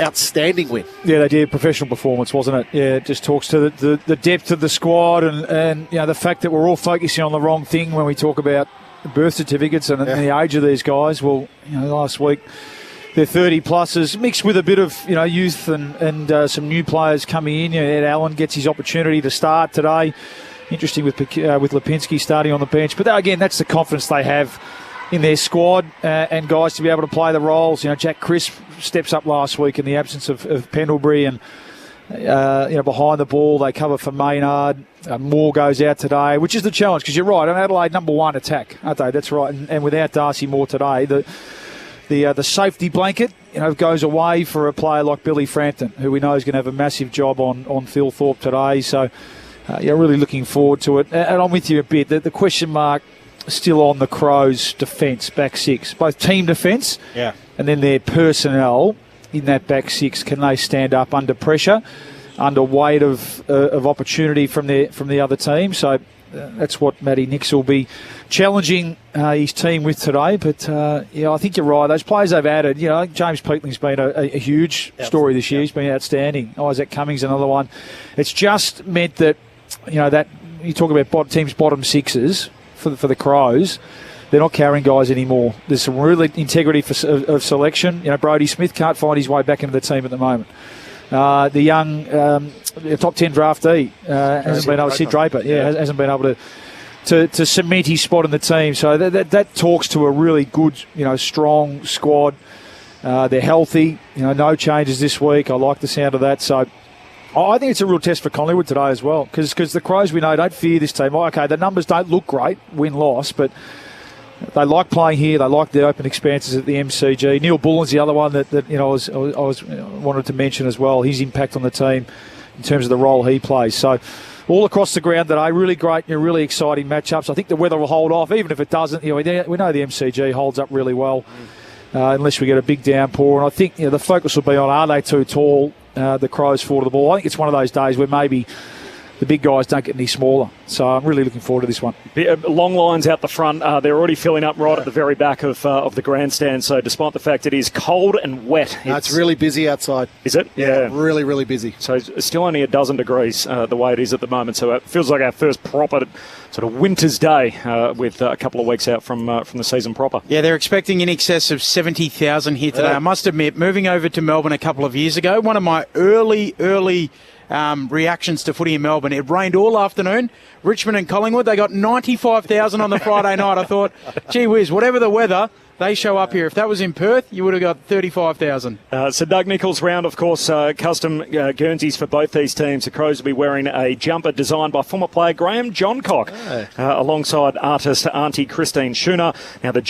outstanding win. Yeah, they did. Professional performance, wasn't it? Yeah, it just talks to the depth of the squad and the fact that we're all focusing on the wrong thing when we talk about birth certificates and the age of these guys. Well, last week they're 30-pluses, mixed with a bit of youth and some new players coming in. Ed Allen gets his opportunity to start today. Interesting with Lipinski starting on the bench. But again, that's the confidence they have in their squad and guys to be able to play the roles. Jack Crisp steps up last week in the absence of Pendlebury and behind the ball they cover for Maynard. Moore goes out today, which is the challenge because you're right. Adelaide number one attack, aren't they? That's right. And without Darcy Moore today, the safety blanket goes away for a player like Billy Frampton, who we know is going to have a massive job on Phil Thorpe today. So really looking forward to it. And I'm with you a bit. The question mark still on the Crows' defence, back six, both team defence and then their personnel in that back six. Can they stand up under pressure, under weight of opportunity from the other team? So that's what Matty Nix will be challenging his team with today. But I think you're right. Those players they've added, James Peatling's been a huge story this year. He's been outstanding. Isaac Cummings, another one. It's just meant that that you talk about teams' bottom sixes. For the Crows, they're not carrying guys anymore. There's some real integrity of selection. Brodie Smith can't find his way back into the team at the moment. The young top 10 draftee hasn't been able to Sid Draper. Hasn't been able to cement his spot in the team. So that talks to a really good, strong squad. They're healthy. No changes this week. I like the sound of that. So I think it's a real test for Collingwood today as well because the Crows, we know, don't fear this team. Okay, the numbers don't look great, win-loss, but they like playing here. They like the open expanses at the MCG. Neil Bullen's the other one that I was wanted to mention as well. His impact on the team in terms of the role he plays. So all across the ground today, really great, really exciting matchups. I think the weather will hold off, even if it doesn't. We know the MCG holds up really well unless we get a big downpour. And I think the focus will be on, are they too tall? The Crows forward of the ball. I think it's one of those days where maybe the big guys don't get any smaller. So I'm really looking forward to this one. Long lines out the front. They're already filling up right at the very back of the grandstand. So despite the fact it is cold and wet. It's really busy outside. Is it? Yeah. Really, really busy. So it's still only a dozen degrees the way it is at the moment. So it feels like our first proper sort of winter's day with a couple of weeks out from the season proper. Yeah, they're expecting in excess of 70,000 here today. I must admit, moving over to Melbourne a couple of years ago, one of my early reactions to footy in Melbourne, it rained all afternoon. Richmond and Collingwood, they got 95,000 on the Friday night. I thought, gee whiz, whatever the weather, they show up here. If that was in Perth, you would have got 35,000. So Doug Nicholls round, of course, custom Guernseys for both these teams. The Crows will be wearing a jumper designed by former player Graham Johncock, alongside artist Auntie Christine Schooner. Now the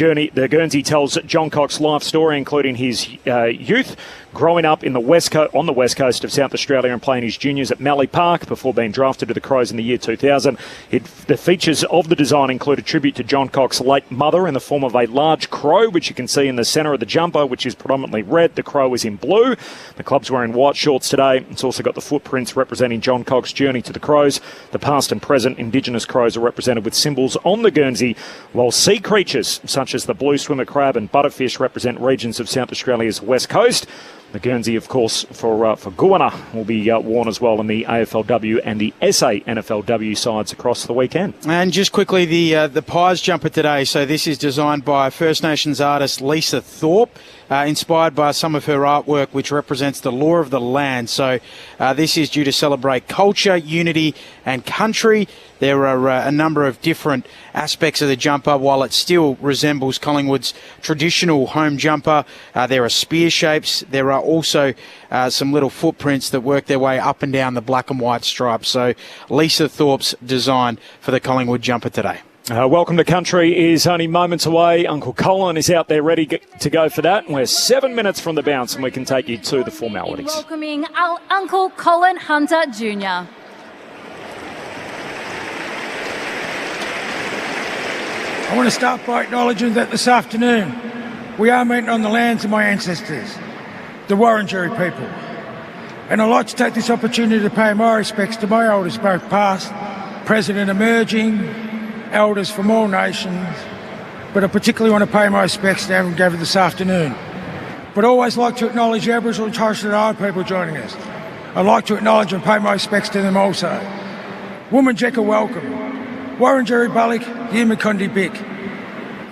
Guernsey tells Johncock's life story, including his youth, growing up on the west coast of South Australia and playing his juniors at Mallee Park before being drafted to the Crows in the year 2000. The features of the design include a tribute to Johncock's late mother in the form of a large crow, which you can see in the centre of the jumper, which is predominantly red. The crow is in blue. The club's wearing white shorts today. It's also got the footprints representing Johncock's journey to the Crows. The past and present Indigenous Crows are represented with symbols on the Guernsey, while sea creatures such as the blue swimmer crab and butterfish represent regions of South Australia's west coast. The Guernsey, of course, for Goanna will be worn as well in the AFLW and the SA NFLW sides across the weekend. And just quickly, the Pies jumper today. So this is designed by First Nations artist Lisa Thorpe, inspired by some of her artwork, which represents the law of the land. So this is due to celebrate culture, unity and country. There are a number of different aspects of the jumper. While it still resembles Collingwood's traditional home jumper, there are spear shapes. There are also some little footprints that work their way up and down the black and white stripes. So Lisa Thorpe's design for the Collingwood jumper today. Welcome to Country is only moments away. Uncle Colin is out there ready to go for that. We're 7 minutes from the bounce and we can take you to the formalities. Welcoming our Uncle Colin Hunter Jr. I want to start by acknowledging that this afternoon we are meeting on the lands of my ancestors, the Wurundjeri people. And I'd like to take this opportunity to pay my respects to my elders, both past, present and emerging, elders from all nations, but I particularly want to pay my respects to everyone gathered this afternoon. but I always like to acknowledge the Aboriginal and Torres Strait Islander people joining us. I'd like to acknowledge and pay my respects to them also. Wominjeka welcome. Wurundjeri Bullock, Yimakundi Bik.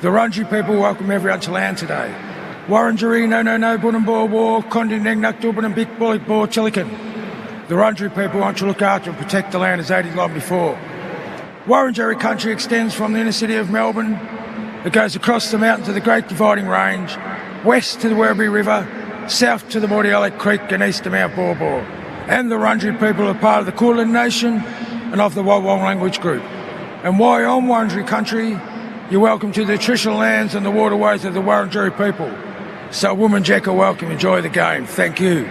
The Wurundjeri people welcome everyone to land today. Wurundjeri, no, Bunambor War, Kondi Nengnak, Dubin and Bik Bullock Bor Chilikan. The Wurundjeri people want to look after and protect the land as they did long before. Wurundjeri country extends from the inner city of Melbourne. It goes across the mountain to the Great Dividing Range, west to the Werribee River, south to the Mordialloc Creek and east to Mount Borbor. And the Wurundjeri people are part of the Kulin Nation and of the Wawong language group. And while on Wurundjeri country, you're welcome to the traditional lands and the waterways of the Wurundjeri people. So Wominjeka welcome, enjoy the game. Thank you.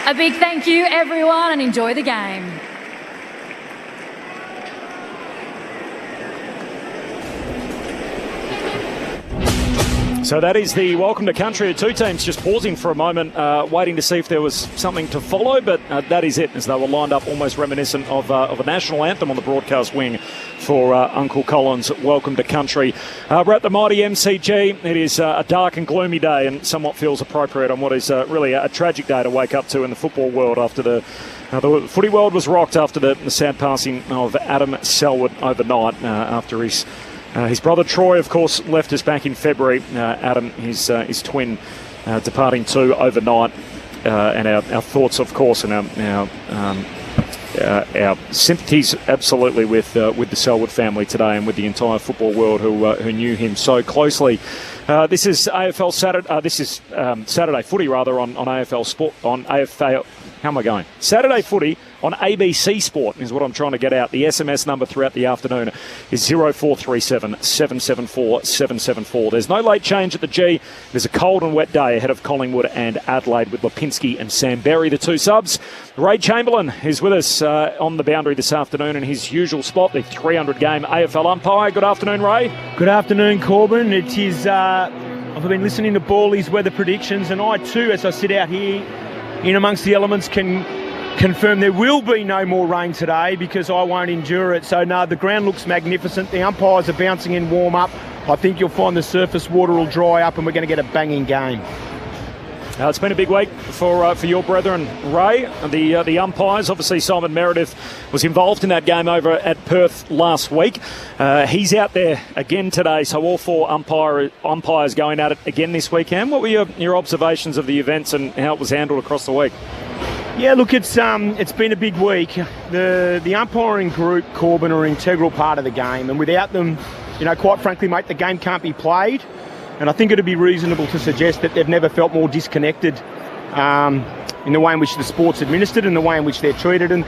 A big thank you, everyone, and enjoy the game. So that is the welcome to country. The two teams just pausing for a moment, waiting to see if there was something to follow, but that is it, as they were lined up almost reminiscent of a national anthem on the broadcast wing for Uncle Colin's welcome to country. We're at the mighty MCG. It is a dark and gloomy day and somewhat feels appropriate on what is really a tragic day to wake up to in the football world after the footy world was rocked after the sad passing of Adam Selwood overnight after his brother Troy, of course, left us back in February. Adam, his twin, departing too overnight. And our thoughts, of course, and our sympathies absolutely with the Selwood family today and with the entire football world who knew him so closely. This is AFL Saturday. This is Saturday footy rather on AFL Sport on AFL. How am I going? Saturday footy on ABC Sport is what I'm trying to get out. The SMS number throughout the afternoon is 0437 774 774. There's no late change at the G. There's a cold and wet day ahead of Collingwood and Adelaide with Lipinski and Sam Berry, the two subs. Ray Chamberlain is with us on the boundary this afternoon in his usual spot, the 300 game AFL umpire. Good afternoon, Ray. Good afternoon, Corbin. It is. I've been listening to Ballie's weather predictions, and I too, as I sit out here in amongst the elements, can confirm there will be no more rain today because I won't endure it. So, no, the ground looks magnificent. The umpires are bouncing in warm-up. I think you'll find the surface water will dry up and we're going to get a banging game. It's been a big week for your brethren, Ray. The umpires, obviously Simon Meredith was involved in that game over at Perth last week. He's out there again today, so all four umpires going at it again this weekend. What were your observations of the events and how it was handled across the week? Yeah, look, it's been a big week. The umpiring group, Corbin, are an integral part of the game, and without them, quite frankly, mate, the game can't be played. And I think it would be reasonable to suggest that they've never felt more disconnected in the way in which the sport's administered and the way in which they're treated. And,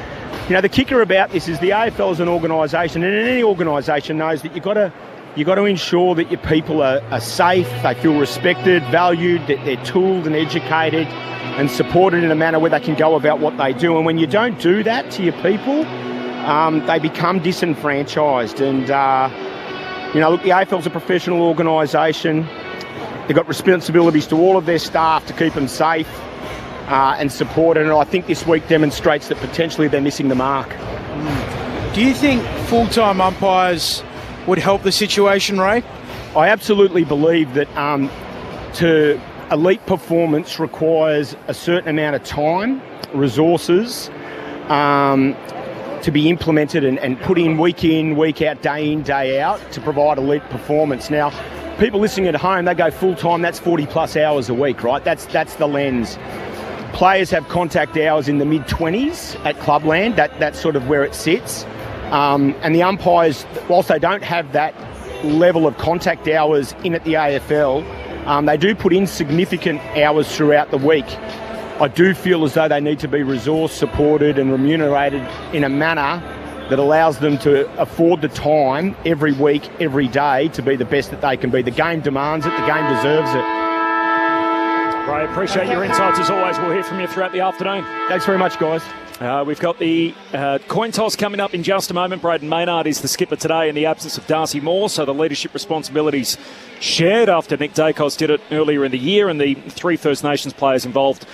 the kicker about this is the AFL is an organisation, and any organisation knows that you've got to ensure that your people are safe, they feel respected, valued, that they're tooled and educated and supported in a manner where they can go about what they do. And when you don't do that to your people, they become disenfranchised. And, look, the AFL's a professional organisation. They've got responsibilities to all of their staff to keep them safe and supported. And I think this week demonstrates that potentially they're missing the mark. Do you think full-time umpires would help the situation, Ray? I absolutely believe that to elite performance requires a certain amount of time, resources, to be implemented and put in, week out, day out to provide elite performance. Now, people listening at home, they go full-time, that's 40-plus hours a week, right? That's the lens. Players have contact hours in the mid-20s at Clubland. That's sort of where it sits. And the umpires, whilst they don't have that level of contact hours in at the AFL, they do put in significant hours throughout the week. I do feel as though they need to be resourced, supported and remunerated in a manner that allows them to afford the time every week, every day to be the best that they can be. The game demands it, the game deserves it. Ray, appreciate your insights as always. We'll hear from you throughout the afternoon. Thanks very much, guys. We've got the coin toss coming up in just a moment. Braden Maynard is the skipper today in the absence of Darcy Moore, so the leadership responsibilities shared after Nick Dacos did it earlier in the year, and the three First Nations players involved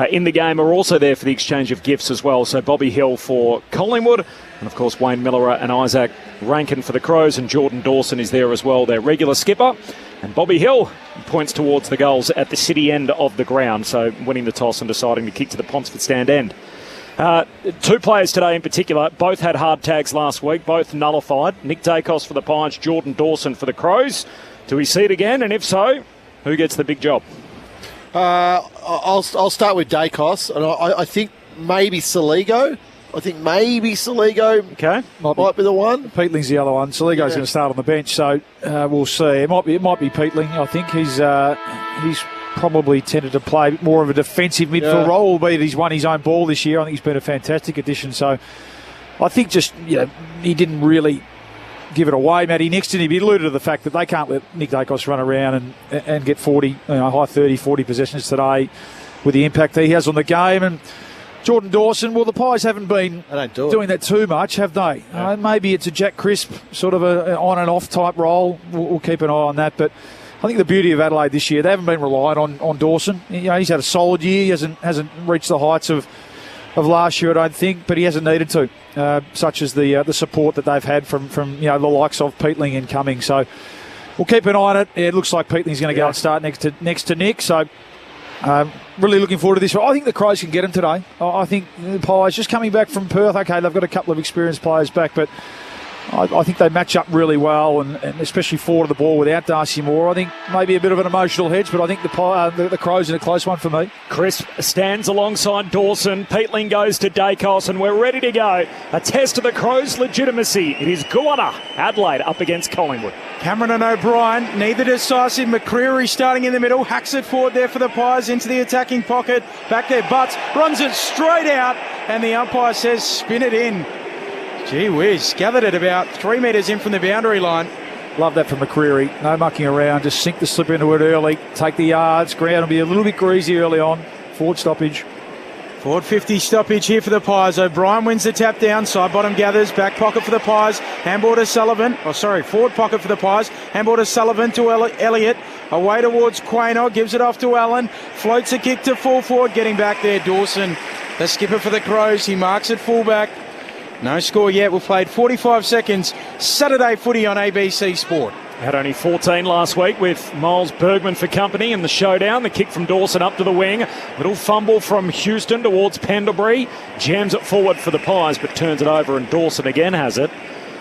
in the game are also there for the exchange of gifts as well. So Bobby Hill for Collingwood, and of course Wayne Miller and Isaac Rankin for the Crows, and Jordan Dawson is there as well, their regular skipper. And Bobby Hill points towards the goals at the city end of the ground, so winning the toss and deciding to kick to the Ponsford stand end. Two players today in particular, both had hard tags last week, both nullified. Nick Dacos for the Pies, Jordan Dawson for the Crows. Do we see it again? And if so, who gets the big job? I'll start with Dacos, and I think maybe Saligo. Okay. Might be the one. Peatling's the other one. Saligo's going to start on the bench, so we'll see. It might be Peatling. I think he's probably tended to play a bit more of a defensive midfield role, albeit he's won his own ball this year. I think he's been a fantastic addition. So I think he didn't really give it away, Matty Nixon. He alluded to the fact that they can't let Nick Dacos run around and get 40, high 30, 40 possessions today with the impact that he has on the game. And Jordan Dawson, well, the Pies haven't been doing that too much, have they? Yeah. Maybe it's a Jack Crisp sort of a on and off type role. We'll keep an eye on that. But I think the beauty of Adelaide this year, they haven't been reliant on Dawson. He's had a solid year. He hasn't reached the heights of last year, I don't think, but he hasn't needed to, such as the support that they've had from the likes of Peatling and Cumming. So we'll keep an eye on it. It looks like Peatling's going to go and start next to Nick. So really looking forward to this. I think the Crows can get him today. I think the Pies, just coming back from Perth, okay, they've got a couple of experienced players back, but I think they match up really well, and especially forward of the ball without Darcy Moore. I think maybe a bit of an emotional hedge, but I think the Crows are a close one for me. Crisp stands alongside Dawson. Peatling goes to Dacos, and we're ready to go. A test of the Crows' legitimacy. It is Guana, Adelaide up against Collingwood. Cameron and O'Brien, neither decisive. McCreary starting in the middle, hacks it forward there for the Pies into the attacking pocket. Back there, Butts runs it straight out, and the umpire says spin it in. Gee whiz, gathered it about 3 metres in from the boundary line. Love that from McCreary. No mucking around, just sink the slip into it early, take the yards. Ground will be a little bit greasy early on. Forward stoppage. Forward 50 stoppage here for the Pies. O'Brien wins the tap down. Side bottom gathers. Back pocket for the Pies. Handball to Sullivan. Forward pocket for the Pies. Handball to Sullivan to Elliott. Away towards Quaynor. Gives it off to Allen. Floats a kick to full forward. Getting back there, Dawson. The skipper for the Crows. He marks it full back. No score yet. We've played 45 seconds. Saturday footy on ABC Sport. Had only 14 last week with Miles Bergman for company in the showdown. The kick from Dawson up to the wing. Little fumble from Houston towards Pendlebury. Jams it forward for the Pies, but turns it over, and Dawson again has it.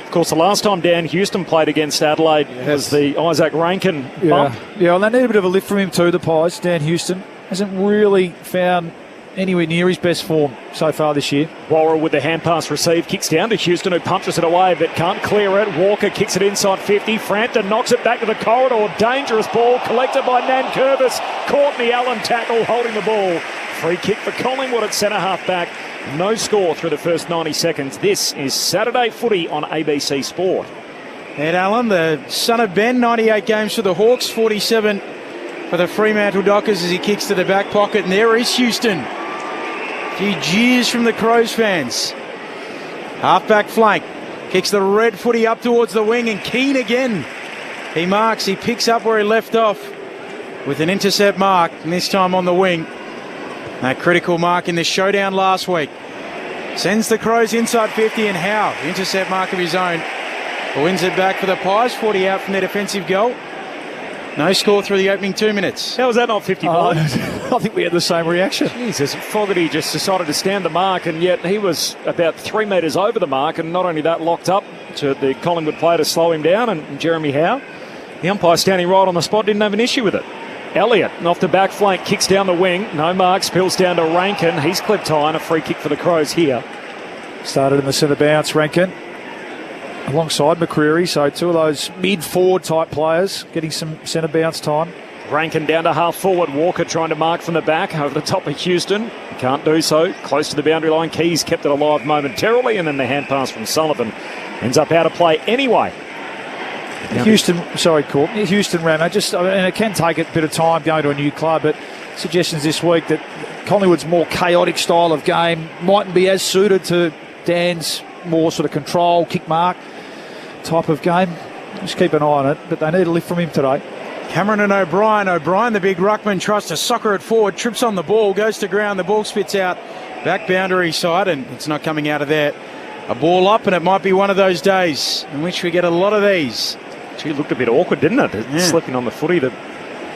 Of course, the last time Dan Houston played against Adelaide was the Isaac Rankin bump. Yeah, well, they need a bit of a lift from him too, the Pies. Dan Houston hasn't really found anywhere near his best form so far this year. Walra with the hand pass received, kicks down to Houston, who punches it away but can't clear it. Walker kicks it inside 50. Frampton knocks it back to the corridor. Dangerous ball collected by Nankervis. Courtney Allen tackle holding the ball. Free kick for Collingwood at centre half back. No score through the first 90 seconds. This is Saturday footy on ABC Sport. Ed Allen, the son of Ben, 98 games for the Hawks, 47 for the Fremantle Dockers as he kicks to the back pocket. And there is Houston. A few jeers from the Crows fans. Half-back flank. Kicks the red footy up towards the wing, and Keane again. He marks, he picks up where he left off with an intercept mark, and this time on the wing. A critical mark in the showdown last week. Sends the Crows inside 50, and Howe, intercept mark of his own, wins it back for the Pies. 40 out from their defensive goal. No score through the opening 2 minutes. How was that not 50 points? I think we had the same reaction. Jesus, Fogarty just decided to stand the mark, and yet he was about 3 metres over the mark, and not only that, locked up to the Collingwood player to slow him down, and Jeremy Howe. The umpire standing right on the spot didn't have an issue with it. Elliott off the back flank, kicks down the wing. No mark, spills down to Rankin. He's clipped high, and a free kick for the Crows here. Started in the centre bounce, Rankin, alongside McCreary, so two of those mid-forward type players getting some centre bounce time. Rankin down to half forward. Walker trying to mark from the back over the top of Houston. Can't do so. Close to the boundary line. Keys kept it alive momentarily, and then the hand pass from Sullivan ends up out of play anyway. Houston ran. And it can take a bit of time going to a new club, but suggestions this week that Collingwood's more chaotic style of game mightn't be as suited to Dan's more sort of control, kick mark type of game. Just keep an eye on it, but they need a lift from him today. Cameron and O'Brien. O'Brien, the big ruckman, tries to soccer it forward, trips on the ball, goes to ground, the ball spits out back boundary side, and it's not coming out of there. A ball up, and it might be one of those days in which we get a lot of these. Gee, it looked a bit awkward, didn't it? Slipping on the footy. The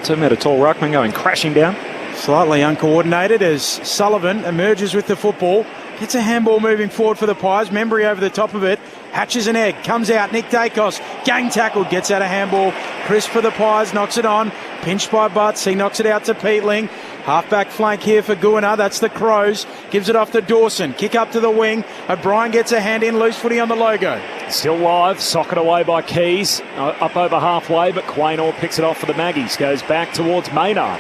2 metre tall ruckman going crashing down. Slightly uncoordinated as Sullivan emerges with the football. Gets a handball moving forward for the Pies. Membry over the top of it. Hatches an egg. Comes out. Nick Dacos. Gang tackled. Gets out a handball. Crisp for the Pies. Knocks it on. Pinched by Butts. He knocks it out to Peatling. Half-back flank here for Guana. That's the Crows. Gives it off to Dawson. Kick up to the wing. O'Brien gets a hand in. Loose footy on the logo. Still live. Socket away by Keys. Up over halfway, but Quaynor picks it off for the Maggies. Goes back towards Maynard.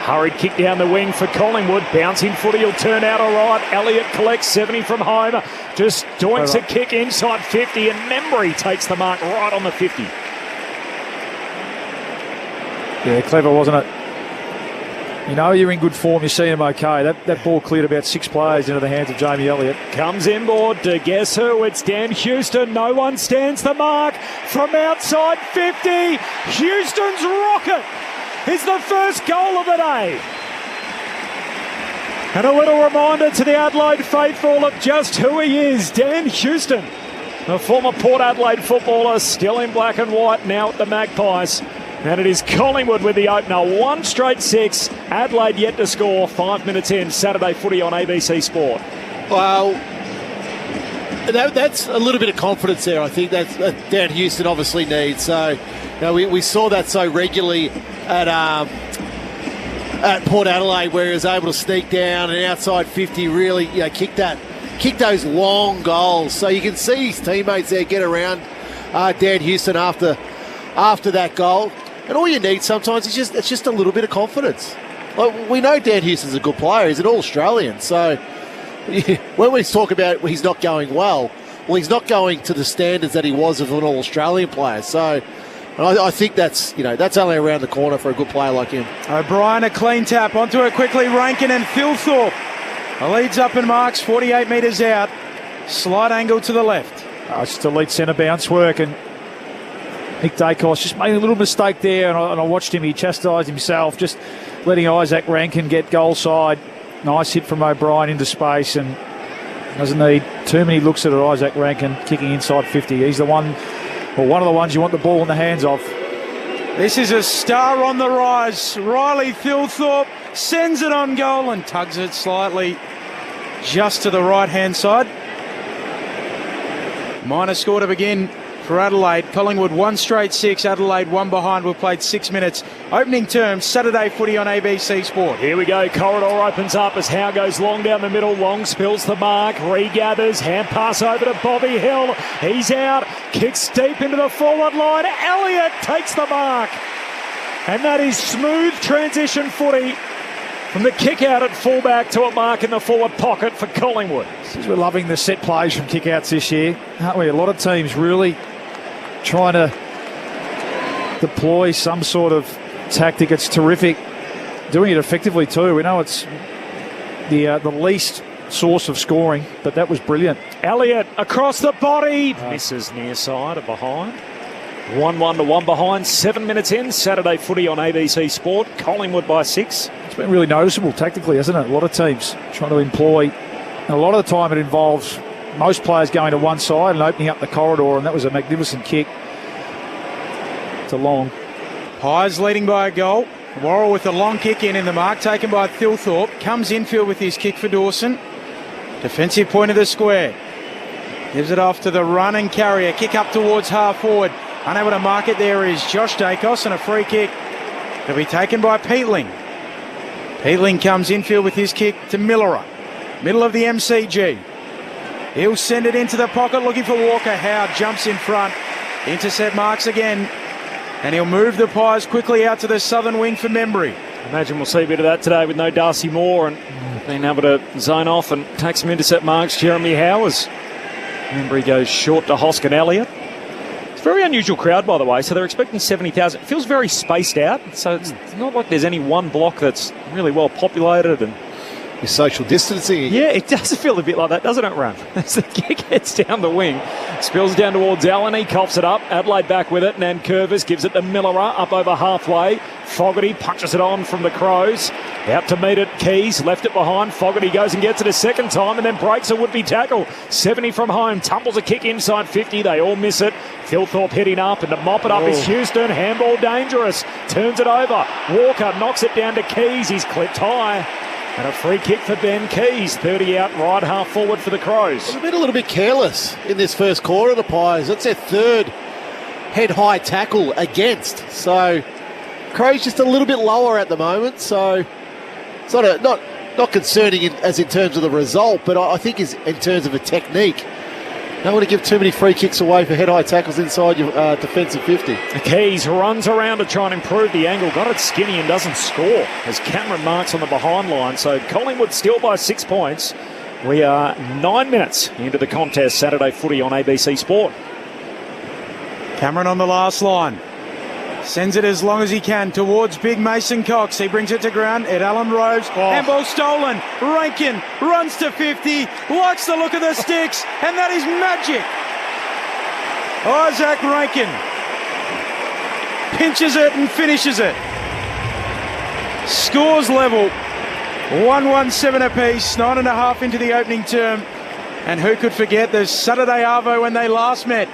Hurried kick down the wing for Collingwood. Bouncing footy will turn out all right. Elliott collects 70 from home. Just doinks a kick inside 50, and Membry takes the mark right on the 50. Yeah, clever, wasn't it? You know you're in good form. You're seeing him okay. That ball cleared about 6 players into the hands of Jamie Elliott. Comes inboard to guess who? It's Dan Houston. No one stands the mark from outside 50. Houston's rocket is the first goal of the day. And a little reminder to the Adelaide faithful of just who he is. Dan Houston, the former Port Adelaide footballer, still in black and white, now at the Magpies. And it is Collingwood with the opener. 1 straight 6. Adelaide yet to score. 5 minutes in. Saturday footy on ABC Sport. Well, that's a little bit of confidence there. I think that Dan Houston obviously needs. So, we saw that so regularly at Port Adelaide, where he was able to sneak down and outside 50, really kick those long goals. So you can see his teammates there get around Dan Houston after that goal. And all you need sometimes is it's just a little bit of confidence. Like, we know Dan Houston's a good player. He's an All-Australian. So when we talk about he's not going well, he's not going to the standards that he was as an All-Australian player. So I think that's only around the corner for a good player like him. O'Brien, a clean tap onto it quickly. Rankin and Thilthorpe. Leads up and marks 48 metres out. Slight angle to the left. Just elite centre bounce work, and Nick Dacos just made a little mistake there, and I watched him. He chastised himself, just letting Isaac Rankin get goal side. Nice hit from O'Brien into space, and doesn't need too many looks at it. Isaac Rankin kicking inside 50. He's the one, or one of the ones you want the ball in the hands of. This is a star on the rise. Riley Thilthorpe sends it on goal and tugs it slightly just to the right-hand side. Minor score to begin for Adelaide. Collingwood 1 straight 6. Adelaide 1 behind. We've played 6 minutes. Opening term, Saturday footy on ABC Sport. Here we go. Corridor opens up as Howe goes long down the middle. Long spills the mark. Regathers. Hand pass over to Bobby Hill. He's out. Kicks deep into the forward line. Elliott takes the mark. And that is smooth transition footy from the kick out at fullback to a mark in the forward pocket for Collingwood. We're loving the set plays from kick-outs this year, aren't we? A lot of teams really trying to deploy some sort of tactic. It's terrific. Doing it effectively too. We know it's the least source of scoring, but that was brilliant. Elliott across the body. Misses near side or behind. 1-1 to 1 behind. 7 minutes in. Saturday footy on ABC Sport. Collingwood by 6. It's been really noticeable tactically, hasn't it? A lot of teams trying to employ, and a lot of the time it involves most players going to one side and opening up the corridor, and that was a magnificent kick to Long. Pies leading by a goal. Worrell with a long kick in the mark, taken by Thilthorpe. Comes infield with his kick for Dawson. Defensive point of the square. Gives it off to the running carrier. Kick up towards half forward. Unable to mark it there is Josh Dacos, and a free kick to be taken by Peatling. Peatling comes infield with his kick to Millerer. Middle of the MCG. He'll send it into the pocket looking for Walker. Howe jumps in front. Intercept marks again. And he'll move the Pies quickly out to the southern wing for Membry. Imagine we'll see a bit of that today with no Darcy Moore and being able to zone off and take some intercept marks. Jeremy Howers. Membry goes short to Hoskin Elliott. It's a very unusual crowd, by the way, so they're expecting 70,000. It feels very spaced out, so it's not like there's any one block that's really well populated and Your social distancing. Yeah, it does feel a bit like that, doesn't it, Ram? As the kick heads down the wing, spills down towards Allen, he coughs it up. Adelaide back with it, and then Curvis gives it to Millerer up over halfway. Fogarty punches it on from the Crows. Out to meet it, Keys, left it behind. Fogarty goes and gets it a second time and then breaks a would-be tackle. 70 from home, tumbles a kick inside 50. They all miss it. Thilthorpe heading up, and to mop it up is Houston. Handball dangerous. Turns it over. Walker knocks it down to Keys. He's clipped high. And a free kick for Ben Keys. 30 out, right half forward for the Crows. They've been a little bit careless in this first quarter, the Pies. That's their third head-high tackle against. So Crows just a little bit lower at the moment. So it's not concerning in terms of the result, but I think in terms of a technique. Don't want to give too many free kicks away for head-high tackles inside your defensive 50. Keys runs around to try and improve the angle. Got it skinny and doesn't score as Cameron marks on the behind line. So Collingwood still by 6 points. We are 9 minutes into the contest. Saturday footy on ABC Sport. Cameron on the last line. Sends it as long as he can towards big Mason Cox. He brings it to ground. Ed Allen Roves. Handball stolen. Rankin runs to 50. Likes the look of the sticks. And that is magic. Isaac Rankin pinches it and finishes it. Scores level. 1-1-7 apiece. 9.5 into the opening term. And who could forget the Saturday Arvo when they last met?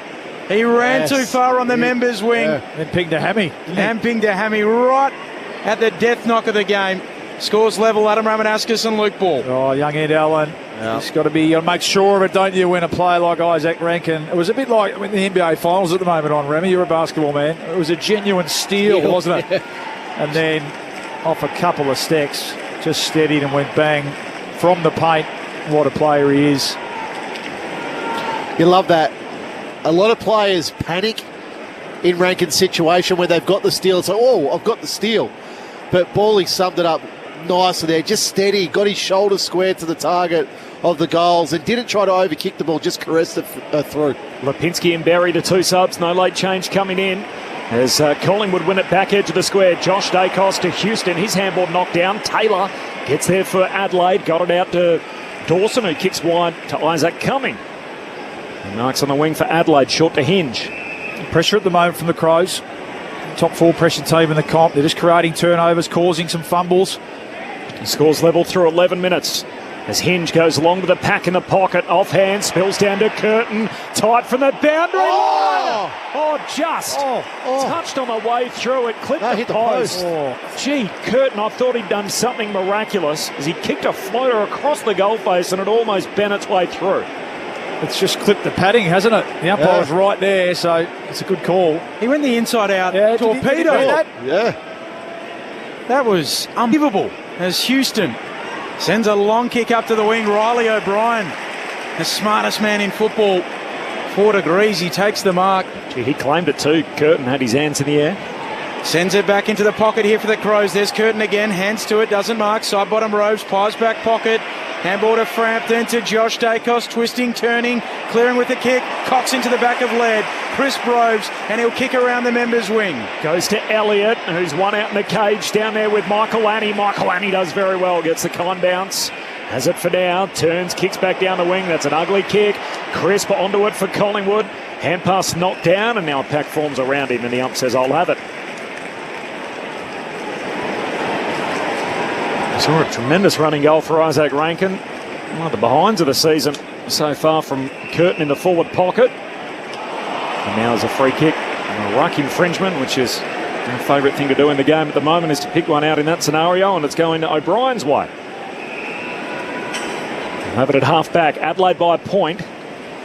He ran too far on the members' wing. And pinged a hammy. And pinged a hammy right at the death knock of the game. Scores level, Adam Ramanauskas and Luke Ball. Oh, young Ed Allen. He's got to be, you make sure of it, don't you, when a player like Isaac Rankin. It was a bit like the NBA Finals at the moment on Remy. You're a basketball man. It was a genuine steal, wasn't it? And then off a couple of stacks, just steadied and went bang from the paint. What a player he is. You love that. A lot of players panic in Rankin's situation where they've got the steal. So, I've got the steal. But Bawley summed it up nicely there. Just steady, got his shoulder squared to the target of the goals and didn't try to overkick the ball, just caressed it through. Lipinski and Berry, the two subs. No late change coming in as Collingwood win it back edge of the square. Josh Dacos to Houston. His handball knocked down. Taylor gets there for Adelaide. Got it out to Dawson, who kicks wide to Isaac Cumming. Marks on the wing for Adelaide, short to Hinge. Pressure at the moment from the Crows. Top 4 pressure team in the comp. They're just creating turnovers, causing some fumbles. He scores level through 11 minutes as Hinge goes along to the pack in the pocket. Offhand, spills down to Curtin. Tight from the boundary line. Just touched on the way through it. Clipped the post. Gee, Curtin, I thought he'd done something miraculous as he kicked a floater across the goalface and it almost bent its way through. It's just clipped the padding, hasn't it? The umpire was right there, so it's a good call. He went the inside out torpedo. That was unbelievable as Houston sends a long kick up to the wing. Riley O'Brien, the smartest man in football. 4 degrees, he takes the mark. Gee, he claimed it too. Curtin had his hands in the air. Sends it back into the pocket here for the Crows. There's Curtin again, hands to it, doesn't mark. Side bottom Robes, Pies back pocket. Handball to Frampton to Josh Dacos, twisting, turning, clearing with the kick. Cox into the back of lead. Chris Broves, and he'll kick around the members' wing. Goes to Elliott, who's one out in the cage down there with Michael Annie. Michael Annie does very well, gets the con bounce. Has it for now, turns, kicks back down the wing. That's an ugly kick. Crisp onto it for Collingwood. Hand pass knocked down, and now a pack forms around him, and the ump says, I'll have it. Saw a tremendous running goal for Isaac Rankin. One of the behinds of the season so far from Curtin in the forward pocket. And now there's a free kick and a ruck infringement, which is our favourite thing to do in the game at the moment, is to pick one out in that scenario, and it's going to O'Brien's way. We'll have it at half back. Adelaide by a point.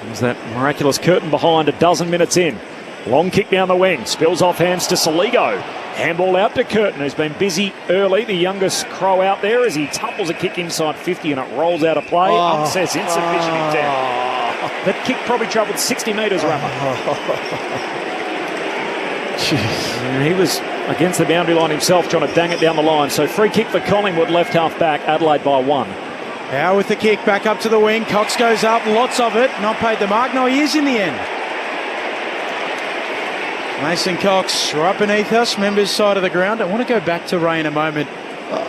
There's that miraculous Curtin behind 12 minutes in. Long kick down the wing. Spills off hands to Saligo. Handball out to Curtin, who's been busy early. The youngest Crow out there as he tumbles a kick inside 50 and it rolls out of play. Says insufficient intent. That kick probably travelled 60 metres, Rapper. He was against the boundary line himself trying to dang it down the line. So free kick for Collingwood, left half back. Adelaide by 1. Now with the kick back up to the wing. Cox goes up, lots of it. Not paid the mark. No, he is in the end. Mason Cox right beneath us, members' side of the ground. I want to go back to Ray in a moment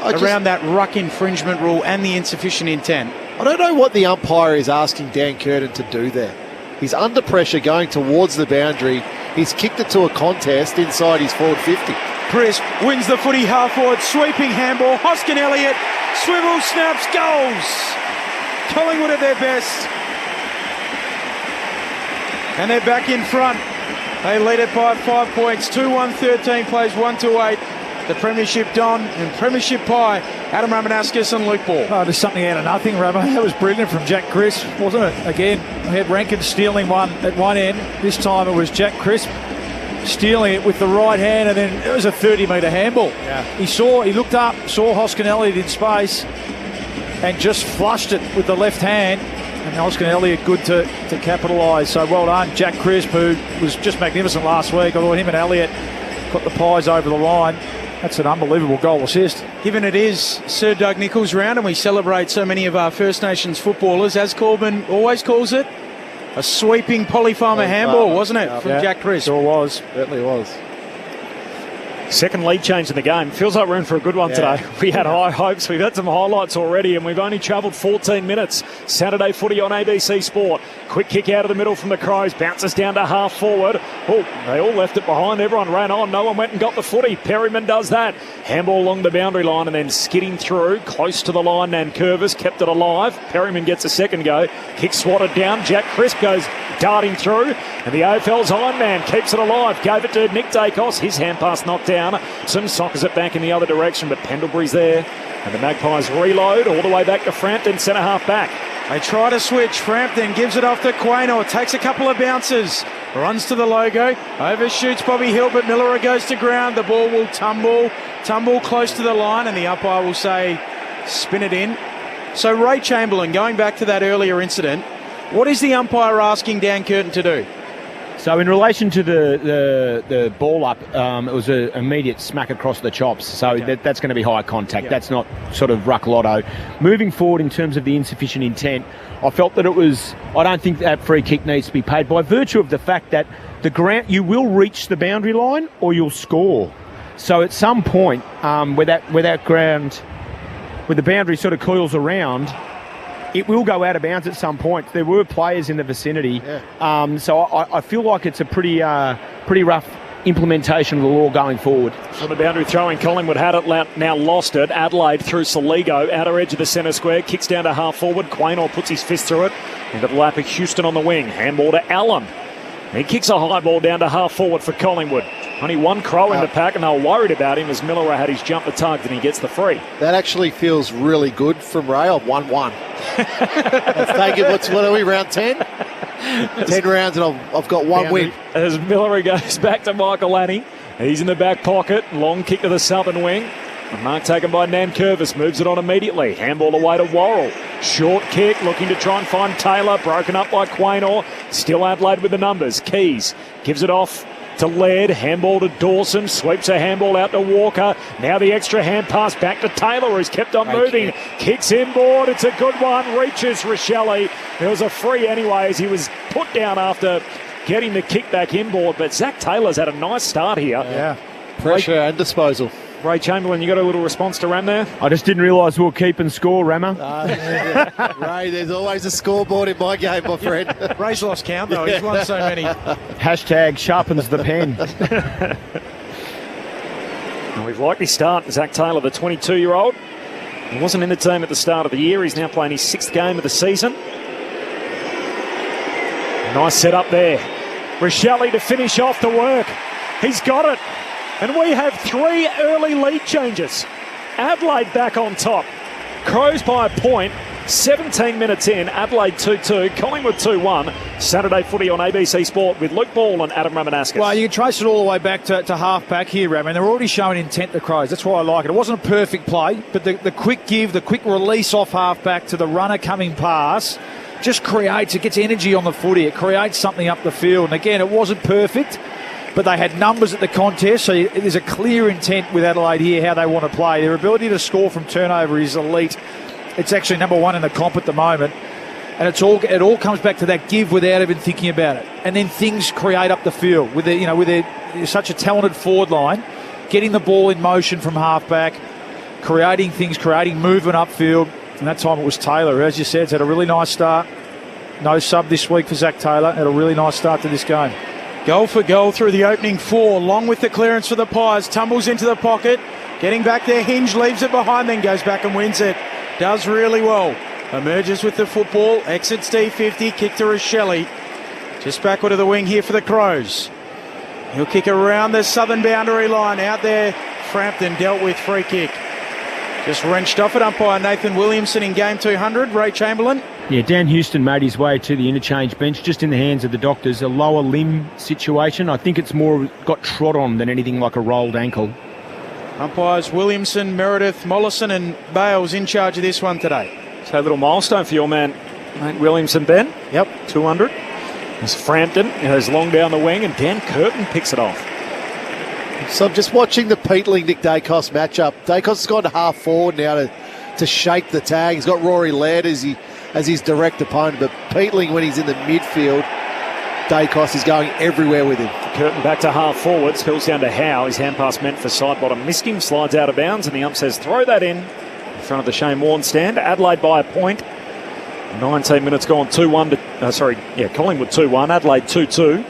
around that ruck infringement rule and the insufficient intent. I don't know what the umpire is asking Dan Curtin to do there. He's under pressure going towards the boundary. He's kicked it to a contest inside his forward 50. Crisp wins the footy half forward, sweeping handball. Hoskin Elliott, swivel, snaps, goals. Collingwood at their best. And they're back in front. They lead it by 5 points. 2-1-13 plays 1-8. The Premiership Don and Premiership Pie, Adam Ramanauskas and Luke Ball. Oh, just something out of nothing, Ramo. That was brilliant from Jack Crisp, wasn't it? Again, we had Rankin stealing one at one end. This time it was Jack Crisp stealing it with the right hand, and then it was a 30-metre handball. Yeah. He looked up, saw Hoskin Elliott in space, and just flushed it with the left hand. And Hoskin Elliott good to capitalise. So well done, Jack Crisp, who was just magnificent last week. I thought him and Elliott got the Pies over the line. That's an unbelievable goal assist. Given it is Sir Doug Nicholls' round and we celebrate so many of our First Nations footballers, as Corbin always calls it, a sweeping polyfarmer handball, wasn't it, from Jack Crisp? Sure was. Certainly was. Second lead change in the game. Feels like we're in for a good one today. We had high hopes. We've had some highlights already, and we've only travelled 14 minutes. Saturday footy on ABC Sport. Quick kick out of the middle from the Crows. Bounces down to half forward. Oh, they all left it behind. Everyone ran on. No one went and got the footy. Perryman does that. Handball along the boundary line and then skidding through. Close to the line. Nankervis kept it alive. Perryman gets a second go. Kick swatted down. Jack Crisp goes darting through. And the AFL's Iron Man keeps it alive. Gave it to Nick Dacos. His hand pass knocked down. Some sockers it back in the other direction, but Pendlebury's there. And the Magpies reload all the way back to Frampton, centre half back. They try to switch. Frampton gives it off to Quaynor. Takes a couple of bounces. Runs to the logo. Overshoots Bobby Hill, but Miller goes to ground. The ball will tumble close to the line, and the umpire will say, spin it in. So Ray Chamberlain, going back to that earlier incident, what is the umpire asking Dan Curtin to do? So in relation to the ball up, it was an immediate smack across the chops. So that's going to be high contact. That's not sort of ruck lotto. Moving forward in terms of the insufficient intent, I felt that I don't think that free kick needs to be paid by virtue of the fact that the ground, you will reach the boundary line or you'll score. So at some point, where that ground, where the boundary sort of coils around, it will go out of bounds at some point. There were players in the vicinity. Yeah. So I feel like it's a pretty rough implementation of the law going forward. On the boundary throwing, Collingwood had it, now lost it. Adelaide through Saligo, outer edge of the centre square, kicks down to half forward. Quaynor puts his fist through it. Into the lap of Houston on the wing. Handball to Allen. He kicks a high ball down to half forward for Collingwood. Only one Crow in the pack, and they were worried about him as Miller had his jumper tugged and he gets the free. That actually feels really good from Ray on 1-1. Let's take it. What are we, round 10? 10 rounds and I've got one win. As Miller goes back to Michael Lanning. He's in the back pocket. Long kick to the southern wing. A mark taken by Nankervis. Moves it on immediately. Handball away to Worrell. Short kick, looking to try and find Taylor. Broken up by Quaynor. Still Adelaide with the numbers. Keys gives it off to Laird. Handball to Dawson. Sweeps a handball out to Walker. Now the extra hand pass back to Taylor, who's kept on moving. Kicks inboard. It's a good one. Reaches Rochelle. There was a free anyway as he was put down after getting the kick back inboard. But Zach Taylor's had a nice start here. Yeah. Pressure and disposal. Ray Chamberlain, you got a little response to Ram there? I just didn't realise we were keeping score, Rammer. Ray, there's always a scoreboard in my game, my friend. Ray's lost count, though. He's won so many. Hashtag sharpens the pen. Well, we've liked his start. Zach Taylor, the 22-year-old. He wasn't in the team at the start of the year. He's now playing his 6th game of the season. Nice setup there. Rochelle to finish off the work. He's got it. And we have 3 early lead changes. Adelaide back on top. Crows by a point. 17 minutes in. Adelaide 2-2. Collingwood 2-1. Saturday footy on ABC Sport with Luke Ball and Adam Ramanauskas. Well, you can trace it all the way back to half back here, Ram. And they're already showing intent, the Crows. That's why I like it. It wasn't a perfect play, but the quick give, the quick release off half back to the runner coming past just creates, it gets energy on the footy. It creates something up the field. And again, it wasn't perfect, but they had numbers at the contest, so there's a clear intent with Adelaide here how they want to play. Their ability to score from turnover is elite. It's actually number 1 in the comp at the moment, and it all comes back to that give without even thinking about it. And then things create up the field with such a talented forward line, getting the ball in motion from halfback, creating things, creating movement upfield. And that time it was Taylor, as you said, it's had a really nice start. No sub this week for Zach Taylor. Had a really nice start to this game. Goal for goal through the opening 4, long with the clearance for the Pies, tumbles into the pocket, getting back there, Hinge leaves it behind, then goes back and wins it. Does really well. Emerges with the football, exits D50, kick to Rochelle. Just backward of the wing here for the Crows. He'll kick around the southern boundary line. Out there, Frampton dealt with free kick. Just wrenched off it, umpire Nathan Williamson in game 200. Ray Chamberlain. Yeah, Dan Houston made his way to the interchange bench, just in the hands of the doctors. A lower limb situation. I think it's more got trod on than anything like a rolled ankle. Umpires Williamson, Meredith, Mollison and Bales in charge of this one today. So a little milestone for your man, Nate Williamson, Ben. Yep. 200. It's Frampton. It has long down the wing, and Dan Curtin picks it off. So I'm just watching the Peatling-Nick Dacos matchup. Dacos has gone to half forward now to shape the tag. He's got Rory Laird as his direct opponent, but Peatling, when he's in the midfield, Dacos is going everywhere with him. Curtin back to half forward, spills down to Howe. His hand pass meant for side bottom. Missed him, slides out of bounds, and the ump says throw that in front of the Shane Warne stand. Adelaide by a point. 19 minutes gone, 2-1 to, Collingwood 2-1, Adelaide 2-2.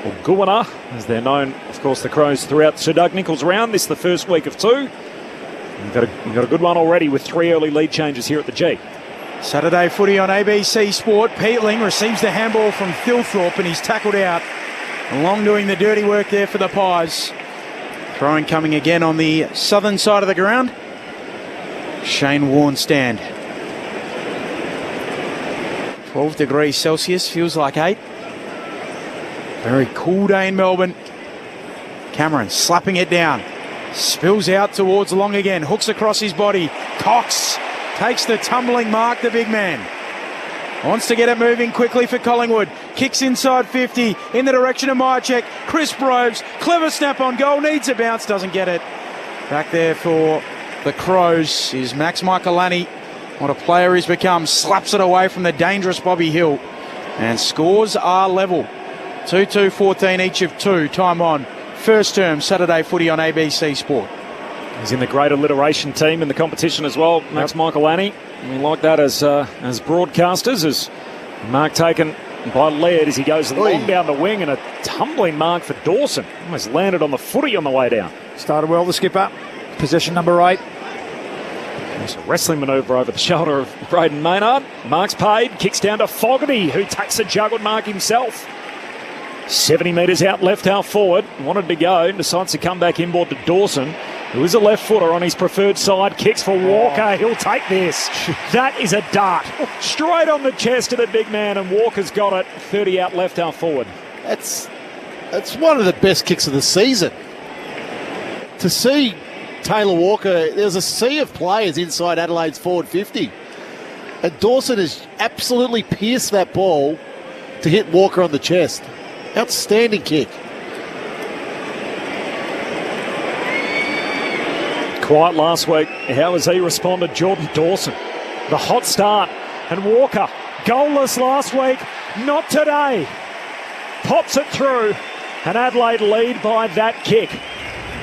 Or Goona, as they're known, of course, the Crows throughout Sir Doug Nicholls round. This is the first week of 2. We've got a good one already with 3 early lead changes here at the G. Saturday footy on ABC Sport. Peatling receives the handball from Thilthorpe and he's tackled out. Long doing the dirty work there for the Pies. Throwing coming again on the southern side of the ground. Shane Warne stand. 12 degrees Celsius, feels like 8. Very cool day in Melbourne. Cameron slapping it down. Spills out towards Long again. Hooks across his body. Cox takes the tumbling mark, the big man. Wants to get it moving quickly for Collingwood. Kicks inside 50 in the direction of Myercheck. Chris Broves, clever snap on goal. Needs a bounce, doesn't get it. Back there for the Crows is Max Michaelani. What a player he's become. Slaps it away from the dangerous Bobby Hill. And scores are level. 2-2-14 each of 2. Time on. First term Saturday footy on ABC Sport. He's in the great alliteration team in the competition as well, Max Michaelani. We like that as broadcasters. As mark taken by Laird as he goes long down the wing, and a tumbling mark for Dawson. Almost landed on the footy on the way down. Started well, the skipper. Possession number 8. It's a wrestling manoeuvre over the shoulder of Braden Maynard. Mark's paid, kicks down to Fogarty, who takes a juggled mark himself. 70 metres out, left half forward. Wanted to go, decides to come back inboard to Dawson, who is a left footer on his preferred side. Kicks for Walker. He'll take this. That is a dart. Straight on the chest of the big man, and Walker's got it. 30 out, left half forward. That's one of the best kicks of the season. To see Taylor Walker, there's a sea of players inside Adelaide's forward 50. And Dawson has absolutely pierced that ball to hit Walker on the chest. Outstanding kick. Quiet last week. How has he responded? Jordan Dawson. The hot start. And Walker, goalless last week. Not today. Pops it through. And Adelaide lead by that kick.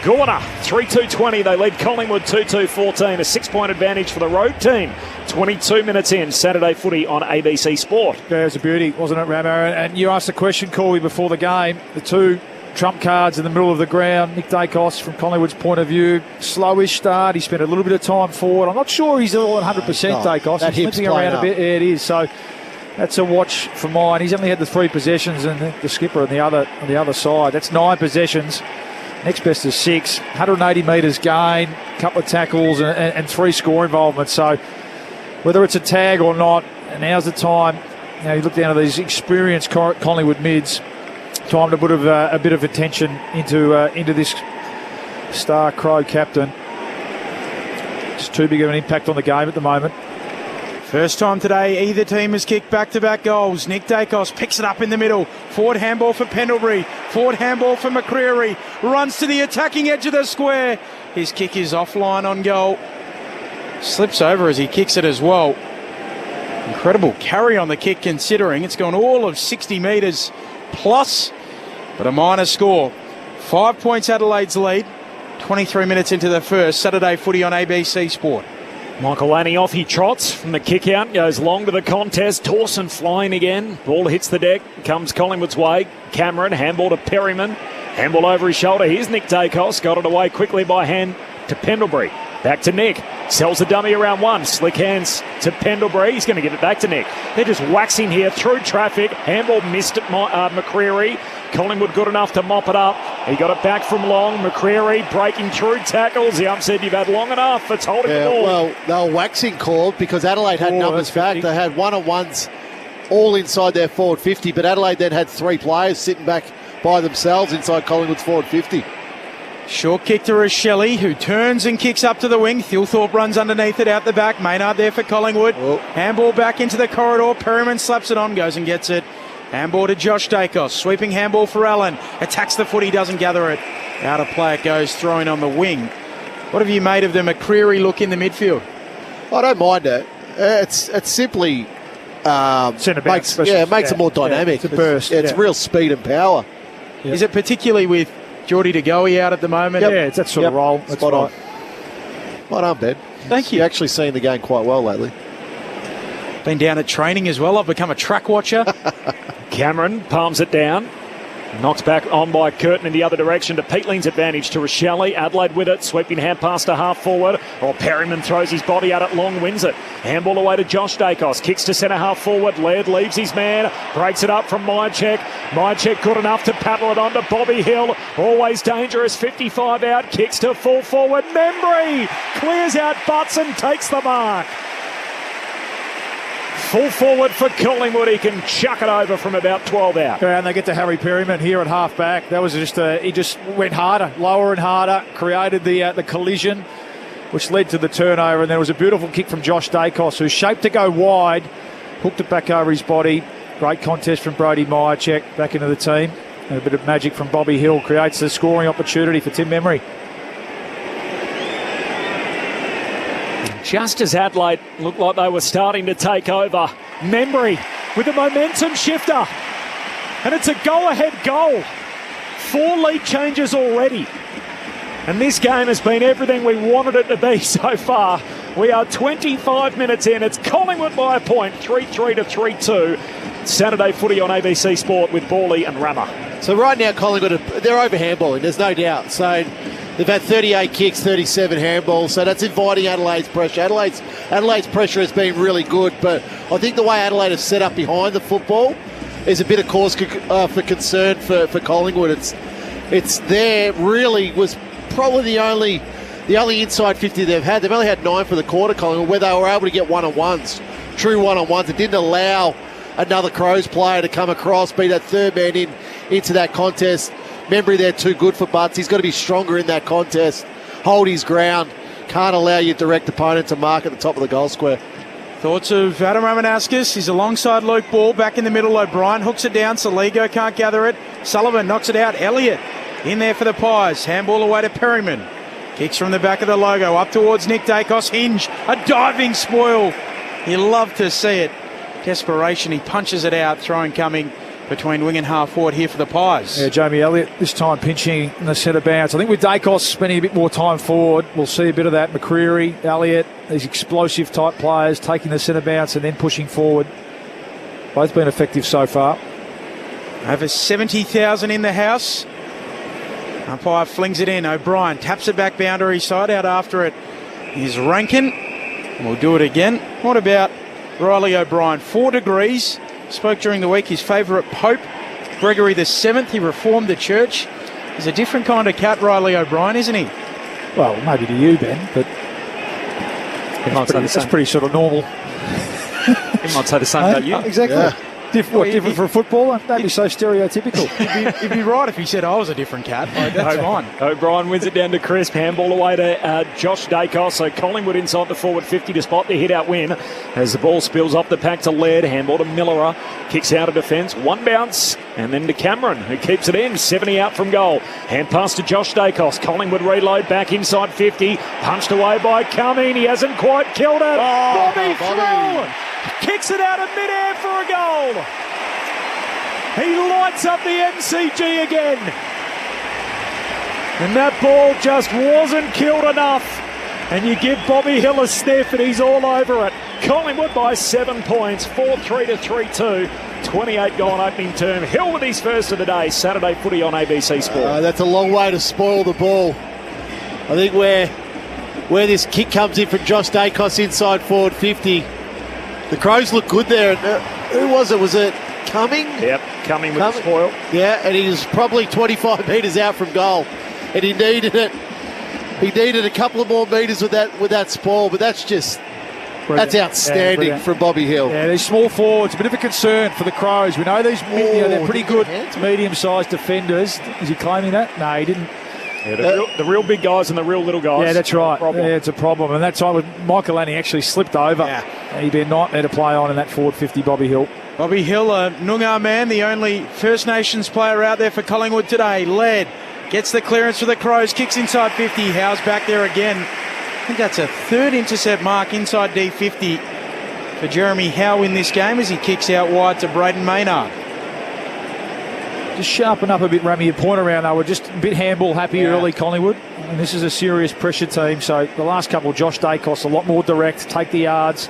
Gorder, 3-2-20. They lead Collingwood 2-2-14. A 6-point advantage for the road team. 22 minutes in. Saturday footy on ABC Sport. Yeah, it was a beauty, wasn't it, Ramo? And you asked the question, Corey, before the game. The 2 trump cards in the middle of the ground. Nick Dacos, from Collingwood's point of view, slowish start. He spent a little bit of time forward. I'm not sure he's all 100% Dacos. He's limping around a bit. Yeah, it is. So that's a watch for mine. He's only had the 3 possessions, and the skipper on the other side. That's 9 possessions. Next best is 6. 180 metres gain, a couple of tackles, and 3 score involvements. So whether it's a tag or not, now's the time. You look down at these experienced Collingwood mids. Time to put a bit of attention into this star Crow captain. Just too big of an impact on the game at the moment. First time today, either team has kicked back-to-back goals. Nick Dacos picks it up in the middle. Forward handball for Pendlebury. Forward handball for McCreary. Runs to the attacking edge of the square. His kick is offline on goal. Slips over as he kicks it as well. Incredible carry on the kick, considering it's gone all of 60 metres plus, but a minor score. 5 points Adelaide's lead. 23 minutes into the first. Saturday footy on ABC Sport. Michaelani off, he trots from the kick out, goes long to the contest. Dawson flying again. Ball hits the deck, comes Collingwood's way. Cameron, handball to Perryman. Handball over his shoulder. Here's Nick Dacos. Got it away quickly by hand to Pendlebury. Back to Nick. Sells the dummy around one. Slick hands to Pendlebury. He's going to give it back to Nick. They're just waxing here through traffic. Handball missed at McCreary. Collingwood good enough to mop it up. He got it back from Long. McCreary breaking through tackles. The ump said, you've had long enough. It's holding the ball. Well, they were waxing called because Adelaide had numbers back. They had one-on-ones all inside their forward 50, but Adelaide then had 3 players sitting back by themselves inside Collingwood's forward 50. Short kick to Rochelle, who turns and kicks up to the wing. Thilthorpe runs underneath it out the back. Maynard there for Collingwood. Oh. Handball back into the corridor. Perriman slaps it on, goes and gets it. Handball to Josh Dacos. Sweeping handball for Allen. Attacks the footy, doesn't gather it. Out of play it goes, throwing on the wing. What have you made of the McCreary look in the midfield? I don't mind it. It's simply makes it more dynamic. It's a burst. It's real speed and power. Yep. Is it particularly with Geordie De Goey out at the moment? Yep. Yeah, it's that sort of role. That's spot on. Well done, Ben. Thank you. You're actually seeing the game quite well lately. Been down at training as well. I've become a track watcher. Cameron palms it down. Knocks back on by Curtin in the other direction to Peatling's advantage to Rochelle. Adelaide with it, sweeping hand pass to half forward. Perryman throws his body out at Long, wins it. Handball away to Josh Dacos, kicks to centre half forward. Laird leaves his man, breaks it up from Myercheck. Myercheck good enough to paddle it on to Bobby Hill. Always dangerous, 55 out, kicks to full forward. Membry clears out butts and takes the mark. Full forward for Collingwood. He can chuck it over from about 12 out. Yeah, and they get to Harry Perryman here at half back. That was just he just went harder, lower and harder, created the collision, which led to the turnover. And there was a beautiful kick from Josh Dacos, who's shaped to go wide, hooked it back over his body. Great contest from Brody Myercheck back into the team. And a bit of magic from Bobby Hill creates the scoring opportunity for Tim Membry. Just as Adelaide looked like they were starting to take over, Membry with a momentum shifter. And it's a go-ahead goal. 4 lead changes already. And this game has been everything we wanted it to be so far. We are 25 minutes in. It's Collingwood by a point, 3-3 to 3-2. Saturday footy on ABC Sport with Bawley and Rammer. So right now Collingwood, they're over handballing, there's no doubt. So they've had 38 kicks, 37 handballs, so that's inviting Adelaide's pressure. Adelaide's pressure has been really good, but I think the way Adelaide have set up behind the football is a bit of cause for concern for Collingwood. It's there really was probably the only inside 50 they've had. They've only had 9 for the quarter, Collingwood, where they were able to get one-on-ones, true one-on-ones. It didn't allow another Crows player to come across, be that third man into that contest. Membry there too good for Butts. He's got to be stronger in that contest, hold his ground, can't allow your direct opponent to mark at the top of the goal square. Thoughts of Adam Ramanauskas. He's alongside Luke Ball, back in the middle. O'Brien hooks it down. Saligo can't gather it. Sullivan knocks it out. Elliott in there for the Pies. Handball away to Perryman. Kicks from the back of the logo up towards Nick Dacos. Hinge, a diving spoil. You love to see it. Desperation, he punches it out. Throwing coming between wing and half forward here for the Pies. Yeah, Jamie Elliott this time pinching in the centre bounce. I think with Dacos spending a bit more time forward, we'll see a bit of that. McCreary, Elliott, these explosive type players taking the centre bounce and then pushing forward. Both been effective so far. Over 70,000 in the house. Umpire flings it in. O'Brien taps it back boundary side. Out after it is Rankin. We'll do it again. What about Riley O'Brien? 4 degrees. Spoke during the week, his favourite Pope, Gregory VII. He reformed the church. He's a different kind of cat, Riley O'Brien, isn't he? Well, maybe to you, Ben, but that's pretty sort of normal. He might say the same about you. Exactly. Yeah. Different for a footballer? Don't be so stereotypical. It'd be right if he said I was a different cat. That's fine. O'Brien wins it down to Crisp. Handball away to Josh Dacos. So Collingwood inside the forward 50 to spot the hit-out win. As the ball spills off the pack to Laird. Handball to Millerer. Kicks out of defence. One bounce. And then to Cameron, who keeps it in. 70 out from goal. Hand pass to Josh Dacos. Collingwood reload back inside 50. Punched away by Cumming. He hasn't quite killed it. Bobby through. Kicks it out of mid-air for a goal. He lights up the MCG again. And that ball just wasn't killed enough. And you give Bobby Hill a sniff and he's all over it. Collingwood by 7 points, 4-3 to 3-2. 28 gone opening term. Hill with his first of the day. Saturday footy on ABC Sport. That's a long way to spoil the ball. I think we're where this kick comes in from Josh Dacos inside forward 50. The Crows look good there. Who was it? Was it Cumming? Yep, Cumming with the spoil. Yeah, and he was probably 25 metres out from goal. And he needed it. He needed a couple of more metres with that spoil, but that's just... Brilliant. That's outstanding from Bobby Hill. Yeah, these small forwards, a bit of a concern for the Crows. We know these, they're pretty good medium-sized defenders. Is he claiming that? No, he didn't. Yeah, the real big guys and the real little guys. Yeah, that's right. Yeah, it's a problem. And that time with Michael Lanning actually slipped over. Yeah. He'd be a nightmare to play on in that forward 50, Bobby Hill. Bobby Hill, a Noongar man, the only First Nations player out there for Collingwood today, led. Gets the clearance for the Crows, kicks inside 50. Howe's back there again. I think that's a third intercept mark inside D50 for Jeremy Howe in this game as he kicks out wide to Braden Maynard. Just sharpen up a bit, Rami. Your point around, they were just a bit handball happy early, Collingwood. And this is a serious pressure team. So the last couple, Josh Dacos, a lot more direct, take the yards,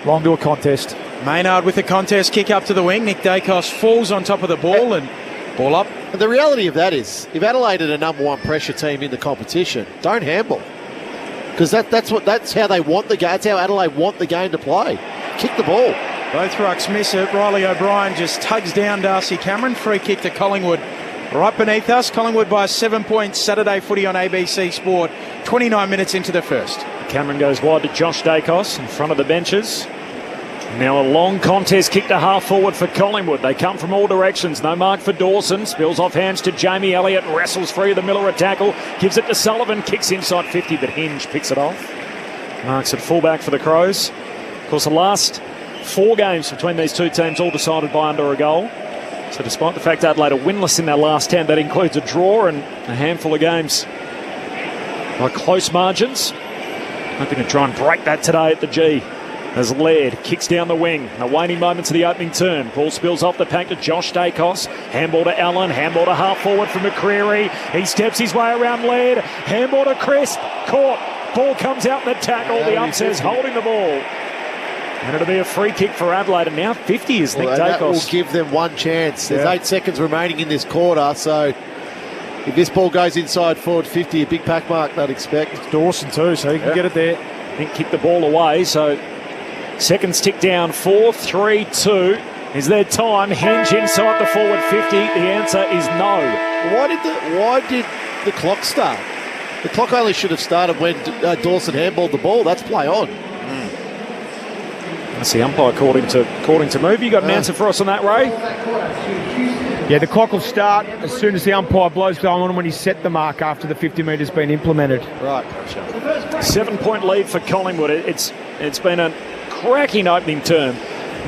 long to a contest. Maynard with the contest, kick up to the wing. Nick Dacos falls on top of the ball and ball up. And the reality of that is, if Adelaide are the number one pressure team in the competition, don't handball. Because that's how they want the game. That's how Adelaide want the game to play. Kick the ball. Both rucks miss it. Riley O'Brien just tugs down Darcy Cameron. Free kick to Collingwood. Right beneath us. Collingwood by 7 points. Saturday footy on ABC Sport. 29 minutes into the first. Cameron goes wide to Josh Dacos in front of the benches. Now a long contest kick to half forward for Collingwood. They come from all directions. No mark for Dawson. Spills off hands to Jamie Elliott. Wrestles free of the Miller tackle. Gives it to Sullivan. Kicks inside 50, but Hinge picks it off. Marks at fullback for the Crows. Of course, the last 4 games between these two teams all decided by under a goal. So despite the fact Adelaide are winless in their last 10, that includes a draw and a handful of games by close margins. Hoping to try and break that today at the G. As Laird kicks down the wing. The waning moments of the opening turn. Ball spills off the pack to Josh Dacos. Handball to Allen. Handball to half forward for McCreary. He steps his way around Laird. Handball to Crisp. Caught. Ball comes out in the tackle. The ump says holding the ball. And it'll be a free kick for Adelaide. And now 50 is Nick Dacos. That will give them one chance. There's 8 seconds remaining in this quarter. So if this ball goes inside forward 50, a big pack mark they'd expect. It's Dawson too, so he can get it there. I think kick the ball away. So seconds tick down. 4, 3, 2. Is there time? Hinge inside the forward 50. The answer is no. Why did the clock start? The clock only should have started when Dawson handballed the ball. That's play on. That's the umpire according to move. You got an answer for us on that, Ray? Yeah, the clock will start as soon as the umpire blows the on when he set the mark after the 50 metres been implemented. Right. 7-point lead for Collingwood. It's been a cracking opening term.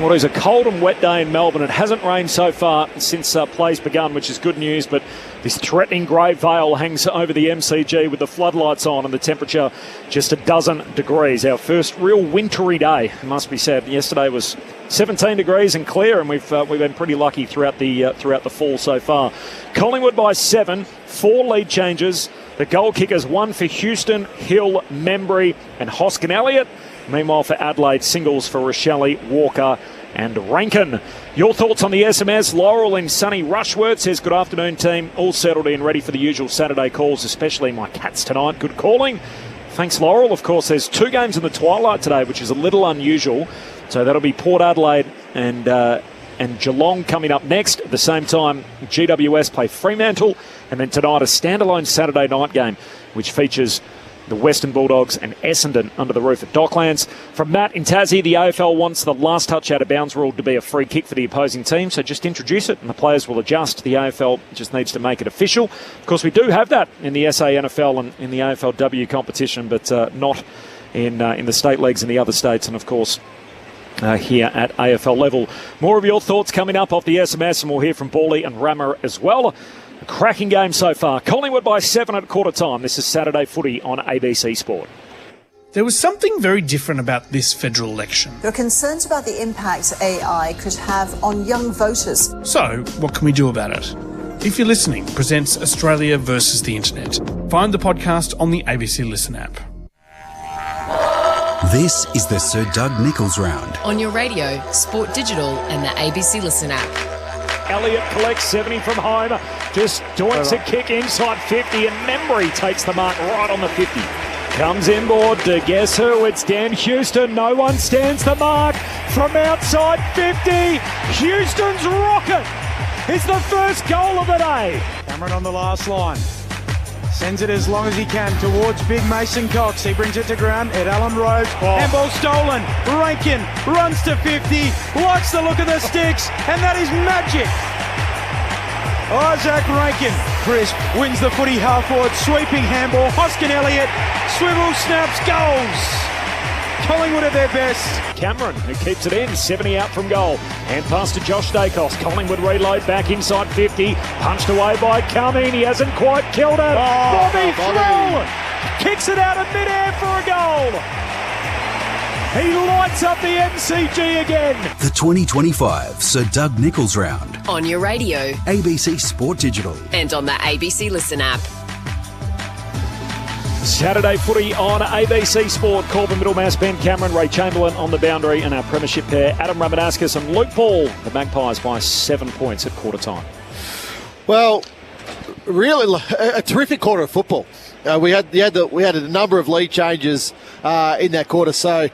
What is a cold and wet day in Melbourne. It hasn't rained so far since play's begun, which is good news, but this threatening grey veil hangs over the MCG with the floodlights on and the temperature just a dozen degrees. Our first real wintry day, it must be said. Yesterday was 17 degrees and clear, and we've been pretty lucky throughout the fall so far. Collingwood by 7, 4 lead changes. The goal kickers, 1 for Houston, Hill, Membry and Hoskin Elliott. Meanwhile, for Adelaide, singles for Rochelle, Walker and Rankin. Your thoughts on the SMS? Laurel in sunny Rushworth says, good afternoon, team. All settled in, ready for the usual Saturday calls, especially my Cats tonight. Good calling. Thanks, Laurel. Of course, there's 2 games in the twilight today, which is a little unusual. So that'll be Port Adelaide and Geelong coming up next. At the same time, GWS play Fremantle. And then tonight, a standalone Saturday night game, which features the Western Bulldogs and Essendon under the roof at Docklands. From Matt in Tassie, the AFL wants the last touch out of bounds rule to be a free kick for the opposing team, so just introduce it and the players will adjust. The AFL just needs to make it official. Of course, we do have that in the SANFL and in the AFLW competition, but not in the state leagues in the other states, and of course here at AFL level. More of your thoughts coming up off the SMS, and we'll hear from Bawley and Rammer as well. A cracking game so far. Collingwood by 7 at quarter time. This is Saturday footy on ABC Sport. There was something very different about this federal election. There are concerns about the impact AI could have on young voters. So, what can we do about it? If You're Listening presents Australia versus the Internet. Find the podcast on the ABC Listen app. This is the Sir Doug Nicholls Round. On your radio, Sport Digital and the ABC Listen app. Elliott collects 70 from home, just joints a kick inside 50, and Membry takes the mark right on the 50. Comes inboard to guess who? It's Dan Houston. No one stands the mark from outside 50. Houston's rocket is the first goal of the day. Cameron on the last line. Sends it as long as he can towards big Mason Cox. He brings it to ground at Alan Rose. Handball stolen. Rankin runs to 50. Likes the look of the sticks. And that is magic. Isaac Rankin. Crisp wins the footy half forward. Sweeping handball. Hoskin Elliott. Swivel snaps. Goals. Collingwood at their best. Cameron, who keeps it in, 70 out from goal. And pass to Josh Dacos. Collingwood reload back inside 50. Punched away by Cumming. He hasn't quite killed it. Bobby through. Kicks it out of midair for a goal. He lights up the MCG again. The 2025 Sir Doug Nicholls Round. On your radio. ABC Sport Digital. And on the ABC Listen app. Saturday footy on ABC Sport. Corbin Middlemass, Ben Cameron, Ray Chamberlain on the boundary, and our premiership pair, Adam Ramanauskas and Luke Ball. The Magpies by 7 points at quarter time. Well, Really, a terrific quarter of football. We had a number of lead changes in that quarter, so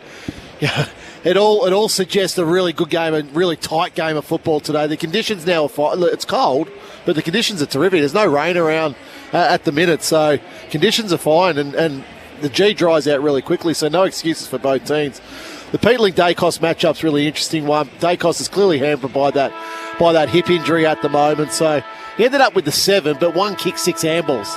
yeah, it all suggests a really good game, a really tight game of football today. The conditions now are fine. It's cold, but the conditions are terrific. There's no rain around at the minute, so conditions are fine, and the G dries out really quickly, so no excuses for both teams. The Peterling-Dacos matchup's really interesting one. Dacos is clearly hampered by that hip injury at the moment, so he ended up with the 7, but 1 kick, 6 handballs.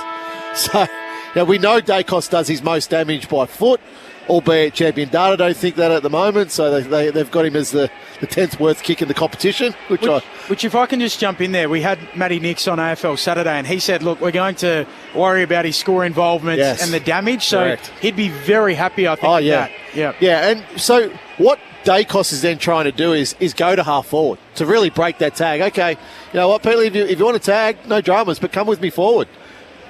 So we know Dacos does his most damage by foot, albeit champion data don't think that at the moment, so they've got him as the 10th worst kick in the competition. Which, if I can just jump in there, we had Matty Nix on AFL Saturday, and he said, look, we're going to worry about his score involvement and the damage, so correct. He'd be very happy, I think, with that. Yeah, and so what Dacos is then trying to do is go to half forward to really break that tag. Okay, you know what, Peterlee, if you want to tag, no dramas, but come with me forward.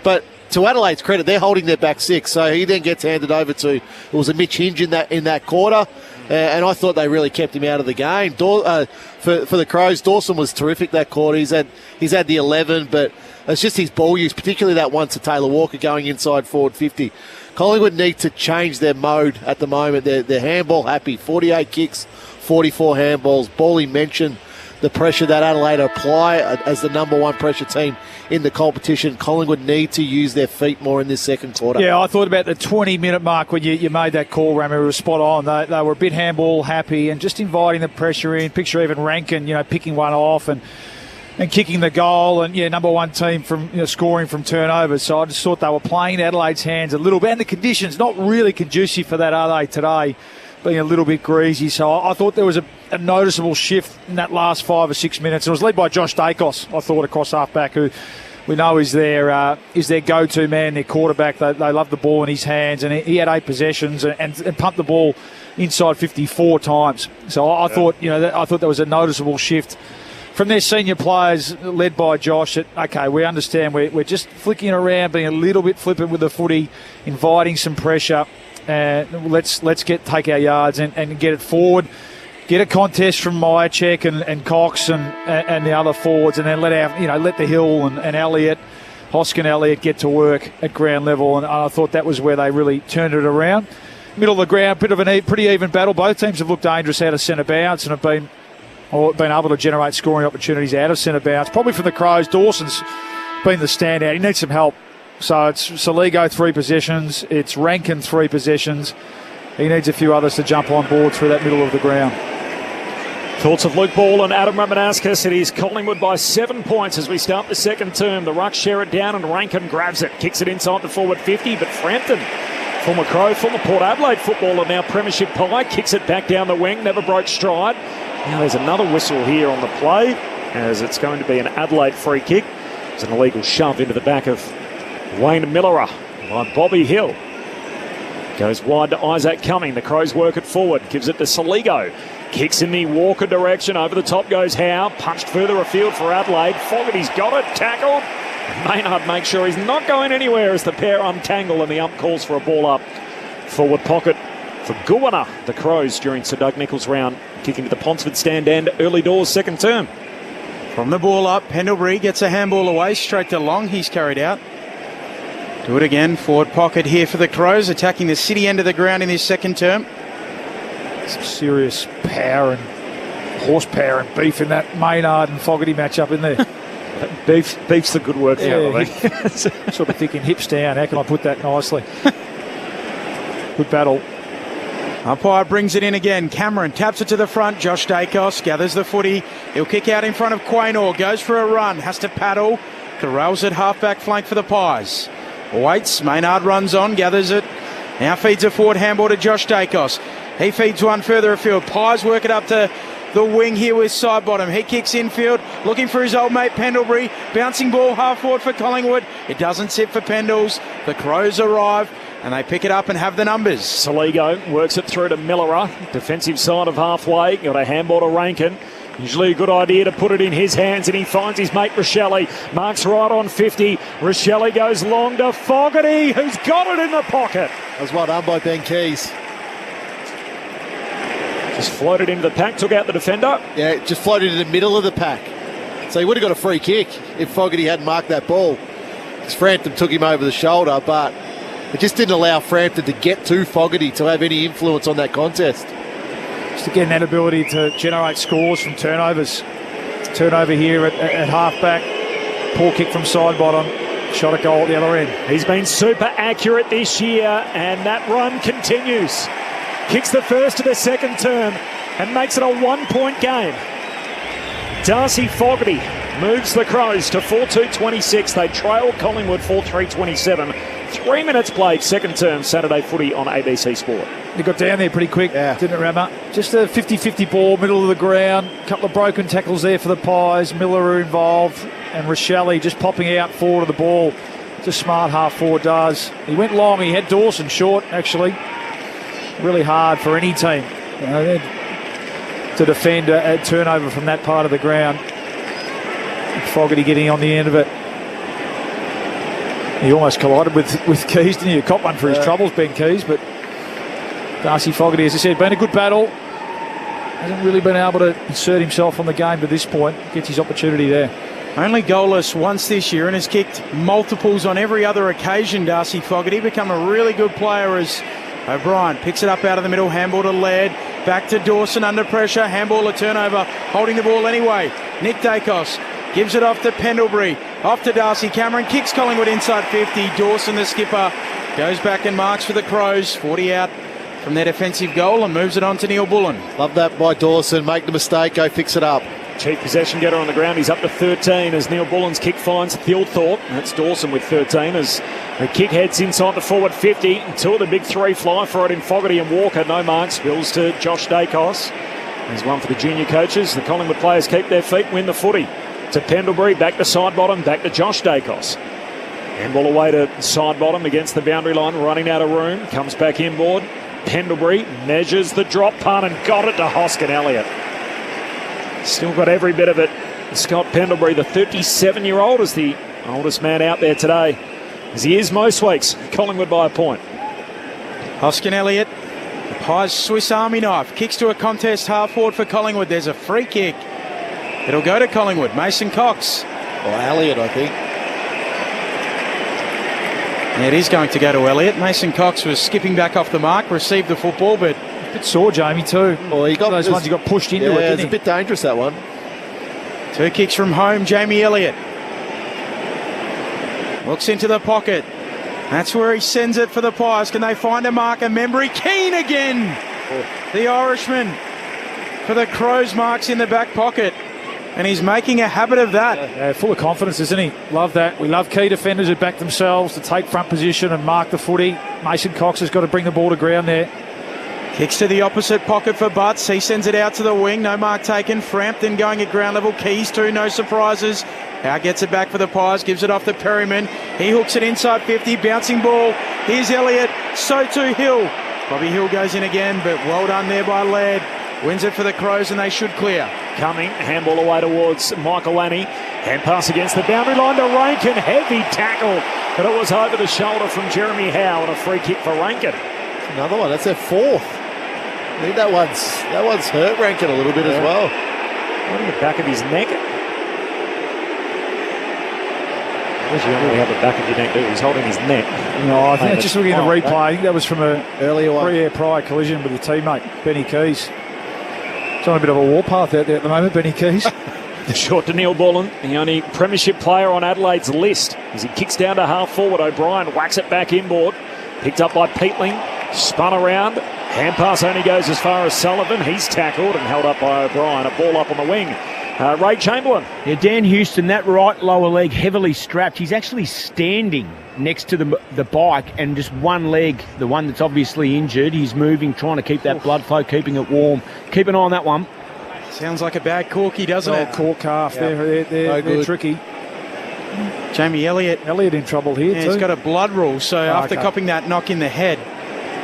But to Adelaide's credit, they're holding their back 6, so he then gets handed over to, it was a Mitch Hinge in that quarter, and I thought they really kept him out of the game. For the Crows, Dawson was terrific that quarter. He's had the 11, but it's just his ball use, particularly that one to Taylor Walker going inside forward 50. Collingwood need to change their mode at the moment. They're handball happy. 48 kicks, 44 handballs. Bally mentioned the pressure that Adelaide apply as the number one pressure team in the competition. Collingwood need to use their feet more in this second quarter. Yeah, I thought about the 20-minute mark when you made that call, Ramo. It was spot on. They were a bit handball happy and just inviting the pressure in. Picture even Rankin, picking one off and kicking the goal, and number one team from scoring from turnovers. So I just thought they were playing Adelaide's hands a little bit, and the conditions not really conducive for that, are they, today, being a little bit greasy. So I thought there was a noticeable shift in that last 5 or 6 minutes. It was led by Josh Dacos, I thought, across half-back, who we know is their go-to man, their quarterback. They love the ball in his hands, and he had 8 possessions and pumped the ball inside 54 times. So I thought, I thought there was a noticeable shift from their senior players, led by Josh, that, okay, we understand we're just flicking around, being a little bit flippant with the footy, inviting some pressure. Let's take our yards and get it forward. Get a contest from Myercheck and Cox and the other forwards, and then let the Hill and Elliott, Hoskin Elliott, get to work at ground level. And I thought that was where they really turned it around. Middle of the ground, bit of a pretty even battle. Both teams have looked dangerous out of centre bounce and have been able to generate scoring opportunities out of centre bounce. Probably for the Crows, Dawson's been the standout. He needs some help. So it's Saligo 3 possessions. It's Rankin 3 possessions. He needs a few others to jump on board through that middle of the ground. Thoughts of Luke Ball and Adam Ramanauskas. It is Collingwood by 7 points as we start the second term. The Rucks share it down and Rankin grabs it. Kicks it inside the forward 50, but Frampton, former Crow, former Port Adelaide footballer, now premiership pie, kicks it back down the wing, never broke stride. Now there's another whistle here on the play, as it's going to be an Adelaide free kick. It's an illegal shove into the back of Wayne Millerer by Bobby Hill. Goes wide to Isaac Cumming. The Crows work it forward. Gives it to Saligo. Kicks in the Walker direction. Over the top goes Howe. Punched further afield for Adelaide. Fogarty's got it. Tackled. Maynard makes sure he's not going anywhere as the pair untangle, and the ump calls for a ball up. Forward pocket for Goanna. The Crows during Sir Doug Nicholls' round. Kicking to the Ponsford stand end early doors second term. From the ball up, Pendlebury gets a handball away, straight to Long. He's carried out. Do it again. Forward pocket here for the Crows, attacking the city end of the ground in this second term. Some serious power and horsepower and beef in that Maynard and Fogarty matchup in there. Beef's the good word for you, I think. Sort of thinking hips down. How can I put that nicely? Good battle. Umpire brings it in again. Cameron taps it to the front. Josh Dacos gathers the footy. He'll kick out in front of Quaynor. Goes for a run. Has to paddle. Corrals at half-back flank for the Pies. Waits. Maynard runs on. Gathers it. Now feeds a forward handball to Josh Dacos. He feeds one further afield. Pies work it up to the wing here with Sidebottom. He kicks infield, looking for his old mate Pendlebury. Bouncing ball half forward for Collingwood. It doesn't sit for Pendles. The Crows arrive and they pick it up and have the numbers. Saligo works it through to Millerer. Defensive side of halfway. Got a handball to Rankin. Usually a good idea to put it in his hands, and he finds his mate Rochelle. Marks right on 50. Rochelle goes long to Fogarty, who's got it in the pocket. That was well done by Ben Keys. Just floated into the pack, took out the defender. Yeah, just floated in the middle of the pack. So he would have got a free kick if Fogarty hadn't marked that ball. Because Frampton took him over the shoulder, but it just didn't allow Frampton to get to Fogarty to have any influence on that contest. Just again, that ability to generate scores from turnovers. Turnover here at half-back. Poor kick from Sidebottom. Shot a goal at the other end. He's been super accurate this year, and that run continues. Kicks the first to the second term and makes it a 1-point game. Darcy Fogarty moves the Crows to 4-2-26. They trail Collingwood 4-3-27. 3 minutes played, second term, Saturday footy on ABC Sport. They got down there pretty quick, didn't it, Rammer? Just a 50-50 ball, middle of the ground. A couple of broken tackles there for the Pies. Miller involved, and Rochelle just popping out forward of the ball. Just smart half forward does. He went long. He had Dawson short, actually. Really hard for any team to defend a turnover from that part of the ground. Fogarty getting on the end of it. He almost collided with Keys, didn't he? A cop one for his troubles, Ben Keys, but Darcy Fogarty, as I said, been a good battle. Hasn't really been able to insert himself on the game to this point. Gets his opportunity there. Only goalless once this year and has kicked multiples on every other occasion, Darcy Fogarty. Become a really good player as O'Brien picks it up out of the middle. Handball to Laird. Back to Dawson under pressure. Handball a turnover. Holding the ball anyway. Nick Dacos gives it off to Pendlebury. Off to Darcy. Cameron kicks Collingwood inside 50. Dawson, the skipper, goes back and marks for the Crows. 40 out from their defensive goal and moves it on to Neil Bullen. Love that by Dawson. Make the mistake, go fix it up. Cheap possession getter on the ground. He's up to 13 as Neil Bullen's kick finds Thilthorpe. That's Dawson with 13 as the kick heads inside the forward 50. Two of the big three fly for it in Fogarty and Walker. No marks. Spills to Josh Dacos. There's one for the junior coaches. The Collingwood players keep their feet, win the footy. To Pendlebury, back to Sidebottom, back to Josh Dacos. Handball away to Sidebottom against the boundary line, running out of room. Comes back inboard. Pendlebury measures the drop punt and got it to Hoskin Elliott. Still got every bit of it. Scott Pendlebury, the 37-year-old, is the oldest man out there today, as he is most weeks. Collingwood by a point. Hoskin Elliott, the Pies Swiss Army knife, kicks to a contest half forward for Collingwood. There's a free kick. It'll go to Collingwood. Mason Cox. Or Elliott, I think. Yeah, it is going to go to Elliott. Mason Cox was skipping back off the mark, received the football, but a bit sore, Jamie, too. Well, he got those ones he got pushed into it, didn't he? It's a bit dangerous, that one. Two kicks from home, Jamie Elliott. Looks into the pocket. That's where he sends it for the Pies. Can they find a marker? Membry Keane again. The Irishman for the Crows marks in the back pocket. And he's making a habit of that. Yeah, full of confidence, isn't he? Love that. We love key defenders who back themselves to take front position and mark the footy. Mason Cox has got to bring the ball to ground there. Kicks to the opposite pocket for Butts. He sends it out to the wing. No mark taken. Frampton going at ground level. Keys too. No surprises. Howe gets it back for the Pies. Gives it off to Perryman. He hooks it inside 50. Bouncing ball. Here's Elliott. So too Hill. Bobby Hill goes in again, but well done there by Laird. Wins it for the Crows and they should clear. Coming. Handball away towards Michael Lanny. Hand pass against the boundary line to Rankin. Heavy tackle. But it was over the shoulder from Jeremy Howe and a free kick for Rankin. Another one. That's their fourth. I think that one's hurt Rankin a little bit as well. Right in the back of his neck. Does you only have it back of your neck, do you? He's holding his neck. No, I think just looking at the replay, I think that was from an earlier one. Prior collision with the teammate, Benny Keys. He's on a bit of a warpath out there at the moment, Benny Keys. Short to Neil Bullen, the only premiership player on Adelaide's list. As he kicks down to half forward, O'Brien whacks it back inboard. Picked up by Peatling, spun around. Hand pass only goes as far as Sullivan. He's tackled and held up by O'Brien. A ball up on the wing. Ray Chamberlain. Yeah, Dan Houston, that right lower leg heavily strapped. He's actually standing next to the bike and just one leg, the one that's obviously injured, he's moving, trying to keep that blood flow, keeping it warm. Keep an eye on that one. Sounds like a bad corky, doesn't it? Cork calf. Yep. They're tricky. Jamie Elliott in trouble here too. He's got a blood rule, so after copping that knock in the head,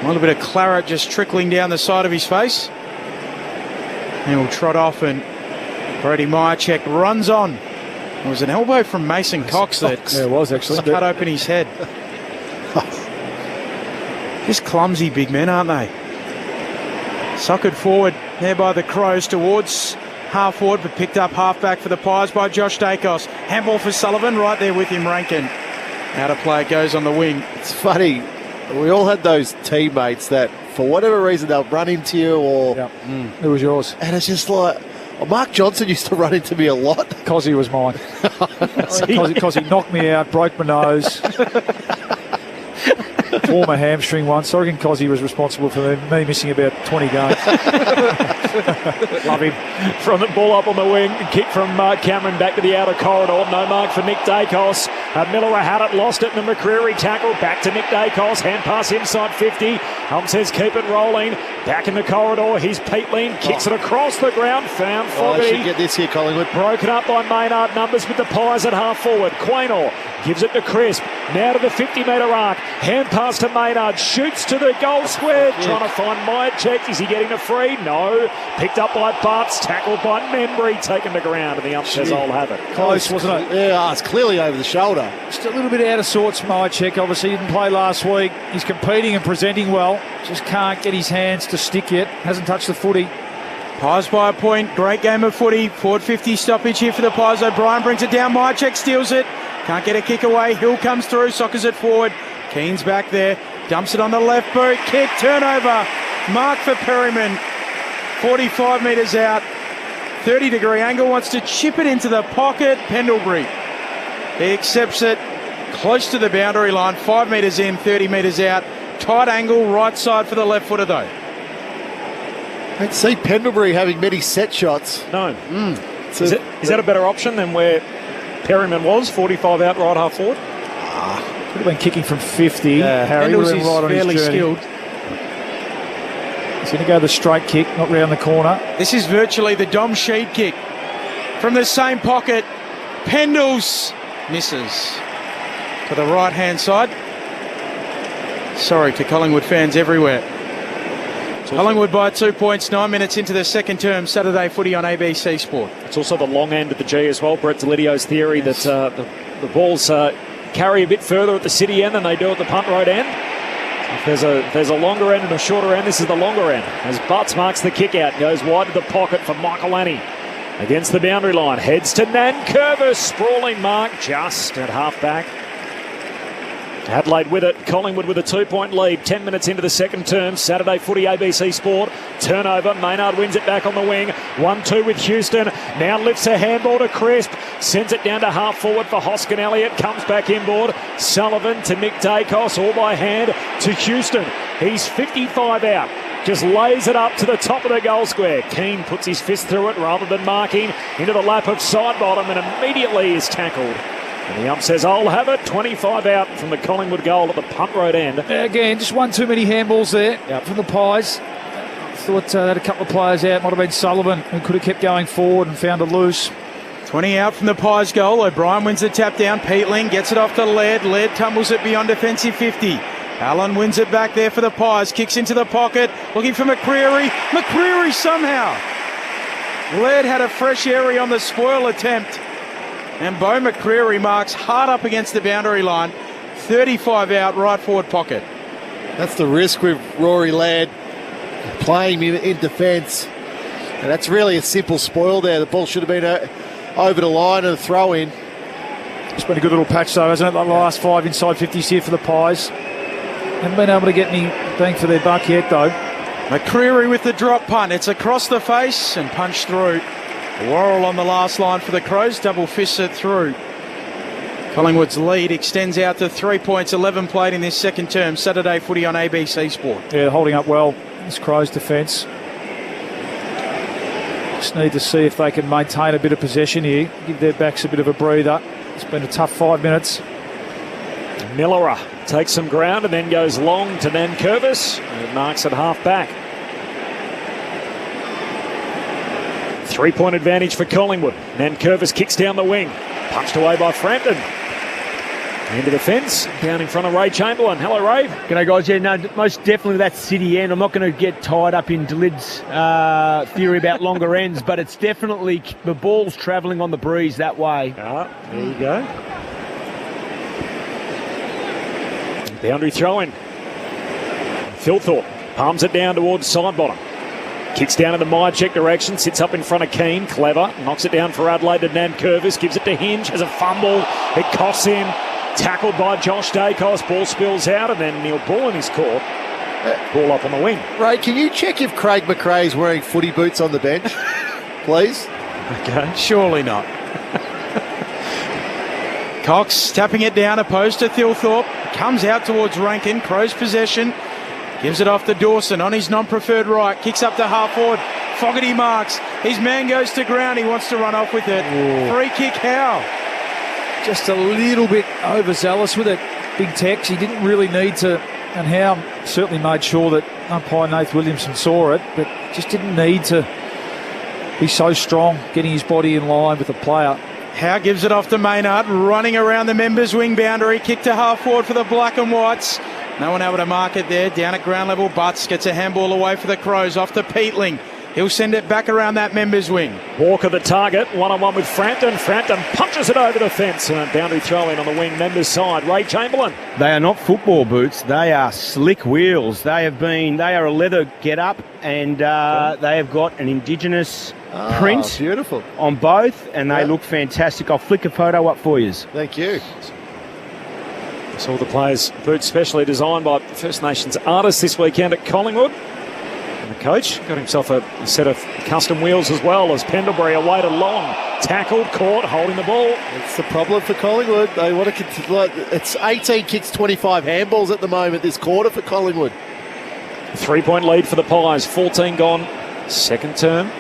a little bit of claret just trickling down the side of his face. And he'll trot off, and Brody Myercheck runs on. It was an elbow from Mason Cox that it was actually cut open his head. Just clumsy big men, aren't they? Suckered forward there by the Crows towards half forward, but picked up half back for the Pies by Josh Dacos. Handball for Sullivan, right there with him, Rankin. Out of play, it goes on the wing. It's funny, we all had those teammates that for whatever reason they'll run into you or... It was yours. And it's just like... Mark Johnson used to run into me a lot. Cozzy was mine. Cozzy knocked me out, broke my nose. Tore my hamstring once. I reckon Cozzy was responsible for me missing about 20 games. Love him. From the ball up on the wing, kick from Cameron back to the outer corridor. No mark for Nick Dacos. Miller had it, lost it, and the McCreary tackle. Back to Nick Dacos. Hand pass inside 50. Says keep it rolling. Back in the corridor. He's Peatling. Kicks it across the ground. Found Fogarty. They should get this here, Collingwood. Broken up by Maynard numbers with the Pies at half forward. Quaynor gives it to Crisp. Now to the 50-metre arc. Hand pass to Maynard. Shoots to the goal square. Trying to find Myercheck. Is he getting a free? No. Picked up by Butts. Tackled by Membry. Taken to ground. And the ump says I'll have it. Close, wasn't it? Yeah, it's clearly over the shoulder. Just a little bit out of sorts, Myercheck. Obviously, he didn't play last week. He's competing and presenting well. Just can't get his hands to stick yet. Hasn't touched the footy. Pies by a point. Great game of footy. Forward 50 stoppage here for the Pies. O'Brien brings it down. Myercheck steals it. Can't get a kick away. Hill comes through. Sockers it forward. Keane's back there. Dumps it on the left boot. Kick. Turnover. Mark for Perryman. 45 metres out. 30-degree angle. Wants to chip it into the pocket. Pendlebury. He accepts it. Close to the boundary line. 5 metres in. 30 metres out. Tight angle. Right side for the left footer though. I don't see Pendlebury having many set shots. No. Is that a better option than where Perryman was, 45 out, right half forward? Could have been kicking from 50. Harry was right on fairly his journey. Skilled. He's going to go the straight kick, not round the corner. This is virtually the Dom Sheed kick. From the same pocket, Pendles misses to the right-hand side. Sorry to Collingwood fans everywhere. Collingwood by 2 points, 9 minutes into the second term. Saturday footy on ABC Sport. It's also the long end of the G as well. Brett Delidio's theory that the balls carry a bit further at the city end than they do at the punt road end. So if there's a longer end and a shorter end, this is the longer end. As Butts marks the kick out, goes wide to the pocket for Michael Annie. Against the boundary line, heads to Nankervis. Sprawling mark just at half back. Adelaide with it, Collingwood with a 2-point lead, 10 minutes into the second term. Saturday footy, ABC Sport. Turnover, Maynard wins it back on the wing. 1-2 with Houston. Now lifts a handball to Crisp. Sends it down to half forward for Hoskin Elliott. Comes back inboard. Sullivan to Nick Dacos, all by hand to Houston. He's 55 out. Just lays it up to the top of the goal square. Keane puts his fist through it rather than marking into the lap of side bottom and immediately is tackled. And the ump says, I'll have it. 25 out from the Collingwood goal at the punt road end. Again, just one too many handballs there from the Pies. Thought they had a couple of players out. Might have been Sullivan who could have kept going forward and found a loose. 20 out from the Pies goal. O'Brien wins the tap down. Peatling gets it off to Laird. Laird tumbles it beyond defensive 50. Allen wins it back there for the Pies. Kicks into the pocket. Looking for McCreary. McCreary somehow. Laird had a fresh area on the spoil attempt. And Beau McCreary marks hard up against the boundary line. 35 out, right forward pocket. That's the risk with Rory Laird playing in defence. And that's really a simple spoil there. The ball should have been over the line and a throw in. It's been a good little patch though, hasn't it? Like the last 5 inside 50s here for the Pies. Haven't been able to get any bang for their buck yet though. McCreery with the drop punt. It's across the face and punched through. Worrell on the last line for the Crows. Double fists it through. Collingwood's lead extends out to 3 points, 11 played in this second term. Saturday footy on ABC Sport. Yeah, holding up well, this Crows defence. Just need to see if they can maintain a bit of possession here, give their backs a bit of a breather. It's been a tough 5 minutes. Millera takes some ground and then goes long to Nankervis, and marks at half back. 3-point advantage for Collingwood. Nankervis kicks down the wing, punched away by Frampton. Into the fence, down in front of Ray Chamberlain. Hello, Ray. G'day, guys. Yeah, no, most definitely that's City end. I'm not going to get tied up in Delid's theory about longer ends, but it's definitely the ball's travelling on the breeze that way. There you go. Boundary throw-in. Phil Thorpe palms it down towards side bottom. Kicks down in the Myercheck direction, sits up in front of Keane. Clever, knocks it down for Adelaide to Nankervis, gives it to Hinge, has a fumble. It costs him. Tackled by Josh Dacos, ball spills out, and then Neil Bullen is caught. Ball up on the wing. Ray, can you check if Craig McRae's wearing footy boots on the bench, please? Okay, surely not. Cox tapping it down, opposed to Thilthorpe. Comes out towards Rankin, Crows possession. Gives it off to Dawson on his non-preferred right. Kicks up to half forward. Fogarty marks. His man goes to ground. He wants to run off with it. Ooh. Free kick, Howe. Just a little bit overzealous with it, Big Tex. He didn't really need to, and Howe certainly made sure that umpire Nath Williamson saw it, but just didn't need to be so strong, getting his body in line with the player. Howe gives it off to Maynard, running around the members' wing boundary. Kick to half forward for the Black and Whites. No one able to mark it there. Down at ground level, Butts gets a handball away for the Crows. Off to Peatling. He'll send it back around that members' wing. Walker the target, one-on-one with Frampton. Frampton punches it over the fence. And a boundary throw-in on the wing members' side. Ray Chamberlain. They are not football boots. They are slick wheels. They are a leather get-up, and they have got an Indigenous print beautiful on both, and they look fantastic. I'll flick a photo up for you. Thank you. Saw the players' boots specially designed by First Nations artists this weekend at Collingwood. And the coach got himself a set of custom wheels as well, as Pendlebury awaited long. Tackled, caught, holding the ball. It's the problem for Collingwood. They want to continue. It's 18 kicks, 25 handballs at the moment this quarter for Collingwood. 3-point lead for the Pies, 14 gone, second term.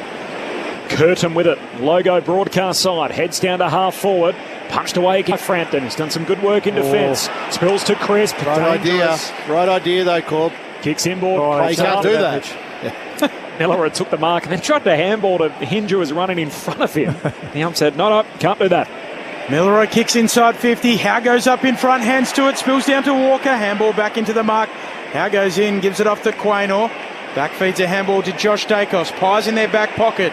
Curtin with it, logo broadcast side, heads down to half forward. Punched away against Frampton. He's done some good work in defence. Spills to Crisp. Right idea though, Corb. Kicks inboard. He can't do that. Millera took the mark and then tried to handball to Hinge, who was running in front of him. The ump said, no, can't do that. Millera kicks inside 50. Howe goes up in front, hands to it, spills down to Walker. Handball back into the mark. Howe goes in, gives it off to Quaynor. Back feeds a handball to Josh Dacos. Pies in their back pocket.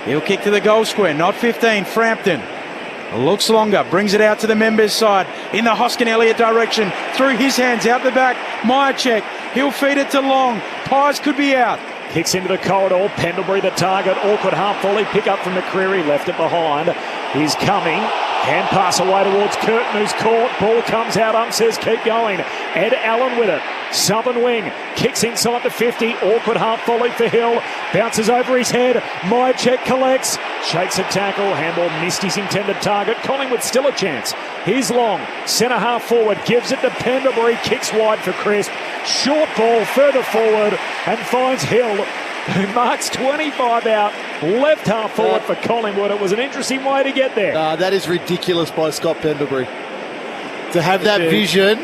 He'll kick to the goal square. Not 15. Frampton. Looks longer, brings it out to the members' side in the Hoskin Elliott direction. Through his hands, out the back. Myercheck, he'll feed it to Long. Pies could be out. Kicks into the corridor. Pendlebury the target. Awkward half volley. Pick up from McCreery. Left it behind. He's coming. Hand pass away towards Curtin, who's caught. Ball comes out. Ump says keep going. Ed Allen with it. Southern wing. Kicks inside the 50. Awkward half volley for Hill. Bounces over his head. Myercheck collects. Shakes a tackle. Handball missed his intended target. Collingwood still a chance. Here's Long. Centre half forward. Gives it to Pendlebury. Kicks wide for Crisp. Short ball further forward and finds Hill, who marks 25 out. Left half forward for Collingwood. It was an interesting way to get there. That is ridiculous by Scott Pendlebury. To have that vision,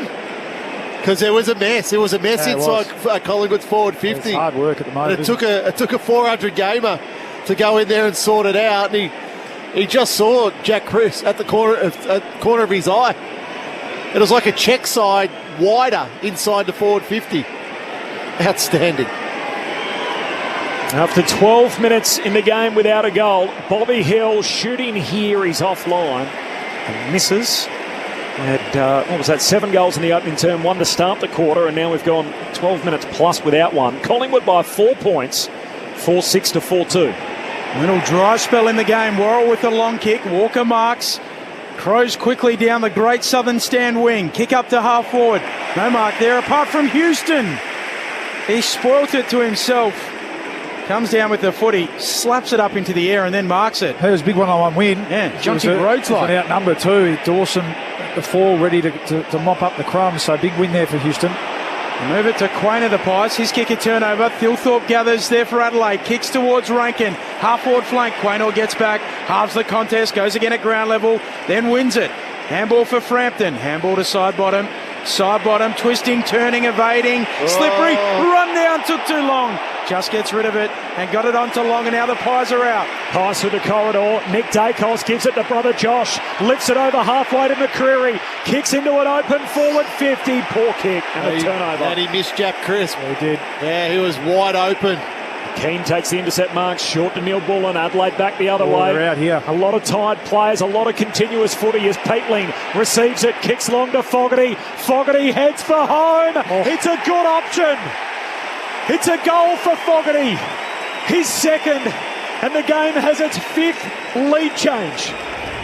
because there was a mess. There was a mess inside Collingwood's forward 50. It's hard work at the moment. And it took a 400 gamer to go in there and sort it out. And he just saw Jack Crisp at the corner of his eye. It was like a check side wider inside the forward 50. Outstanding. After 12 minutes in the game without a goal, Bobby Hill shooting here. He's offline and misses. Had 7 goals in the opening term, 1 to start the quarter, and now we've gone 12 minutes plus without one. Collingwood by 4 points, 4-6 to 4-2. Little dry spell in the game. Worrell with the long kick. Walker marks. Crows quickly down the Great Southern Stand wing. Kick up to half forward. No mark there apart from Houston. He spoilt it to himself. Comes down with the footy, slaps it up into the air and then marks it. It was a big one-on-one win. Yeah, Jonty Rhodes like. Outnumbered too. Dawson at the fall, ready to mop up the crumbs. So big win there for Houston. Move it to Quain of the Pies. His kick a turnover. Thilthorpe gathers there for Adelaide. Kicks towards Rankin. Half forward flank. Quainor gets back. Halves the contest. Goes again at ground level. Then wins it. Handball for Frampton. Handball to side bottom. Side bottom. Twisting, turning, evading. Slippery. Run down. Took too long. Just gets rid of it and got it on to Long, and now the Pies are out. Pass through the corridor. Nick Dacos gives it to brother Josh. Lifts it over halfway to McCreary. Kicks into an open forward 50. Poor kick and a turnover. And he missed Jack Crisp. He did. Yeah, he was wide open. Keane takes the intercept mark. Short to Neil Bullen. Adelaide back the other way. They're out here. A lot of tired players. A lot of continuous footy as Peitling receives it. Kicks long to Fogarty. Fogarty heads for home. It's a good option. It's a goal for Fogarty. His second, and the game has its fifth lead change.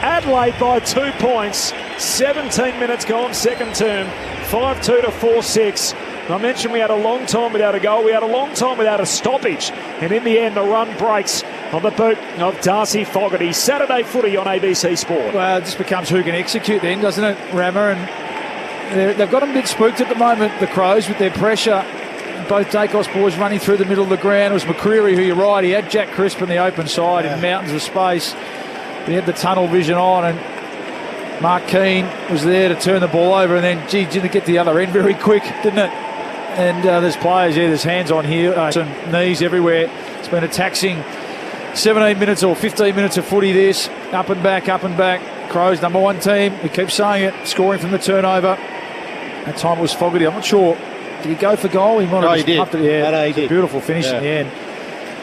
Adelaide by 2 points. 17 minutes gone, second term. 5-2 to 4-6. I mentioned we had a long time without a goal. We had a long time without a stoppage. And in the end, the run breaks on the boot of Darcy Fogarty. Saturday footy on ABC Sport. Well, it just becomes who can execute then, doesn't it, Rammer? And they've got them a bit spooked at the moment, the Crows, with their pressure. Both Dacos boys running through the middle of the ground. It was McCreary, who you're right, he had Jack Crisp in the open side in mountains of space. He had the tunnel vision on, and Mark Keane was there to turn the ball over, and then, didn't get the other end very quick, didn't it? And there's players, there's hands on here, and knees everywhere. It's been a taxing 17 minutes or 15 minutes of footy this, up and back. Crows, number one team, we keep saying it, scoring from the turnover. That time it was Fogarty, I'm not sure. Did he go for goal? He might have he did. Upped it. Yeah, he did. Beautiful finish in the end.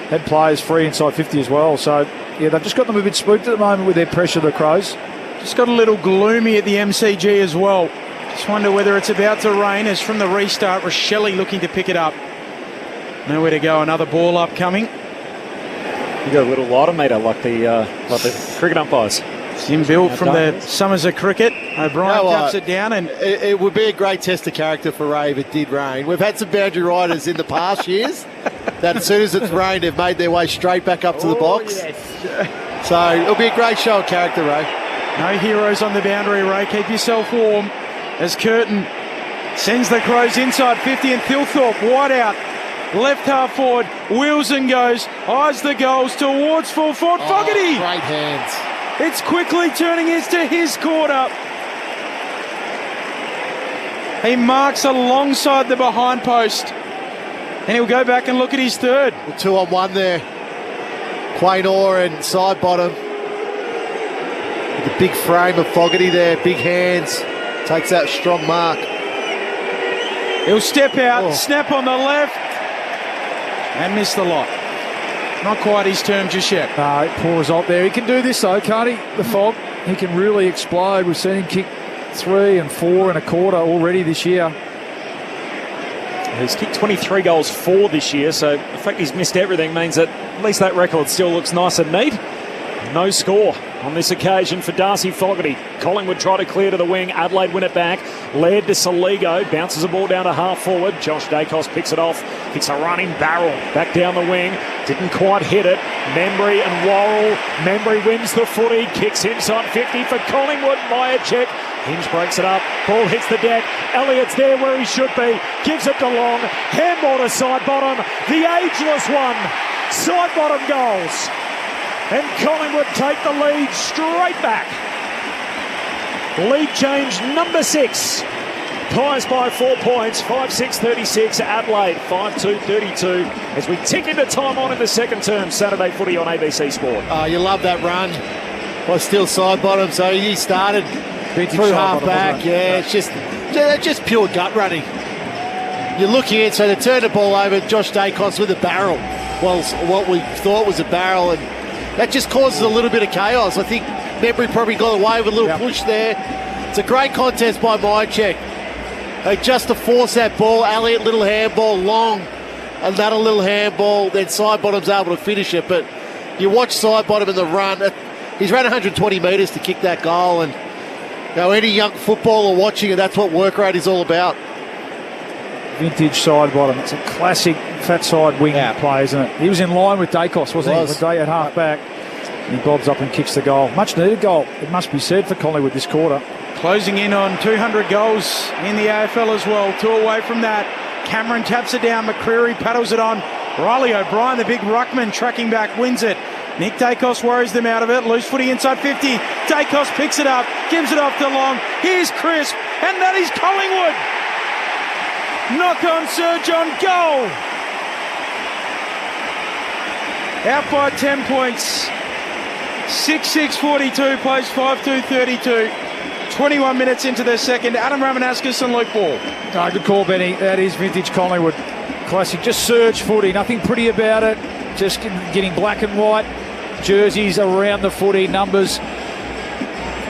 Had players free inside 50 as well. So, yeah, they've just got them a bit spooked at the moment with their pressure, the Crows. Just got a little gloomy at the MCG as well. Just wonder whether it's about to rain as from the restart, Rochelle looking to pick it up. Nowhere to go, another ball upcoming. You got a little lighter meter like the cricket umpires. Jim built from the Summers of cricket. O'Brien cuts it down, and it would be a great test of character for Ray if it did rain. We've had some boundary riders in the past years that as soon as it's rained, they've made their way straight back up to the box. Yes. So it'll be a great show of character, Ray. No heroes on the boundary, Ray. Keep yourself warm as Curtin sends the Crows inside 50, and Thilthorpe wide out. Left half forward, wheels and goes, eyes the goals towards full forward. Fogarty! Great hands. It's quickly turning into his quarter. He marks alongside the behind post. And he'll go back and look at his third. The 2-on-1 there. Quainor and side bottom. With the big frame of Fogarty there, big hands. Takes that strong mark. He'll step out, snap on the left, and miss the lot. Not quite his term just yet. No, poor result there. He can do this though, can't he? The Fog. He can really explode. We've seen him kick 3 and 4 and a quarter already this year. He's kicked 23 goals 4 this year, so the fact he's missed everything means that at least that record still looks nice and neat. No score on this occasion for Darcy Fogarty. Collingwood try to clear to the wing. Adelaide win it back. Laird to Saligo. Bounces the ball down to half forward. Josh Dacos picks it off. Kicks a running barrel back down the wing. Didn't quite hit it. Membry and Worrell. Membry wins the footy. Kicks inside 50 for Collingwood. Myercheck. Hinge breaks it up. Ball hits the deck. Elliott's there where he should be. Gives it to Long. Handball to side bottom. The ageless one. Side bottom goals. And Collingwood take the lead straight back. Lead change number 6. Pies by 4 points. 5-6-36. Adelaide 5-2-32. As we tick into time on in the second term. Saturday footy on ABC Sport. Oh, you love that run. Well, still side bottom. So he started through half back. Yeah, it's just pure gut running. You're looking at, so they turn the ball over. Josh Dacos with a barrel. Well, what we thought was a barrel, and that just causes a little bit of chaos. I think Membry probably got away with a little push there. It's a great contest by Myercheck. Just to force that ball, Elliott, little handball, Long, another little handball, then Sidebottom's able to finish it. But you watch Sidebottom in the run. He's ran 120 metres to kick that goal, and Now, any young footballer watching it, that's what work rate is all about. Vintage side bottom. It's a classic fat side wing play, isn't it? He was in line with Dacos, wasn't he? With Day at half back. And he bobs up and kicks the goal. Much needed goal, it must be said, for Collingwood this quarter. Closing in on 200 goals in the AFL as well. 2 away from that. Cameron taps it down. McCreary paddles it on. Riley O'Brien, the big ruckman, tracking back, wins it. Nick Dacos worries them out of it. Loose footy inside 50. Dacos picks it up, gives it off to Long. Here's Crisp, and that is Collingwood. Knock on Sir John, goal. Out by 10 points. 6-6-42, plays 5-2-32. 21 minutes into the second. Adam Ramanauskas and Luke Ball. Oh, good call, Benny. That is vintage Collingwood. Classic, just surge footy. Nothing pretty about it. Just getting black and white jerseys around the footy. Numbers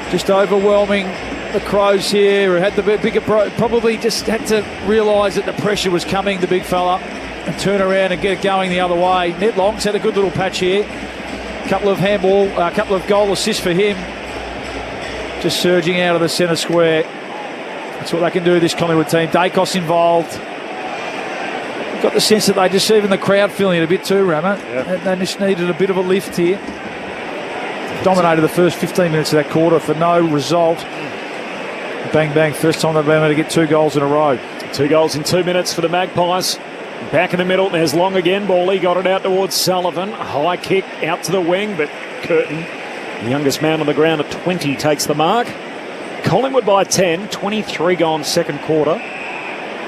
just overwhelming the Crows here. Had the bigger, probably just had to realise that the pressure was coming, the big fella, and turn around and get it going the other way. Ned Long's had a good little patch here. Couple of handball, a couple of goal assists for him. Just surging out of the centre square. That's what they can do, this Collingwood team. Dacos involved. Got the sense that they just, even the crowd feeling it a bit too, Rama. Yep. They just needed a bit of a lift here. Dominated the first 15 minutes of that quarter for no result. Bang, bang. First time they've been able to get 2 goals in a row. 2 goals in 2 minutes for the Magpies. Back in the middle, there's Long again. Bally got it out towards Sullivan. High kick out to the wing, but Curtin, the youngest man on the ground at 20, takes the mark. Collingwood by 10, 23 gone second quarter.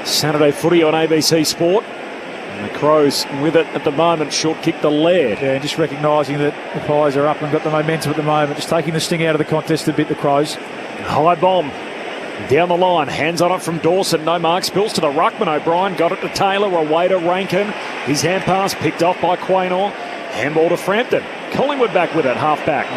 Saturday footy on ABC Sport. And the Crows with it at the moment, short kick to Laird. Yeah, just recognising that the Pies are up and got the momentum at the moment. Just taking the sting out of the contest a bit, the Crows. High bomb. Down the line, hands on it from Dawson, no mark, spills to the ruckman. O'Brien got it to Taylor, away to Rankin. His hand pass picked off by Quaynor. Handball to Frampton. Collingwood back with it, half back.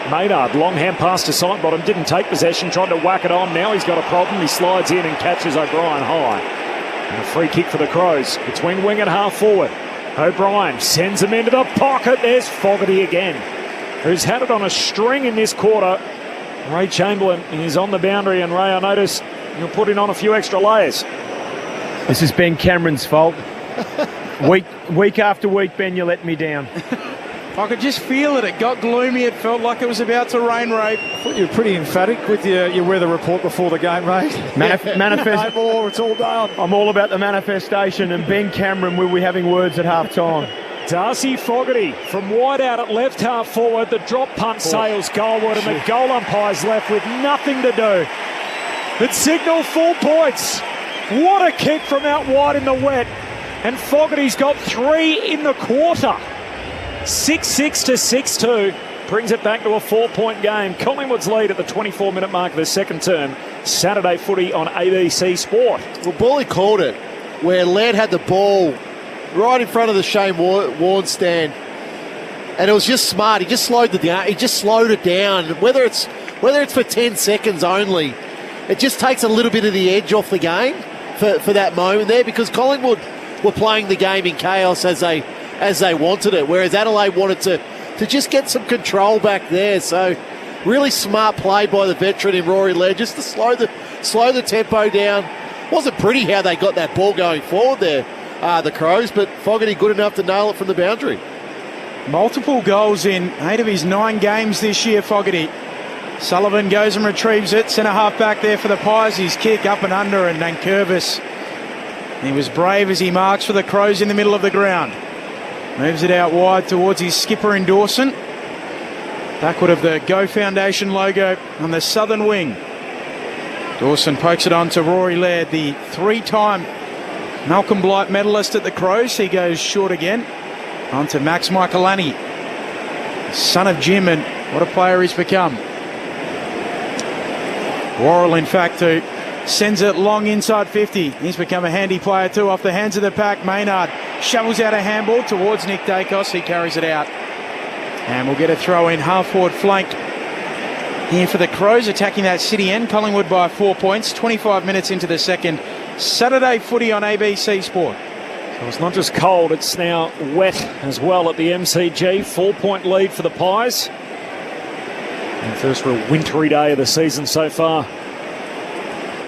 Maynard, long hand pass to Sidebottom, didn't take possession, tried to whack it on. Now he's got a problem. He slides in and catches O'Brien high. And a free kick for the Crows between wing and half forward. O'Brien sends him into the pocket. There's Fogarty again, who's had it on a string in this quarter. Ray Chamberlain is on the boundary, and Ray, I notice you're putting on a few extra layers. This is Ben Cameron's fault. Week after week, Ben, you let me down. I could just feel it. It got gloomy. It felt like it was about to rain, Ray. I thought you were pretty emphatic with your weather report before the game, Ray. Manifest. It's all done. I'm all about the manifestation, and Ben Cameron will be having words at half time. Darcy Fogarty from wide out at left half forward. The drop punt sails goalward, and the goal umpire's left with nothing to do but signal 4 points. What a kick from out wide in the wet. And Fogarty's got 3 in the quarter. 6-6 to 6-2. Brings it back to a 4-point game. Collingwood's lead at the 24-minute mark of the second term. Saturday footy on ABC Sport. Well, Bally called it where Laird had the ball right in front of the Shane Warne stand, and it was just smart. He just slowed it down. He just slowed it down. Whether it's for 10 seconds only, it just takes a little bit of the edge off the game for that moment there, because Collingwood were playing the game in chaos as they wanted it, whereas Adelaide wanted to just get some control back there. So really smart play by the veteran in Rory Laird, just to slow the tempo down. Wasn't pretty how they got that ball going forward there, the Crows, but Fogarty good enough to nail it from the boundary. Multiple goals in 8 of his 9 games this year, Fogarty. Sullivan goes and retrieves it. Centre half back there for the Pies. His kick up and under, and Nankervis. He was brave as he marks for the Crows in the middle of the ground. Moves it out wide towards his skipper in Dawson. Backward of the Go Foundation logo on the southern wing. Dawson pokes it on to Rory Laird, the 3-time Malcolm Blight medalist at the Crows. He goes short again. On to Max Michaelani, son of Jim, and what a player he's become. Worrell, in fact, who sends it long inside 50. He's become a handy player too, off the hands of the pack. Maynard shovels out a handball towards Nick Dacos. He carries it out. And we'll get a throw in, half forward flank here for the Crows, attacking that city end. Collingwood by 4 points, 25 minutes into the second. Saturday footy on ABC Sport. So it's not just cold, it's now wet as well at the MCG. 4-point lead for the Pies. And first real wintry day of the season so far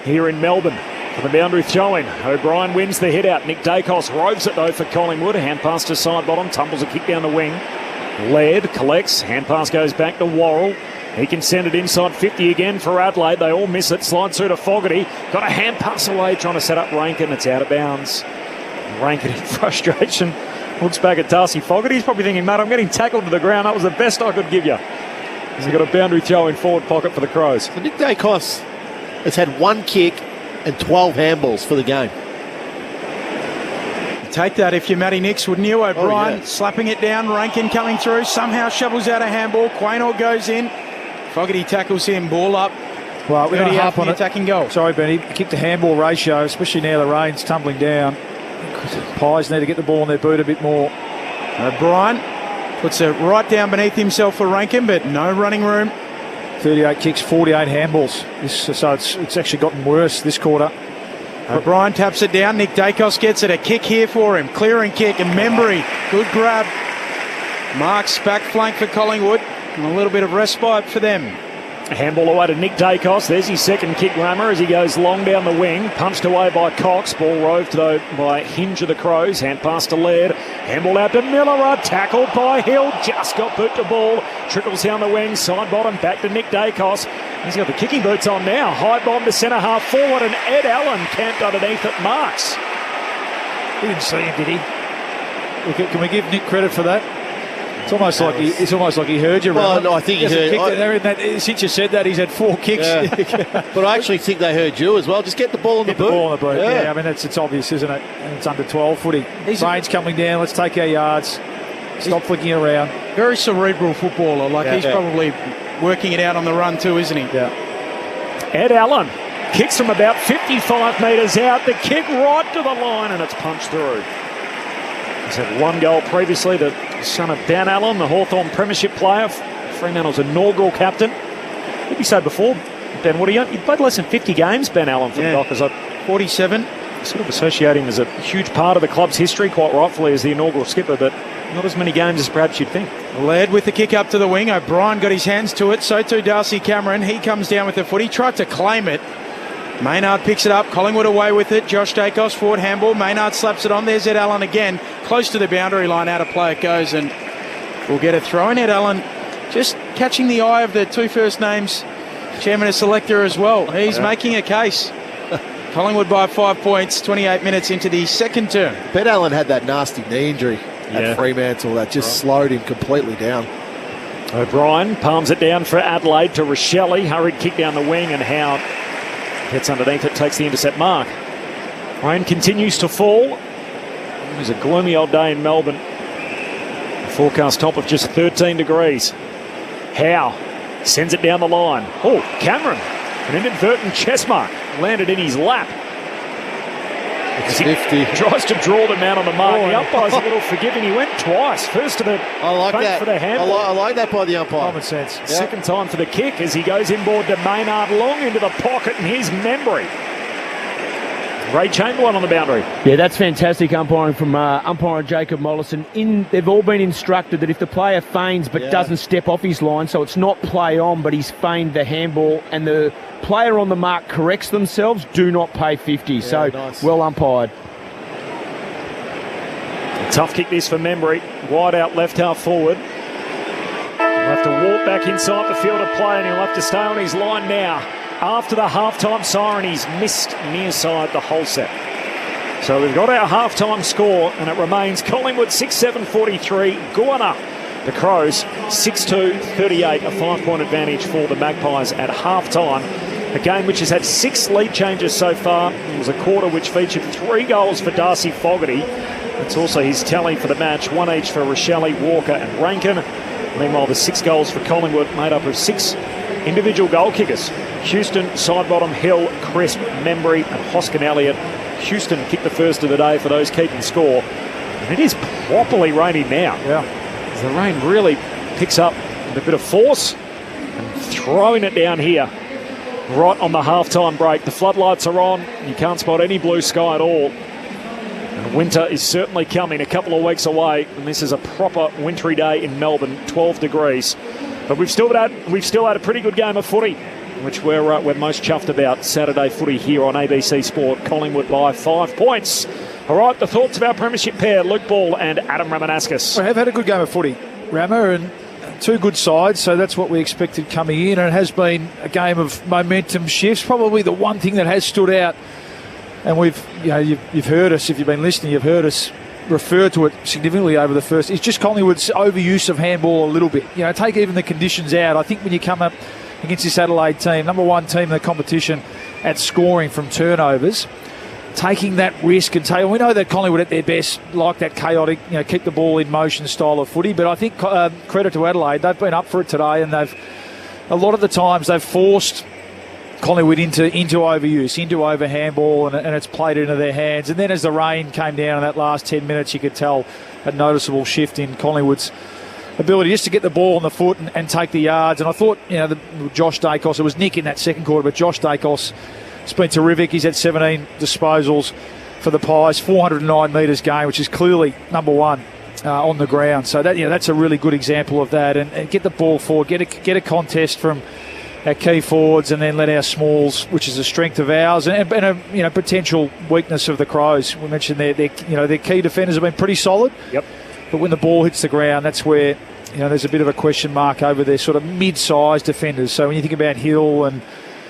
here in Melbourne. For the boundary throw-in, O'Brien wins the hit out. Nick Dacos roves it though for Collingwood. Hand pass to side bottom, tumbles a kick down the wing. Laird collects, hand pass goes back to Worrell. He can send it inside 50 again for Adelaide. They all miss it. Slides through to Fogarty. Got a hand pass away trying to set up Rankin. It's out of bounds. Rankin in frustration looks back at Darcy Fogarty. He's probably thinking, mate, I'm getting tackled to the ground. That was the best I could give you. He's got a boundary throw in forward pocket for the Crows. So Nick Dacos has had one kick and 12 handballs for the game. Take that if you're Matty Nicks, wouldn't you? O'Brien slapping it down. Rankin coming through. Somehow shovels out a handball. Quaynor goes in. Fogarty tackles him. Ball up. Well, we're going to harp on it. Attacking goal. Sorry, Benny. Kick the handball ratio, especially now the rain's tumbling down. Pies need to get the ball in their boot a bit more. O'Brien puts it right down beneath himself for Rankin, but no running room. 38 kicks, 48 handballs. So it's actually gotten worse this quarter. O'Brien taps it down. Nick Dacos gets it. A kick here for him. Clearing kick. And Membry, good grab. Marks back flank for Collingwood. And a little bit of respite for them. Handball away to Nick Dacos. There's his second kick rammer as he goes long down the wing. Punched away by Cox. Ball roved though by Hinge of the Crows. Hand pass to Laird. Handball out to Miller. Tackled by Hill. Just got boot to ball. Trickles down the wing. Side bottom back to Nick Dacos. He's got the kicking boots on now. High bomb to centre half forward. And Ed Allen camped underneath at Marks. He didn't see him, did he? Can we give Nick credit for that? It's almost like he heard you. Well, no, I think he heard. Since you said that, he's had 4 kicks. Yeah. But I actually think they heard you as well. Just get the ball in the boot. Ball in the boot. Yeah, I mean it's obvious, isn't it? And it's under 12 footy. Rain's coming down. Let's take our yards. Stop flicking around. Very cerebral footballer. He's probably working it out on the run too, isn't he? Yeah. Ed Allen kicks from about 55 metres out. The kick right to the line, and it's punched through. He's had one goal previously, the son of Dan Allen, the Hawthorn Premiership player, Fremantle's inaugural captain. Did we say before, Ben, you played less than 50 games, Ben Allen, for the Dockers. 47. Sort of associate him as a huge part of the club's history, quite rightfully, as the inaugural skipper, but not as many games as perhaps you'd think. Laird with the kick up to the wing. O'Brien got his hands to it. So too Darcy Cameron. He comes down with the foot. He tried to claim it. Maynard picks it up. Collingwood away with it. Josh Dacos forward handball. Maynard slaps it on. There's Ed Allen again. Close to the boundary line. Out of play it goes, and we'll get a throw in. Ed Allen just catching the eye of the two first names chairman and selector as well. He's making a case. Collingwood by 5 points, 28 minutes into the second term. Ben Allen had that nasty knee injury at Fremantle that just slowed him completely down. O'Brien palms it down for Adelaide to Rochelle. Hurried kick down the wing, and Howard gets underneath it, takes the intercept mark. Rain continues to fall. It was a gloomy old day in Melbourne. A forecast top of just 13 degrees. Howe sends it down the line. Oh, Cameron, an inadvertent chest mark, landed in his lap. He tries to draw them out on the mark. The umpire's a little forgiving. He went twice. First to the front for the handball. I like that by the umpire. Common sense. Yeah. Second time for the kick as he goes inboard to Maynard, long into the pocket, and here's Membry. Ray Chamberlain on the boundary. Yeah, that's fantastic umpiring from umpire Jacob Mollison. They've all been instructed that if the player feigns but doesn't step off his line, so it's not play on, but he's feigned the handball, and the player on the mark corrects themselves, do not pay 50. So nice. Well umpired. A tough kick this for Membry. Wide out left half forward. He'll have to walk back inside the field of play, and he'll have to stay on his line now. After the half-time siren, he's missed near side the whole set. So we've got our half-time score, and it remains Collingwood 6-7-43, Goanna, the Crows 6-2-38, a 5-point advantage for the Magpies at half-time. A game which has had 6 lead changes so far. It was a quarter which featured 3 goals for Darcy Fogarty. It's also his tally for the match, 1 each for Rochelle, Walker and Rankin. Meanwhile, the 6 goals for Collingwood made up of 6 individual goal kickers. Houston, Sidebottom, Hill, Crisp, Membry and Hoskin Elliott. Houston kicked the first of the day for those keeping score. And it is properly raining now. Yeah. As the rain really picks up with a bit of force and throwing it down here right on the half-time break. The floodlights are on. You can't spot any blue sky at all. And winter is certainly coming, a couple of weeks away. And this is a proper wintry day in Melbourne, 12 degrees. But we've still had a pretty good game of footy, which we're most chuffed about. Saturday footy here on ABC Sport. Collingwood by 5 points. All right, the thoughts of our premiership pair, Luke Ball and Adam Ramanauskas. We have had a good game of footy, Rama, and two good sides, so that's what we expected coming in, and it has been a game of momentum shifts. Probably the one thing that has stood out, and you've heard us, if you've been listening, you've heard us refer to it significantly over the first, is just Collingwood's overuse of handball a little bit. Take even the conditions out. I think when you come up against this Adelaide team, number one team in the competition at scoring from turnovers, taking that risk and we know that Collingwood at their best like that chaotic, keep the ball in motion style of footy, but I think credit to Adelaide, they've been up for it today, and a lot of the times they've forced Collingwood into overuse, into over handball, and it's played into their hands. And then as the rain came down in that last 10 minutes, you could tell a noticeable shift in Collingwood's ability just to get the ball on the foot and take the yards. And I thought, Josh Dacos, it was Nick in that second quarter, but Josh Dacos has been terrific. He's had 17 disposals for the Pies, 409 metres gained, which is clearly number one on the ground. So that's a really good example of that. And get the ball forward, get a contest from our key forwards, and then let our smalls, which is a strength of ours and a potential weakness of the Crows. We mentioned their key defenders have been pretty solid. Yep. But when the ball hits the ground, that's where there's a bit of a question mark over their sort of mid-sized defenders. So when you think about Hill and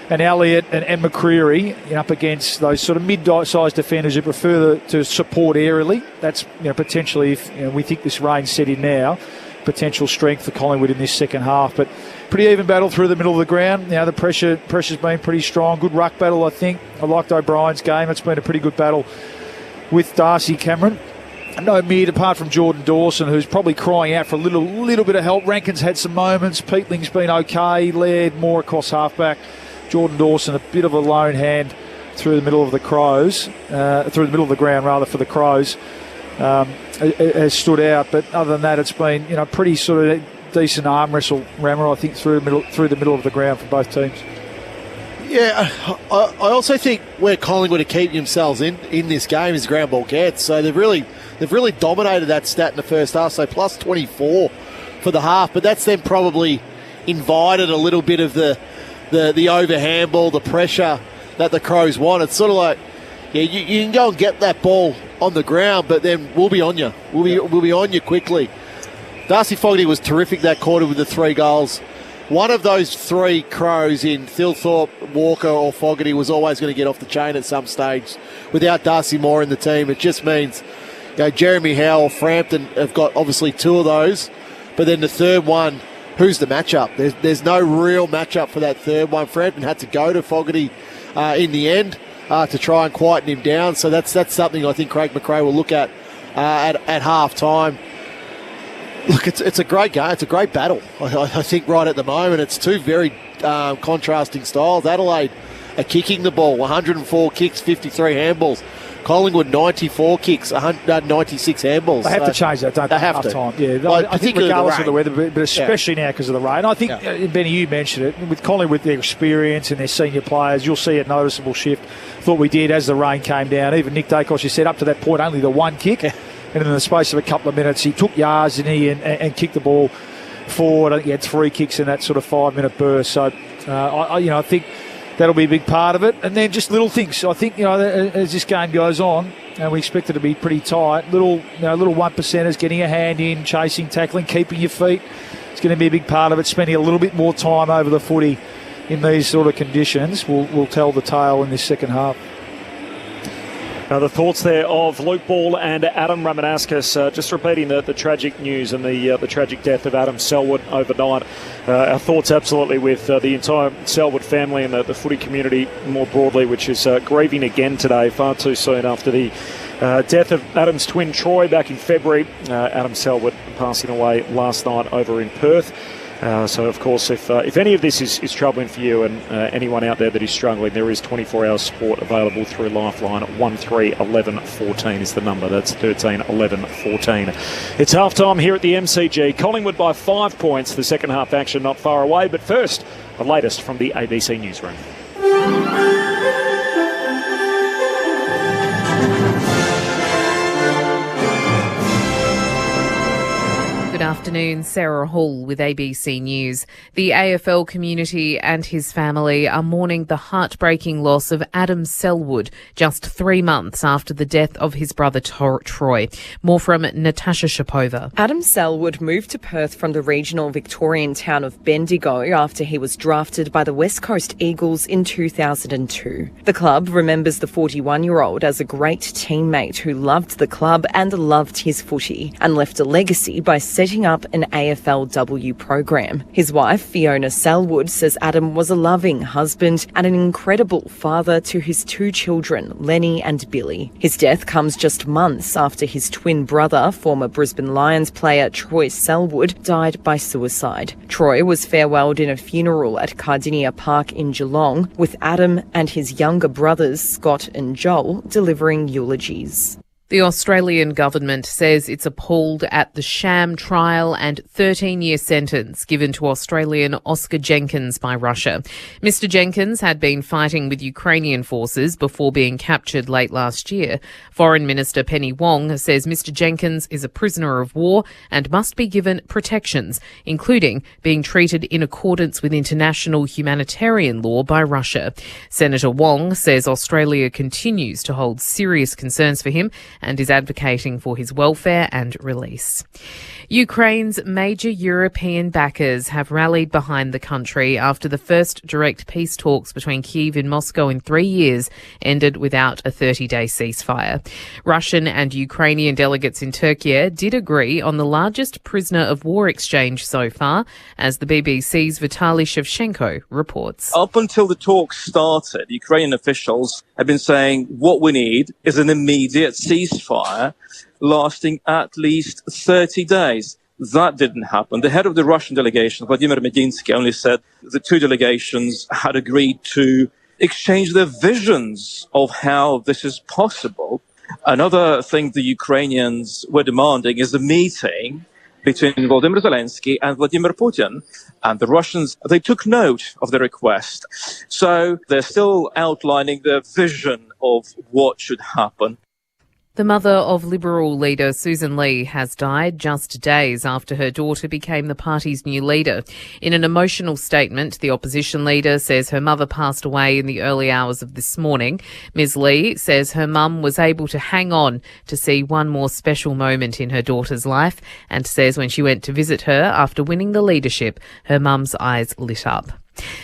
Elliott and McCreery up against those sort of mid-sized defenders who prefer to support aerially, that's potentially, if we think this rain set in now, potential strength for Collingwood in this second half. But pretty even battle through the middle of the ground. The pressure's been pretty strong. Good ruck battle, I think. I liked O'Brien's game. It's been a pretty good battle with Darcy Cameron. No mid apart from Jordan Dawson, who's probably crying out for a little bit of help. Rankin's had some moments. Peatling's been okay. Laird more across halfback. Jordan Dawson a bit of a lone hand through the middle of the Crows, through the middle of the ground rather for the Crows. Has stood out, but other than that, it's been pretty sort of decent arm wrestle, Rammer, I think, through the middle of the ground for both teams. Yeah, I also think where Collingwood are keeping themselves in this game is ground ball gets. So they've really dominated that stat in the first half. So plus 24 for the half, but that's then probably invited a little bit of the over handball, the pressure that the Crows want. It's sort of like, you can go and get that ball on the ground, but then we'll be on you. We'll be on you quickly. Darcy Fogarty was terrific that quarter with the 3 goals. One of those 3 Crows in Thilthorpe, Walker or Fogarty was always going to get off the chain at some stage. Without Darcy Moore in the team, it just means Jeremy Howe or Frampton have got obviously 2 of those, but then the third one, who's the matchup? There's no real matchup for that third one. Frampton had to go to Fogarty in the end to try and quieten him down. So that's something I think Craig McRae will look at half time. Look, it's a great game. It's a great battle. I think right at the moment it's 2 very contrasting styles. Adelaide are kicking the ball, 104 kicks, 53 handballs. Collingwood 94 kicks, 96 handballs. They have to change that, don't they? They have to. Time. Yeah, I think regardless of the weather, but especially now because of the rain. I think, Benny, you mentioned it, with Collingwood, with their experience and their senior players, you'll see a noticeable shift. Thought we did as the rain came down. Even Nick Dacos, you said up to that point, only the 1 kick. And in the space of a couple of minutes, he took yards and kicked the ball forward. I think he had 3 kicks in that sort of 5-minute burst. So, I think that'll be a big part of it. And then just little things. I think, as this game goes on, and we expect it to be pretty tight, little 1%ers, getting a hand in, chasing, tackling, keeping your feet. It's going to be a big part of it. Spending a little bit more time over the footy in these sort of conditions will tell the tale in this second half. The thoughts there of Luke Ball and Adam Ramanauskas, just repeating the tragic news and the tragic death of Adam Selwood overnight. Our thoughts absolutely with the entire Selwood family and the footy community more broadly, which is grieving again today, far too soon after the death of Adam's twin Troy back in February. Adam Selwood passing away last night over in Perth. So, of course, if any of this is troubling for you and anyone out there that is struggling, there is 24-hour support available through Lifeline. 13 11 14 is the number. That's 13 11 14. It's half-time here at the MCG. Collingwood by 5 points. The second half action not far away. But first, the latest from the ABC Newsroom. Good afternoon, Sarah Hall with ABC News. The AFL community and his family are mourning the heartbreaking loss of Adam Selwood just 3 months after the death of his brother Troy. More from Natasha Shapova. Adam Selwood moved to Perth from the regional Victorian town of Bendigo after he was drafted by the West Coast Eagles in 2002. The club remembers the 41-year-old as a great teammate who loved the club and loved his footy and left a legacy by setting up an AFLW program. His wife, Fiona Selwood, says Adam was a loving husband and an incredible father to his 2 children, Lenny and Billy. His death comes just months after his twin brother, former Brisbane Lions player Troy Selwood, died by suicide. Troy was farewelled in a funeral at Cardinia Park in Geelong, with Adam and his younger brothers, Scott and Joel, delivering eulogies. The Australian government says it's appalled at the sham trial and 13-year sentence given to Australian Oscar Jenkins by Russia. Mr Jenkins had been fighting with Ukrainian forces before being captured late last year. Foreign Minister Penny Wong says Mr Jenkins is a prisoner of war and must be given protections, including being treated in accordance with international humanitarian law by Russia. Senator Wong says Australia continues to hold serious concerns for him and is advocating for his welfare and release. Ukraine's major European backers have rallied behind the country after the first direct peace talks between Kyiv and Moscow in 3 years ended without a 30-day ceasefire. Russian and Ukrainian delegates in Turkey did agree on the largest prisoner of war exchange so far, as the BBC's Vitaly Shevchenko reports. Up until the talks started, Ukrainian officials have been saying what we need is an immediate ceasefire lasting at least 30 days. That didn't happen. The head of the Russian delegation, Vladimir Medinsky, only said the 2 delegations had agreed to exchange their visions of how this is possible. Another thing the Ukrainians were demanding is a meeting between Volodymyr Zelensky and Vladimir Putin. And the Russians, they took note of the request. So they're still outlining their vision of what should happen. The mother of Liberal leader Susan Lee has died just days after her daughter became the party's new leader. In an emotional statement, the opposition leader says her mother passed away in the early hours of this morning. Ms Lee says her mum was able to hang on to see one more special moment in her daughter's life, and says when she went to visit her after winning the leadership, her mum's eyes lit up.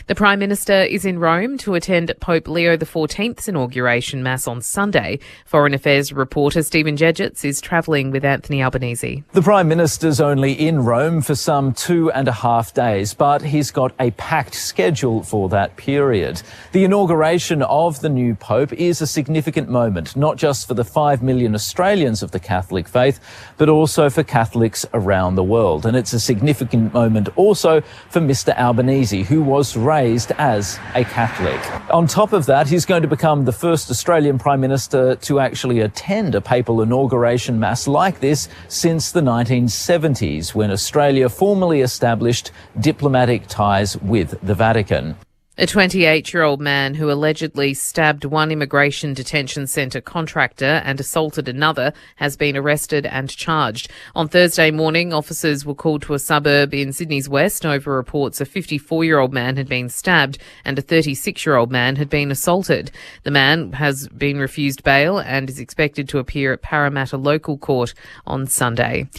The Prime Minister is in Rome to attend Pope Leo XIV's inauguration Mass on Sunday. Foreign Affairs reporter Stephen Jedgetts is travelling with Anthony Albanese. The Prime Minister's only in Rome for some 2.5 days, but he's got a packed schedule for that period. The inauguration of the new Pope is a significant moment, not just for the 5 million Australians of the Catholic faith, but also for Catholics around the world. And it's a significant moment also for Mr Albanese, who was raised as a Catholic. On top of that, he's going to become the first Australian Prime Minister to actually attend a papal inauguration mass like this since the 1970s, when Australia formally established diplomatic ties with the Vatican. A 28-year-old man who allegedly stabbed one immigration detention centre contractor and assaulted another has been arrested and charged. On Thursday morning, officers were called to a suburb in Sydney's west over reports a 54-year-old man had been stabbed and a 36-year-old man had been assaulted. The man has been refused bail and is expected to appear at Parramatta Local Court on Sunday.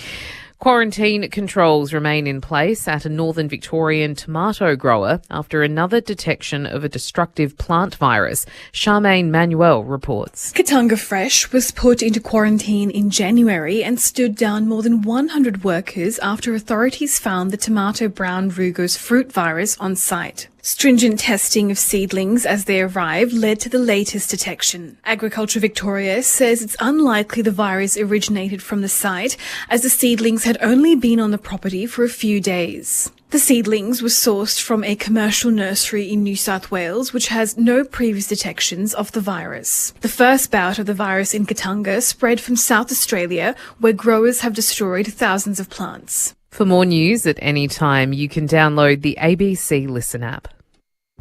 Quarantine controls remain in place at a northern Victorian tomato grower after another detection of a destructive plant virus. Charmaine Manuel reports. Kattunga Fresh was put into quarantine in January and stood down more than 100 workers after authorities found the tomato brown rugose fruit virus on site. Stringent testing of seedlings as they arrived led to the latest detection. Agriculture Victoria says it's unlikely the virus originated from the site, as the seedlings had only been on the property for a few days. The seedlings were sourced from a commercial nursery in New South Wales, which has no previous detections of the virus. The first bout of the virus in Kattunga spread from South Australia, where growers have destroyed thousands of plants. For more news at any time, you can download the ABC Listen app.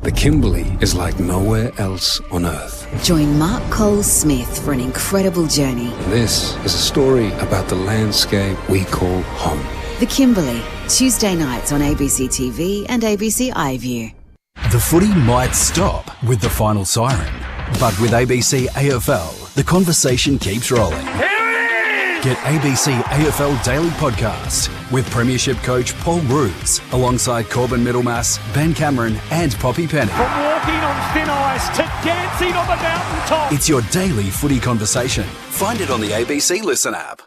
The Kimberley is like nowhere else on earth. Join Mark Cole-Smith for an incredible journey. This is a story about the landscape we call home. The Kimberley, Tuesday nights on ABC TV and ABC iView. The footy might stop with the final siren, but with ABC AFL, the conversation keeps rolling. Get ABC AFL Daily Podcast with Premiership coach Paul Roos alongside Corbin Middlemass, Ben Cameron and Poppy Penny. From walking on thin ice to dancing on the mountaintop. It's your daily footy conversation. Find it on the ABC Listen app.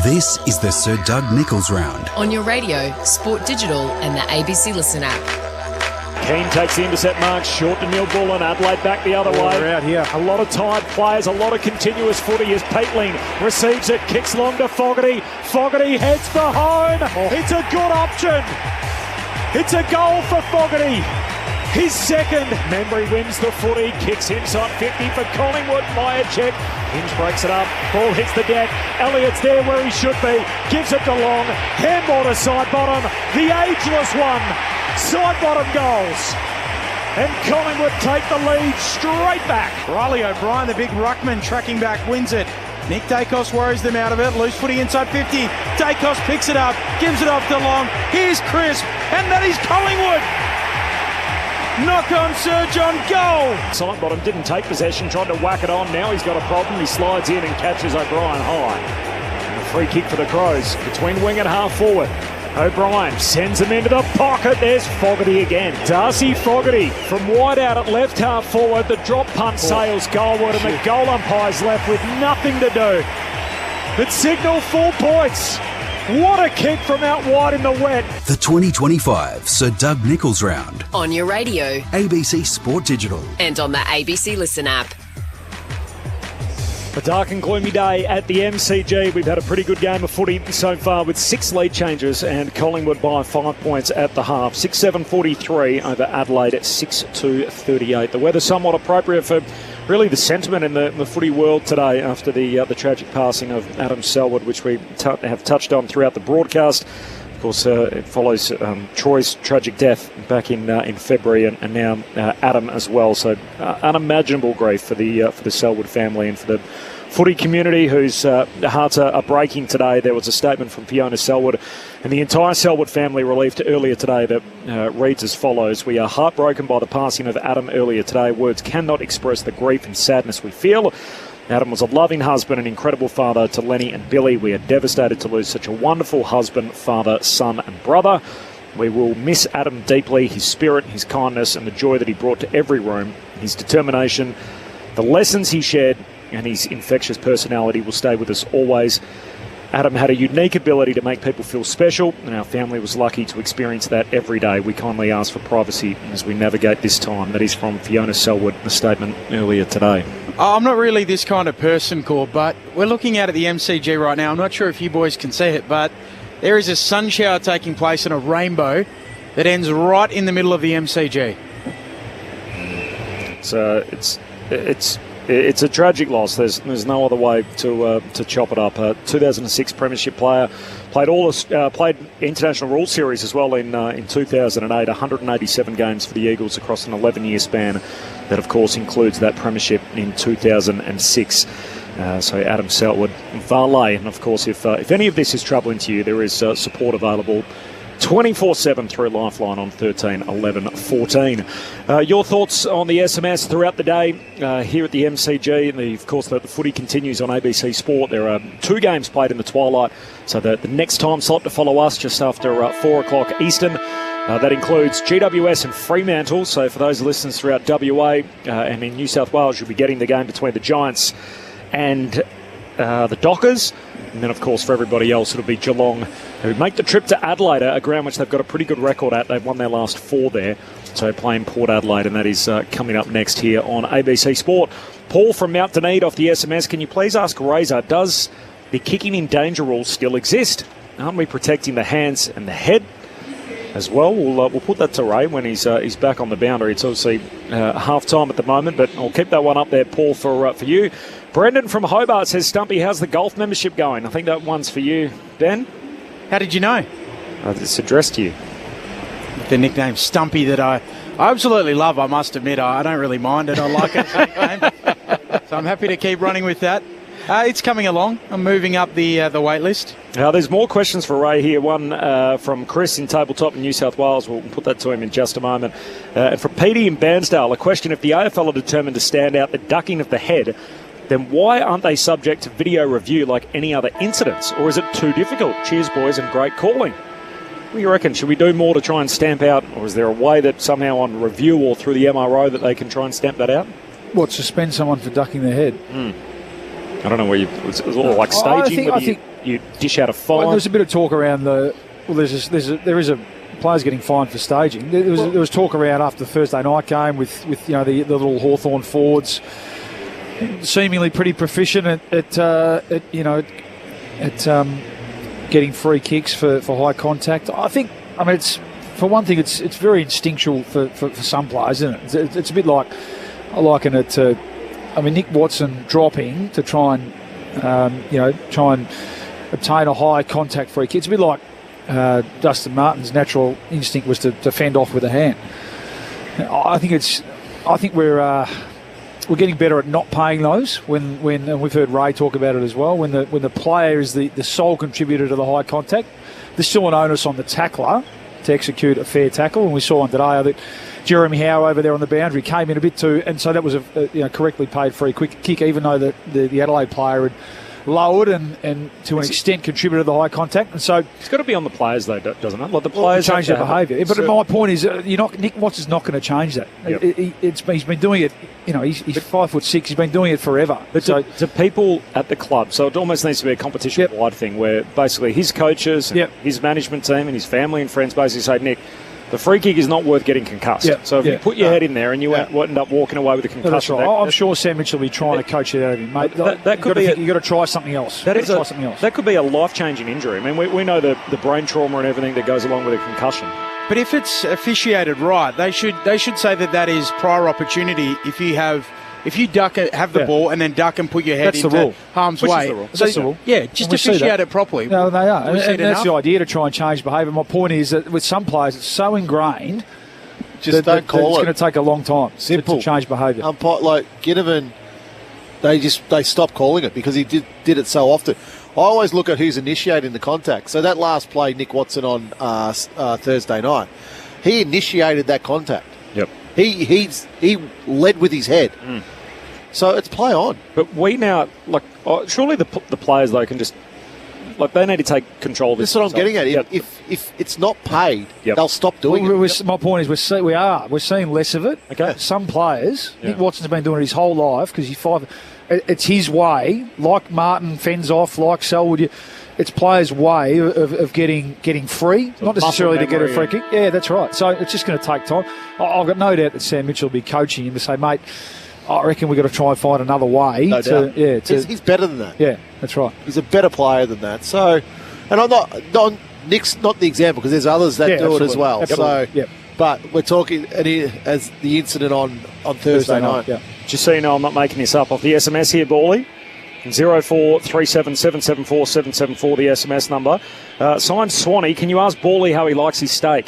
This is the Sir Doug Nicholls Round. On your radio, Sport Digital and the ABC Listen app. Keane takes the intercept mark, short to Neil Bullen. Adelaide back the other way. They're out here. A lot of tired players, a lot of continuous footy as Paitling receives it, kicks long to Fogarty. Fogarty heads for home. It's a good option. It's a goal for Fogarty. His second. Membry wins the footy, kicks inside 50 for Collingwood. Myercheck. Hinge breaks it up. Ball hits the deck. Elliott's there where he should be. Gives it to Long. Handball to side bottom. The ageless one. Side bottom goals. And Collingwood take the lead straight back. Riley O'Brien, the big ruckman, tracking back, wins it. Nick Dacos worries them out of it. Loose footy inside 50. Dacos picks it up, gives it off to Long. Here's Crisp, and that is Collingwood. Knock on Sir John, goal! Sidebottom didn't take possession, tried to whack it on. Now he's got a problem. He slides in and catches O'Brien high. And a free kick for the Crows between wing and half forward. O'Brien sends him into the pocket. There's Fogarty again. Darcy Fogarty from wide out at left half forward. The drop punt sails goalward and the goal umpire's left with nothing to do but signal 4 points. What a kick from out wide in the wet. The 2025 Sir Doug Nicholls Round. On your radio, ABC Sport Digital. and on the ABC Listen app. A dark and gloomy day at the MCG. We've had a pretty good game of footy so far with 6 lead changes and Collingwood by 5 points at the half. 6-7-43 over Adelaide at 6-2-38. The weather somewhat appropriate for really the sentiment in the footy world today after the tragic passing of Adam Selwood, which we have touched on throughout the broadcast. Of course, it follows Troy's tragic death back in February, and now Adam as well. So unimaginable grief for the Selwood family and for the footy community whose hearts are breaking today. There was a statement from Fiona Selwood and the entire Selwood family released earlier today that reads as follows: "We are heartbroken by the passing of Adam earlier today. Words cannot express the grief and sadness we feel. Adam was a loving husband and incredible father to Lenny and Billy. We are devastated to lose such a wonderful husband, father, son and brother. We will miss Adam deeply, his spirit, his kindness and the joy that he brought to every room. His determination, the lessons he shared and his infectious personality will stay with us always. Adam had a unique ability to make people feel special, and our family was lucky to experience that every day. We kindly ask for privacy as we navigate this time." That is from Fiona Selwood, the statement earlier today. I'm not really this kind of person, Corb, but we're looking out at the MCG right now. I'm not sure if you boys can see it, but there is a sun shower taking place and a rainbow that ends right in the middle of the MCG. So it's a tragic loss. There's no other way to chop it up. 2006 Premiership player, played international rules series as well in 2008. 187 games for the Eagles across an 11-year span. That of course includes that Premiership in 2006. So Adam Selwood, Varley, and of course if any of this is troubling to you, there is support available 24/7 through Lifeline on 13 11 14. Your thoughts on the SMS throughout the day here at the MCG. And of course, the footy continues on ABC Sport. There are 2 games played in the twilight. So the next time slot to follow us just after 4 o'clock Eastern. That includes GWS and Fremantle. So for those listeners throughout WA and in New South Wales, you'll be getting the game between the Giants and the Dockers. And then, of course, for everybody else, it'll be Geelong, who make the trip to Adelaide, a ground which they've got a pretty good record at. They've won their last 4 there. So playing Port Adelaide, and that is coming up next here on ABC Sport. Paul from Mount Dunedin off the SMS, can you please ask Razor, does the kicking in danger rule still exist? Aren't we protecting the hands and the head as well? We'll put that to Ray when he's back on the boundary. It's obviously half-time at the moment, but I'll keep that one up there, Paul, for you. Brendan from Hobart says, Stumpy, how's the golf membership going? I think that one's for you, Ben. How did you know? It's addressed to you. The nickname Stumpy that I absolutely love, I must admit. I don't really mind it. I like it. So I'm happy to keep running with that. It's coming along. I'm moving up the wait list. There's more questions for Ray here. One from Chris in Tabletop in New South Wales. We'll put that to him in just a moment. And from Petey in Bairnsdale, a question: if the AFL are determined to stand out the ducking of the head, then why aren't they subject to video review like any other incidents? Or is it too difficult? Cheers, boys, and great calling. What do you reckon? Should we do more to try and stamp out, or is there a way that somehow on review or through the MRO that they can try and stamp that out? What, suspend someone for ducking their head? I don't know where it's all like staging. I think you dish out a fine. Well, there's a bit of talk around there is a players getting fined for staging. There was talk around after the Thursday night game with the little Hawthorn forwards seemingly pretty proficient at getting free kicks for high contact. It's for one thing, it's very instinctual for some players, isn't it? It's a bit like, I liken it to, Nick Watson dropping to try and obtain a high contact free kick. It's a bit like Dustin Martin's natural instinct was to fend off with a hand. I think we're getting better at not paying those when and we've heard Ray talk about it as well, when the player is the sole contributor to the high contact. There's still an onus on the tackler to execute a fair tackle, and we saw on today that Jeremy Howe over there on the boundary came in a bit too, and so that was a correctly paid free quick kick, even though the Adelaide player had lowered and to an extent contributed to the high contact. And so it's got to be on the players, though, doesn't it? Like the players change their behaviour. But my point is, Nick Watson's not going to change that. Yep. He's been doing it. He's 5'6". He's been doing it forever. But to people at the club, so it almost needs to be a competition-wide thing where basically his coaches, and his management team, and his family and friends basically say, Nick, the free kick is not worth getting concussed. So if you put your head in there and you end up walking away with a concussion. That's right. I'm sure Sam Mitchell will be trying to coach it out of him, mate. You've got to try something else. That could be a life-changing injury. we know the brain trauma and everything that goes along with a concussion. But if it's officiated right, they should say that is prior opportunity. If you duck it, have the ball, and then duck and put your head into harm's way. That's the rule. Yeah, just officiate it properly. No, they are. And that's the idea, to try and change behaviour. My point is that with some players, it's so ingrained don't call it. It's going to take a long time to change behaviour. Like Ginnivan, they stopped calling it because he did it so often. I always look at who's initiating the contact. So that last play, Nick Watson on Thursday night, he initiated that contact. Yep. He led with his head. So it's play on. But we now, surely the players, though, can just, they need to take control of this. That's what I'm getting at. If it's not paid, they'll stop doing it. My point is we're seeing less of it. Okay. Some players, Nick Watson's been doing it his whole life because he's 5. It's his way, like Martin fends off, like Selwood. It's players' way of getting free, not necessarily to get a free kick. Yeah, that's right. So it's just going to take time. I've got no doubt that Sam Mitchell will be coaching him to say, mate, I reckon we've got to try and find another way. No doubt. He's better than that. Yeah, that's right. He's a better player than that. So, and I'm not Nick's not the example because there's others that do it as well. Absolutely. So, but we're talking as the incident on Thursday night. Yeah. Just so you know, I'm not making this up. Off the SMS here, Bally. 0437 774 774, the SMS number. Signed Swanee. Can you ask Bally how he likes his steak?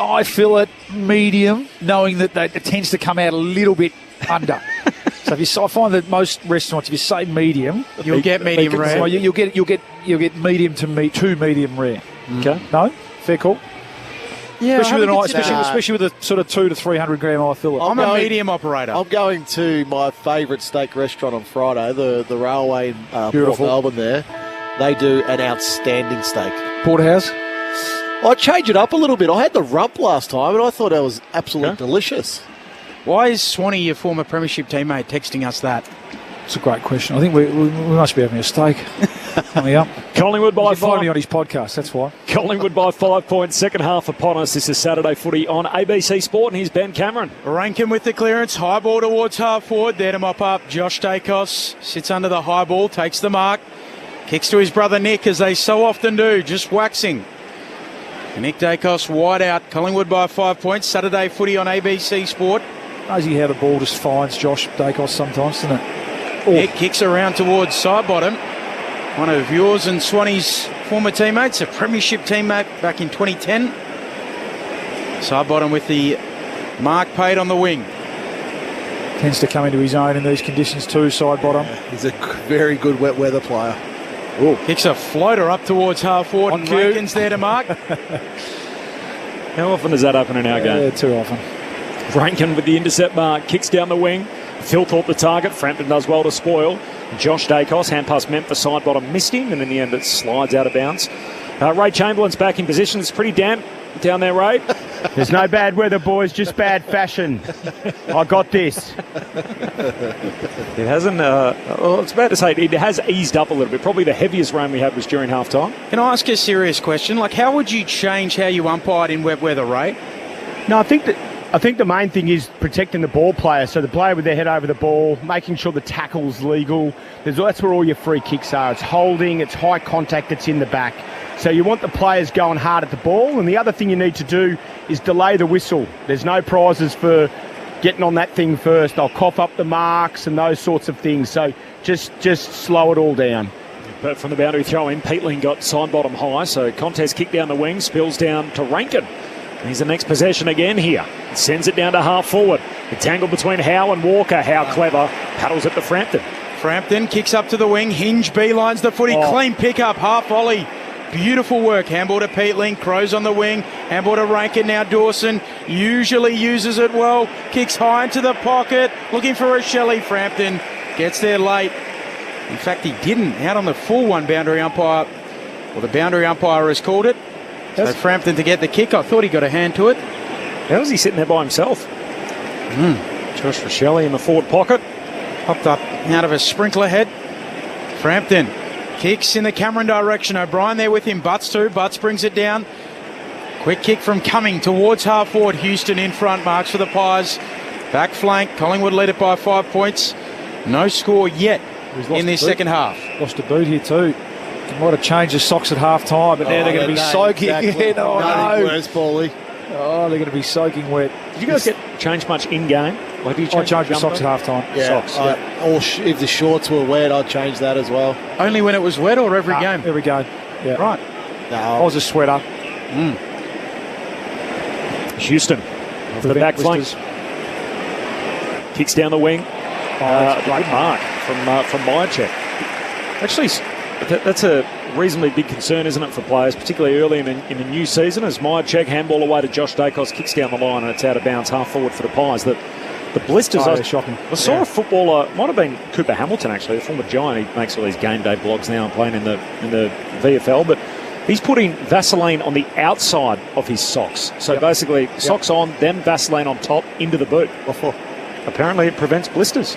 I feel it medium, knowing that it tends to come out a little bit under. So I find that most restaurants, if you say medium, you'll get medium rare. You'll get medium to medium rare. Okay. No, fair call. Yeah, especially with a sort of 200 to 300 gram eye fillet. I'm a medium operator. I'm going to my favourite steak restaurant on Friday, the Railway in Port Melbourne. There, they do an outstanding steak. Porterhouse. I change it up a little bit. I had the rump last time, and I thought that was absolutely delicious. Why is Swanee, your former premiership teammate, texting us that? It's a great question. I think we must be having a steak coming up. Collingwood by 5. Find me on his podcast, that's why. Collingwood by 5 points. Second half upon us. This is Saturday Footy on ABC Sport, and here's Ben Cameron. Rankin with the clearance. High ball towards half forward. There to mop up. Josh Dacos sits under the high ball, takes the mark. Kicks to his brother Nick, as they so often do, just waxing. Nick Dacos wide out. Collingwood by 5 points. Saturday Footy on ABC Sport. Knows how the ball just finds Josh Dacos sometimes, doesn't it? Nick kicks around towards side bottom. One of yours and Swanee's former teammates, a premiership teammate back in 2010. Side bottom with the mark paid on the wing. Tends to come into his own in these conditions too, side bottom. He's a very good wet weather player. Ooh. Kicks a floater up towards half forward, and Rankin's there to mark. How often does that happen in our game? Yeah, too often. Rankin with the intercept mark, kicks down the wing. Phil Thorpe the target. Frampton does well to spoil. Josh Dacos, hand pass meant for side bottom, missed him, and in the end it slides out of bounds. Ray Chamberlain's back in position. It's pretty damp down there, Ray. There's no bad weather, boys, just bad fashion. I got this. It hasn't, well, it's about to say it has eased up a little bit. Probably the heaviest rain we had was during half time. Can I ask a serious question? Like, how would you change how you umpired in wet weather, Ray? No, I think the main thing is protecting the ball player. So the player with their head over the ball, making sure the tackle's legal. That's where all your free kicks are. It's holding, it's high contact, it's in the back. So you want the players going hard at the ball. And the other thing you need to do is delay the whistle. There's no prizes for getting on that thing first. They'll cough up the marks and those sorts of things. So just slow it all down. But from the boundary throw in, Peatling got side bottom high. So contest kick down the wing, spills down to Rankin. He's the next possession again here. Sends it down to half forward. The tangle between Howe and Walker. Howe clever. Paddles it to Frampton. Frampton kicks up to the wing. Hinge beelines the footy. Clean pick up. Half volley. Beautiful work. Handball to Peatling. Crows on the wing. Handball to Rankin. Now Dawson usually uses it well. Kicks high into the pocket. Looking for a Shelley. Frampton gets there late. In fact, he didn't. Out on the full one, boundary umpire. Well, the boundary umpire has called it. So Frampton to get the kick. I thought he got a hand to it. How was he sitting there by himself? Josh Rochelle in the forward pocket. Popped up out of a sprinkler head. Frampton kicks in the Cameron direction. O'Brien there with him. Butts too. Butts brings it down. Quick kick from Cumming towards half forward. Houston in front. Marks for the Pies. Back flank. Collingwood lead it by 5 points. No score yet in this second half. Lost a boot here too. Might have changed the socks at half time, but now they're going to be soaking. Exactly. Nothing worse, Paulie. Oh, they're going to be soaking wet. Did you guys get changed much in game? Like, did you I changed my socks at half time. Yeah, Socks. or if the shorts were wet, I'd change that as well. Only when it was wet or every game? Every game. Yeah. Right. No, I was a sweater. Houston off the back flank. Kicks down the wing. Good mark from Myercheck. Actually, that's a reasonably big concern, isn't it, for players, particularly early in the new season, as Myercheck handball away to Josh Dacos, kicks down the line and it's out of bounds, half forward for the Pies. The blisters are shocking. I saw a footballer, might have been Cooper Hamilton actually, a former Giant. He makes all these game day blogs now and playing in the VFL, but he's putting Vaseline on the outside of his socks. So basically, socks on, then Vaseline on top into the boot. Apparently, it prevents blisters.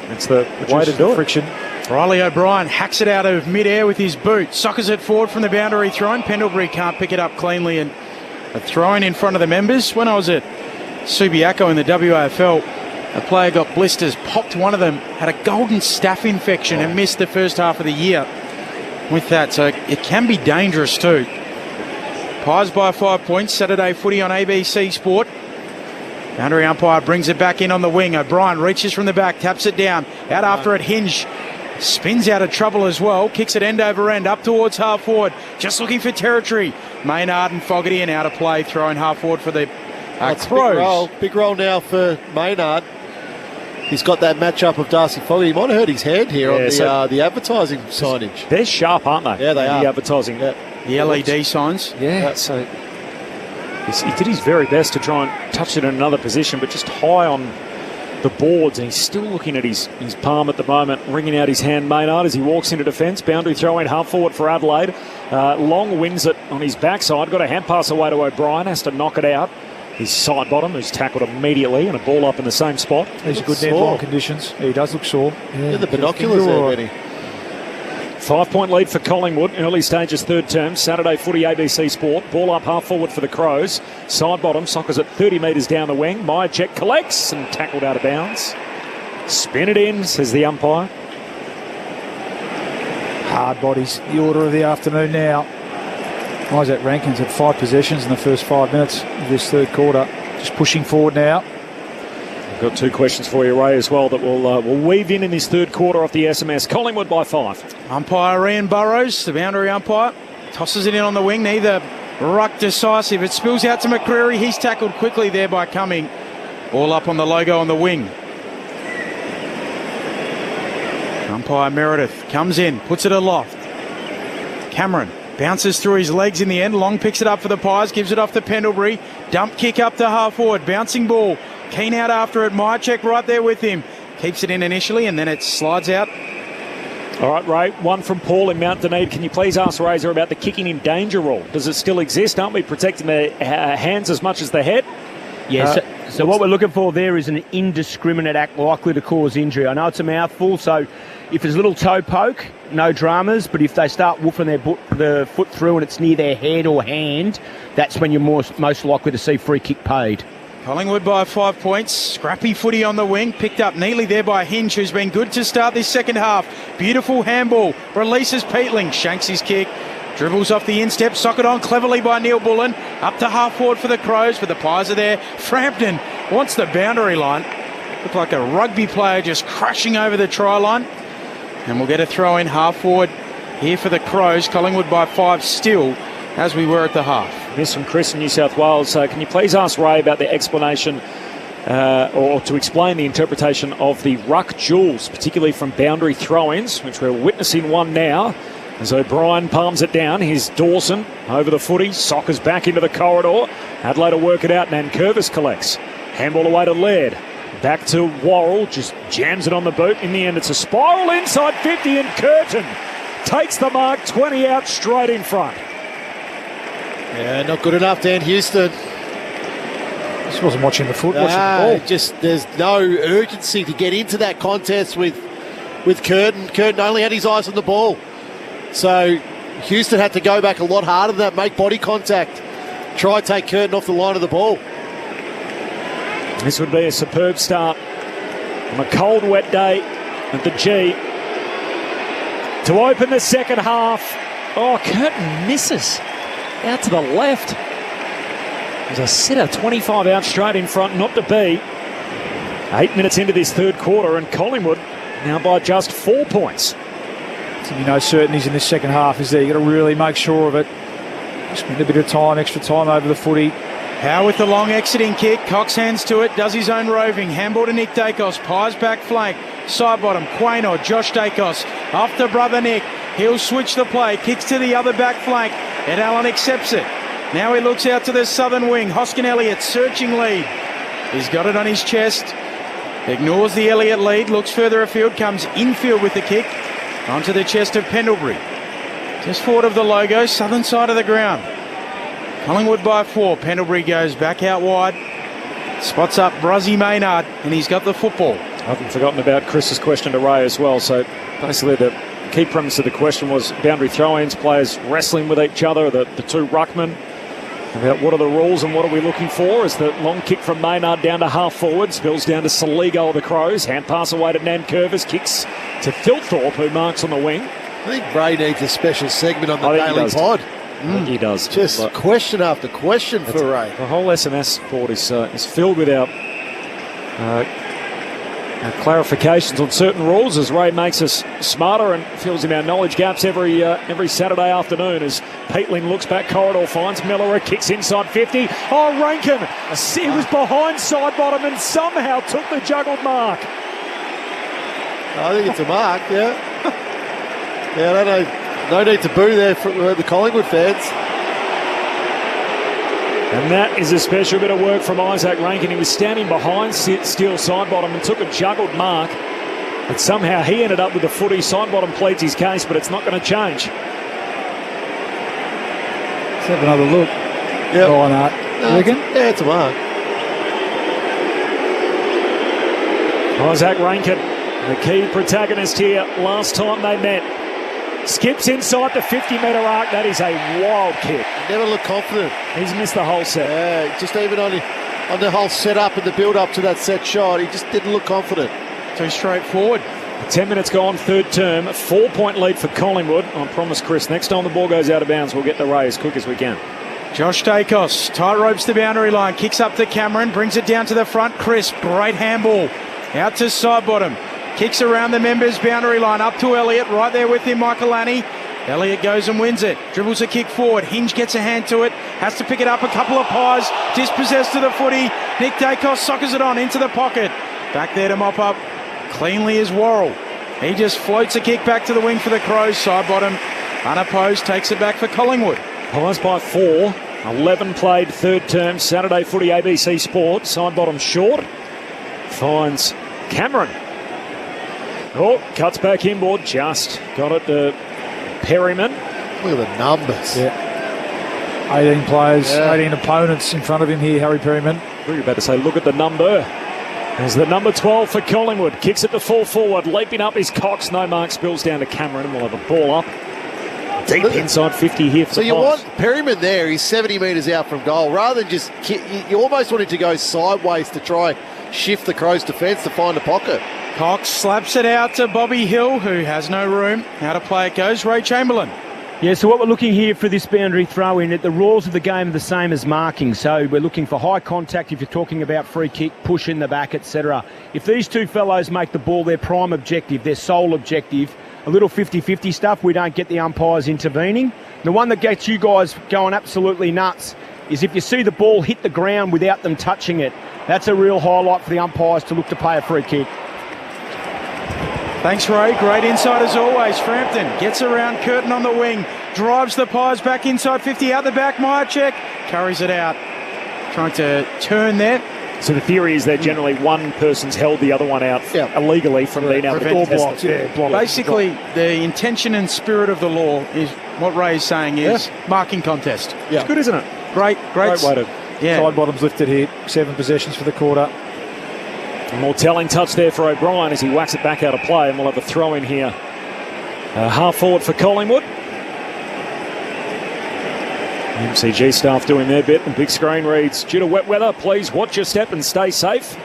It's the way to do it. Friction. Riley O'Brien hacks it out of mid-air with his boot. Sockers it forward from the boundary throw. Pendlebury can't pick it up cleanly, and a throw-in in front of the members. When I was at Subiaco in the WAFL, a player got blisters, popped one of them, had a golden staph infection and missed the first half of the year with that. So it can be dangerous too. Pies by 5 points. Saturday footy on ABC Sport. Boundary umpire brings it back in on the wing. O'Brien reaches from the back, taps it down. Out after it, Hinge. Spins out of trouble as well. Kicks it end over end up towards half forward. Just looking for territory. Maynard and Fogarty and out of play. Throwing half forward for the Crows. Big roll now for Maynard. He's got that matchup of Darcy Fogarty. He might have hurt his hand here on the advertising signage. They're sharp, aren't they? Yeah, they are. The advertising. The LED signs. Yeah. So he did his very best to try and touch it in another position, but just high on the boards, and he's still looking at his palm at the moment, wringing out his hand, Maynard, as he walks into defence. Boundary throw in half forward for Adelaide. Long wins it on his backside. Got a hand pass away to O'Brien, has to knock it out. His side bottom, who's tackled immediately, and a ball up in the same spot. These are good netball conditions. He does look sore. Yeah, the binoculars there, Benny. 5 point lead for Collingwood. Early stages, third term. Saturday footy, ABC Sport. Ball up half forward for the Crows. Side bottom, Sockers at 30 metres down the wing. Myercheck collects and tackled out of bounds. Spin it in, says the umpire. Hard bodies, the order of the afternoon now. Isaac Rankin's had 5 possessions in the first 5 minutes of this third quarter. Just pushing forward now. Got 2 questions for you, Ray, as well, that we'll weave in this third quarter off the SMS. Collingwood by 5. Umpire Ian Burrows, the boundary umpire, tosses it in on the wing. Neither ruck decisive. It spills out to McCreary. He's tackled quickly there by Cumming. Ball up on the logo on the wing. Umpire Meredith comes in, puts it aloft. Cameron bounces through his legs in the end. Long picks it up for the Pies, gives it off to Pendlebury. Dump kick up to half forward, bouncing ball. Keen out after it. Myercheck right there with him. Keeps it in initially and then it slides out. All right, Ray, one from Paul in Mount Dunedin. Can you please ask Razor about the kicking in danger rule? Does it still exist? Aren't we protecting the hands as much as the head? Yeah, so what we're looking for there is an indiscriminate act likely to cause injury. I know it's a mouthful, so if there's a little toe poke, no dramas, but if they start woofing the foot through and it's near their head or hand, that's when you're most likely to see free kick paid. Collingwood by 5 points. Scrappy footy on the wing. Picked up neatly there by Hinge, who's been good to start this second half. Beautiful handball. Releases Peatling. Shanks his kick. Dribbles off the instep. Socket on cleverly by Neil Bullen. Up to half forward for the Crows, but the Pies are there. Frampton wants the boundary line. Looked like a rugby player just crashing over the try line. And we'll get a throw in half forward here for the Crows. Collingwood by 5 still, as we were at the half. This from Chris in New South Wales. Can you please ask Ray about the explanation or to explain the interpretation of the ruck duels, particularly from boundary throw-ins, which we're witnessing one now. As O'Brien palms it down, here's Dawson over the footy, soccers back into the corridor. Adelaide will work it out, Nankervis collects. Handball away to Laird. Back to Worrell, just jams it on the boot. In the end, it's a spiral inside 50 and Curtin takes the mark, 20 out straight in front. Yeah, not good enough, Dan Houston. Just wasn't watching the foot, watching the ball. Just there's no urgency to get into that contest with Curtin. Curtin only had his eyes on the ball. So Houston had to go back a lot harder than that, make body contact. Try to take Curtin off the line of the ball. This would be a superb start on a cold, wet day at the G. To open the second half. Oh, Curtin misses. Out to the left. There's a sitter, 25 out straight in front, not to be. 8 minutes into this third quarter, and Collingwood now by just 4 points. You know, certainties in this second half is there. You've got to really make sure of it. Spend a bit of time, extra time over the footy. Howe with the long exiting kick. Cox hands to it, does his own roving. Handball to Nick Dacos. Pies back flank. Side bottom. Quaynor, Josh Dacos. Off to brother Nick. He'll switch the play. Kicks to the other back flank. Ed Allen accepts it. Now he looks out to the southern wing. Hoskin Elliott searching lead. He's got it on his chest. Ignores the Elliott lead. Looks further afield. Comes infield with the kick. Onto the chest of Pendlebury. Just forward of the logo. Southern side of the ground. Collingwood by 4. Pendlebury goes back out wide. Spots up Bruzzy Maynard. And he's got the football. I haven't forgotten about Chris's question to Ray as well. So basically the key premise of the question was boundary throw-ins, players wrestling with each other, the two ruckmen, about what are the rules and what are we looking for. As the long kick from Maynard down to half forward, spills down to Saligo of the Crows, hand pass away to Nankervis, kicks to Thilthorpe, who marks on the wing. I think Ray needs a special segment on the Daily Pod. I think he does. Just question after question for Ray. The whole SMS board is filled with our clarifications on certain rules as Ray makes us smarter and fills in our knowledge gaps every Saturday afternoon as Peatling looks back corridor, finds Miller, kicks inside 50. Oh, Rankin! He was behind side bottom and somehow took the juggled mark. I think it's a mark, yeah. Yeah, no need to boo there for the Collingwood fans. And that is a special bit of work from Isaac Rankin. He was standing behind Steele Sidebottom and took a juggled mark. But somehow he ended up with the footy. Sidebottom pleads his case, but it's not going to change. Let's have another look. Yep. Why not? Reckon? Yeah, it's a mark. Isaac Rankin, the key protagonist here last time they met. Skips inside the 50-metre arc. That is a wild kick. He never looked confident. He's missed the whole set. Yeah, just even on the whole setup and the build-up to that set shot, he just didn't look confident. Too straightforward. 10 minutes gone, third term. 4-point lead for Collingwood. I promise, Chris, next time the ball goes out of bounds, we'll get the Ray as quick as we can. Josh Dacos tight ropes the boundary line. Kicks up to Cameron. Brings it down to the front. Chris, great handball. Out to side bottom. Kicks around the members' boundary line, up to Elliott, right there with him, Michael Annie. Elliott goes and wins it, dribbles a kick forward, Hinge gets a hand to it, has to pick it up, a couple of Pies, dispossessed to the footy, Nick Dacos soccers it on into the pocket. Back there to mop up, cleanly is Worrell. He just floats a kick back to the wing for the Crows. Side bottom, unopposed, takes it back for Collingwood. Pies by 4. 11 played third term. Saturday footy ABC Sport. Side bottom short. Finds Cameron. Oh, cuts back inboard. Just got it to Perryman. Look at the numbers. Yeah. 18 players, 18 opponents in front of him here, Harry Perryman. We were about to say, look at the number. There's the number 12 for Collingwood. Kicks it to full forward. Leaping up is Cox. No mark. Spills down to Cameron, and we'll have a ball up. Deep inside 50 here for So the you Pies. want Perryman there. He's 70 metres out from goal. Rather than just you almost want him to go sideways to try shift the Crows' defence to find a pocket. Cox slaps it out to Bobby Hill, who has no room. How to play it goes, Ray Chamberlain. Yeah, so what we're looking here for this boundary throw in, the rules of the game are the same as marking. So we're looking for high contact if you're talking about free kick, push in the back, etc. If these two fellows make the ball their prime objective, their sole objective, a little 50-50 stuff, we don't get the umpires intervening. The one that gets you guys going absolutely nuts is if you see the ball hit the ground without them touching it. That's a real highlight for the umpires to look to play a free kick. Thanks, Ray. Great insight as always. Frampton gets around Curtin on the wing, drives the Pies back inside 50, out the back. Myercheck carries it out, trying to turn there. So the theory is that generally one person's held the other one out illegally from being able to blocked. Basically, the intention and spirit of the law is what Ray is saying is marking contest. It's good, isn't it? Great way to. Side bottoms lifted here. 7 possessions for the quarter. A more telling touch there for O'Brien as he whacks it back out of play, and we'll have a throw in here. Half forward for Collingwood. MCG staff doing their bit, and big screen reads, due to wet weather, please watch your step and stay safe.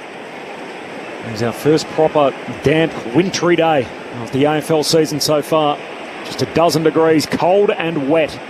It's our first proper damp, wintry day of the AFL season so far. Just a dozen degrees, cold and wet.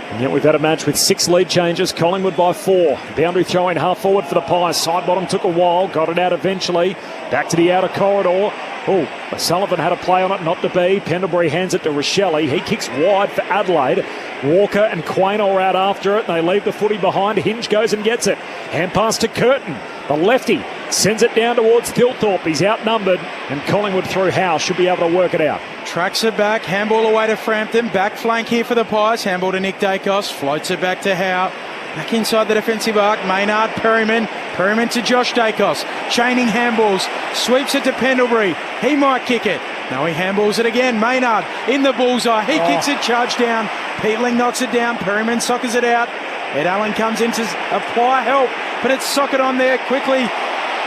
And yet we've had a match with 6 lead changes. Collingwood by 4. Boundary throw in half forward for the Pies. Side bottom took a while, got it out eventually. Back to the outer corridor. Oh, Sullivan had a play on it, not to be. Pendlebury hands it to Rochelle. He kicks wide for Adelaide. Walker and Quaynor are out after it. They leave the footy behind. Hinge goes and gets it. Hand pass to Curtin. The lefty sends it down towards Thilthorpe. He's outnumbered, and Collingwood through Howe should be able to work it out. Tracks it back, handball away to Frampton. Back flank here for the Pies. Handball to Nick Dacos. Floats it back to Howe. Back inside the defensive arc. Maynard, Perryman. Perryman to Josh Dacos. Chaining handballs. Sweeps it to Pendlebury. He might kick it. No, he handballs it again. Maynard in the bullseye. He kicks it, charge down. Peatling knocks it down. Perryman soccers it out. Ed Allen comes in to apply help, but it's socket on there quickly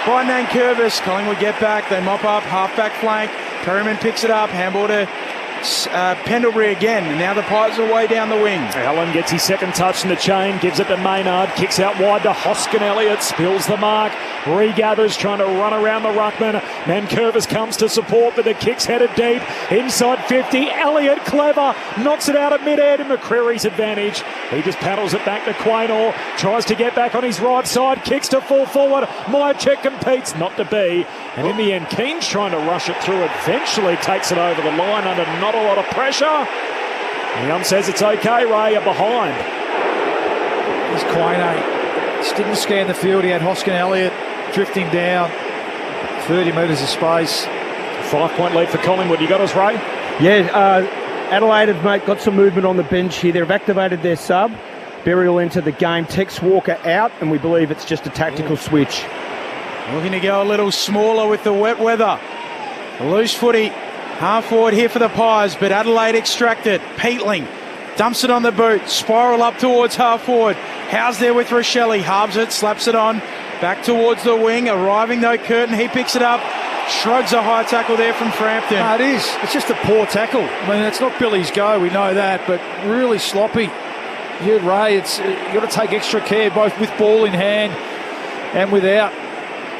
by Nankervis. Collingwood get back. They mop up. Half-back flank. Perryman picks it up. Handball to Pendlebury again, and now the Pies are way down the wing. Allen gets his second touch in the chain, gives it to Maynard, kicks out wide to Hoskin Elliott, spills the mark, regathers, trying to run around the ruckman. Nankervis comes to support, but the kick's headed deep, inside 50. Elliott, clever, knocks it out at mid-air to McCreary's advantage. He just paddles it back to Quaynor, tries to get back on his right side, kicks to full forward. Myercheck competes, not to be, and in the end, Keen's trying to rush it through, eventually takes it over the line under not a lot of pressure. The ump says it's okay, Ray, you're behind. Here's Quaynor. Just didn't scan the field. He had Hoskin Elliott drifting down. 30 metres of space. 5-point lead for Collingwood. You got us, Ray? Yeah, Adelaide have got some movement on the bench here. They've activated their sub. Burial into the game. Tex Walker out, and we believe it's just a tactical switch. Looking to go a little smaller with the wet weather. A loose footy. Half forward here for the Pies, but Adelaide extract it. Peatling dumps it on the boot. Spiral up towards half forward. Howe's there with Rochelle. Halves it, slaps it on. Back towards the wing. Arriving though, Curtin. He picks it up. Shrugs a high tackle there from Frampton. No, it is. It's just a poor tackle. I mean, it's not Billy's go. We know that, but really sloppy. Yeah, Ray, you've got to take extra care, both with ball in hand and without.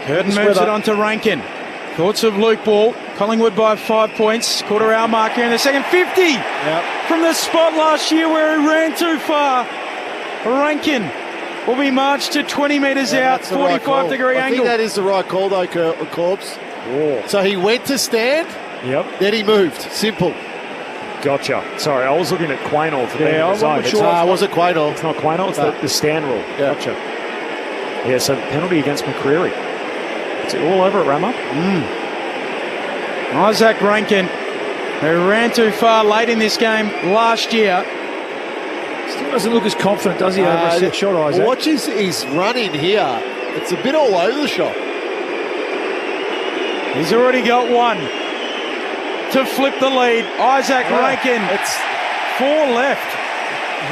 Curtin moves it on to Rankin. Thoughts of Luke Ball. Collingwood by 5 points. Quarter hour mark here in the second. 50 from the spot last year where he ran too far. Rankin will be marched to 20 metres out, 45-degree angle. I think that is the right call though, Corbs. Oh. So he went to stand, then he moved. Simple. Gotcha. Sorry, I was looking at Quaynor for being in the zone. Was it Quaynor? It's not Quaynor, it's the stand rule. Yeah. Gotcha. Yeah, so penalty against McCreary. It's all over at Rama. Isaac Rankin, who ran too far late in this game last year. Still doesn't look as confident, does he, over a set shot, Isaac? Watch his running here. It's a bit all over the shop. He's already got one to flip the lead. Isaac Rankin. It's 4 left.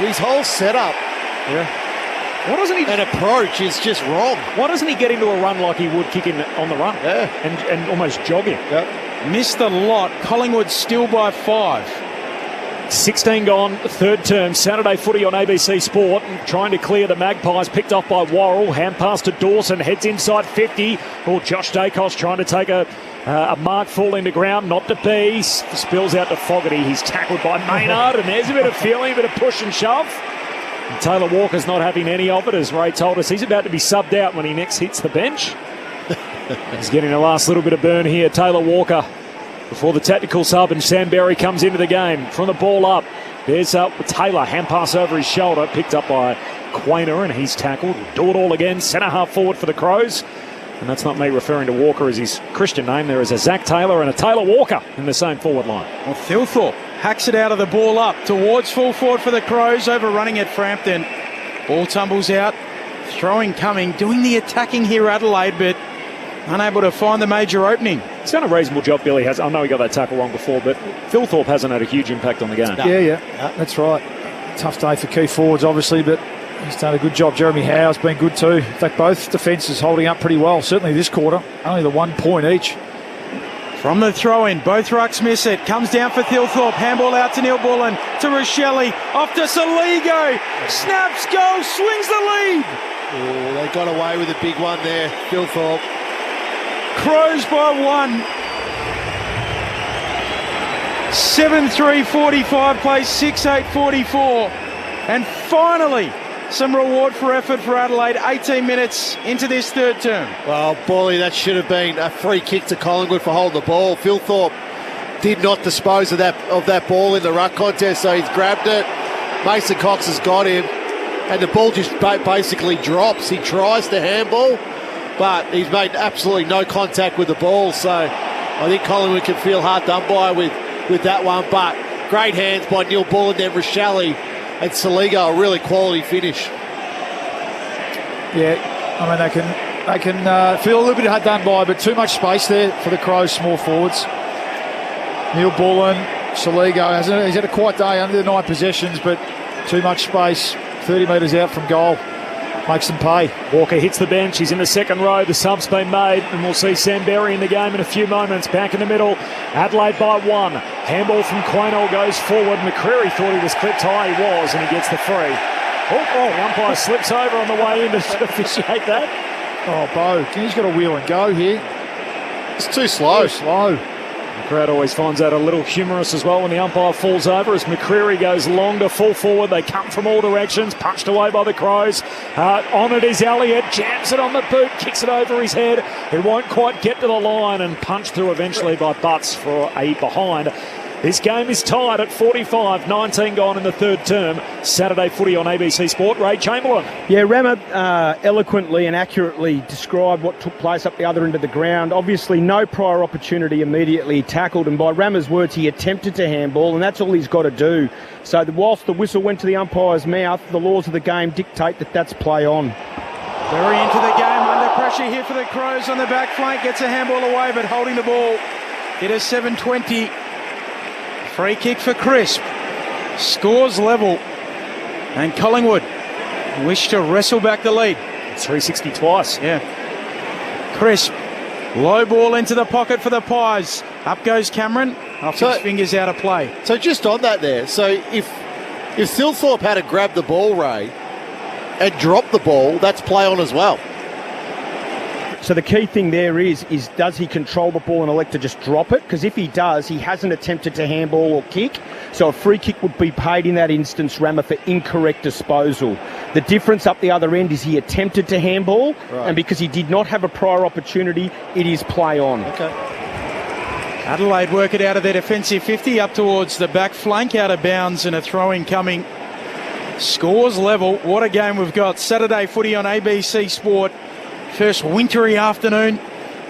His whole setup. Why doesn't he? An approach is just wrong. Why doesn't he get into a run like he would kicking on the run? Yeah. And almost jogging. Yep. Missed the lot. Collingwood still by 5. 16 gone, third term. Saturday footy on ABC Sport. Trying to clear the Magpies. Picked off by Worrell. Hand pass to Dawson. Heads inside 50. Oh, Josh Dacos trying to take a mark fall into ground. Not to be. Spills out to Fogarty. He's tackled by Maynard. And there's a bit of feeling, a bit of push and shove. And Taylor Walker's not having any of it, as Ray told us. He's about to be subbed out when he next hits the bench. He's getting the last little bit of burn here. Taylor Walker before the tactical sub, and Sam Berry comes into the game. From the ball up, there's Taylor, hand pass over his shoulder, picked up by Quainer, and he's tackled. Do it all again, centre half forward for the Crows. And that's not me referring to Walker as his Christian name. There is a Zach Taylor and a Taylor Walker in the same forward line. Well, Thilthorpe hacks it out of the ball up towards full forward for the Crows, overrunning at Frampton. Ball tumbles out, throwing coming, doing the attacking here Adelaide, but unable to find the major opening. He's done a reasonable job, Billy has. I know he got that tackle wrong before, but Thilthorpe hasn't had a huge impact on the game. Yeah, that's right. Tough day for key forwards, obviously, but he's done a good job. Jeremy Howe's been good too. In fact, both defences holding up pretty well, certainly this quarter. Only the 1 point each. From the throw-in, both rucks miss it. Comes down for Thilthorpe. Handball out to Neil Bullen. To Rochelle. Off to Saligo. Snaps, goal, swings the lead. Oh, they got away with a big one there, Thilthorpe. Crows by 1. 7-3-45 plays 6-8-44. And finally, some reward for effort for Adelaide. 18 minutes into this third term. Well, Borley, that should have been a free kick to Collingwood for holding the ball. Thilthorpe did not dispose of that ball in the ruck contest, so he's grabbed it. Mason Cox has got him, and the ball just basically drops. He tries to handball, but he's made absolutely no contact with the ball, so I think Collingwood can feel hard done by with that one, but great hands by Neil Bull and then Rochelle and Saligo, a really quality finish. Yeah, I mean, they can feel a little bit hard done by, but too much space there for the Crows small forwards. Neil Bullen, Saligo, he's had a quiet day under the 9 possessions, but too much space, 30 metres out from goal. Makes them pay. Walker hits the bench. He's in the second row. The sub's been made, and we'll see Sam Berry in the game in a few moments. Back in the middle. Adelaide by 1. Handball from Quaynell goes forward. McCreary thought he was clipped high. He was, and he gets the free. The umpire slips over on the way in to officiate that. Oh, Bo, he's got a wheel and go here. It's too slow. The crowd always finds that a little humorous as well when the umpire falls over. As McCreary goes long to full forward, they come from all directions, punched away by the Crows. On it is Elliott, jams it on the boot, kicks it over his head. It won't quite get to the line, and punched through eventually by Butts for a behind. This game is tied at 45, 19 gone in the third term. Saturday footy on ABC Sport. Ray Chamberlain. Yeah, Rammer eloquently and accurately described what took place up the other end of the ground. Obviously, no prior opportunity, immediately tackled, and by Rammer's words, he attempted to handball, and that's all he's got to do. So whilst the whistle went to the umpire's mouth, the laws of the game dictate that that's play on. Very into the game, under pressure here for the Crows on the back flank. Gets a handball away, but holding the ball. It is 7:20. Free kick for Crisp. Scores level. And Collingwood wish to wrestle back the lead. 360 twice. Yeah. Crisp. Low ball into the pocket for the Pies. Up goes Cameron. Off his fingers out of play. So just on that there, so if Thilthorpe had to grab the ball, Ray, and drop the ball, that's play on as well. So the key thing there is does he control the ball and elect to just drop it? Because if he does, he hasn't attempted to handball or kick. So a free kick would be paid in that instance, Rammer, for incorrect disposal. The difference up the other end is he attempted to handball, and because he did not have a prior opportunity, it is play on. Okay. Adelaide work it out of their defensive 50 up towards the back flank, out of bounds, and a throw-in coming. Scores level. What a game we've got. Saturday footy on ABC Sport. First wintry afternoon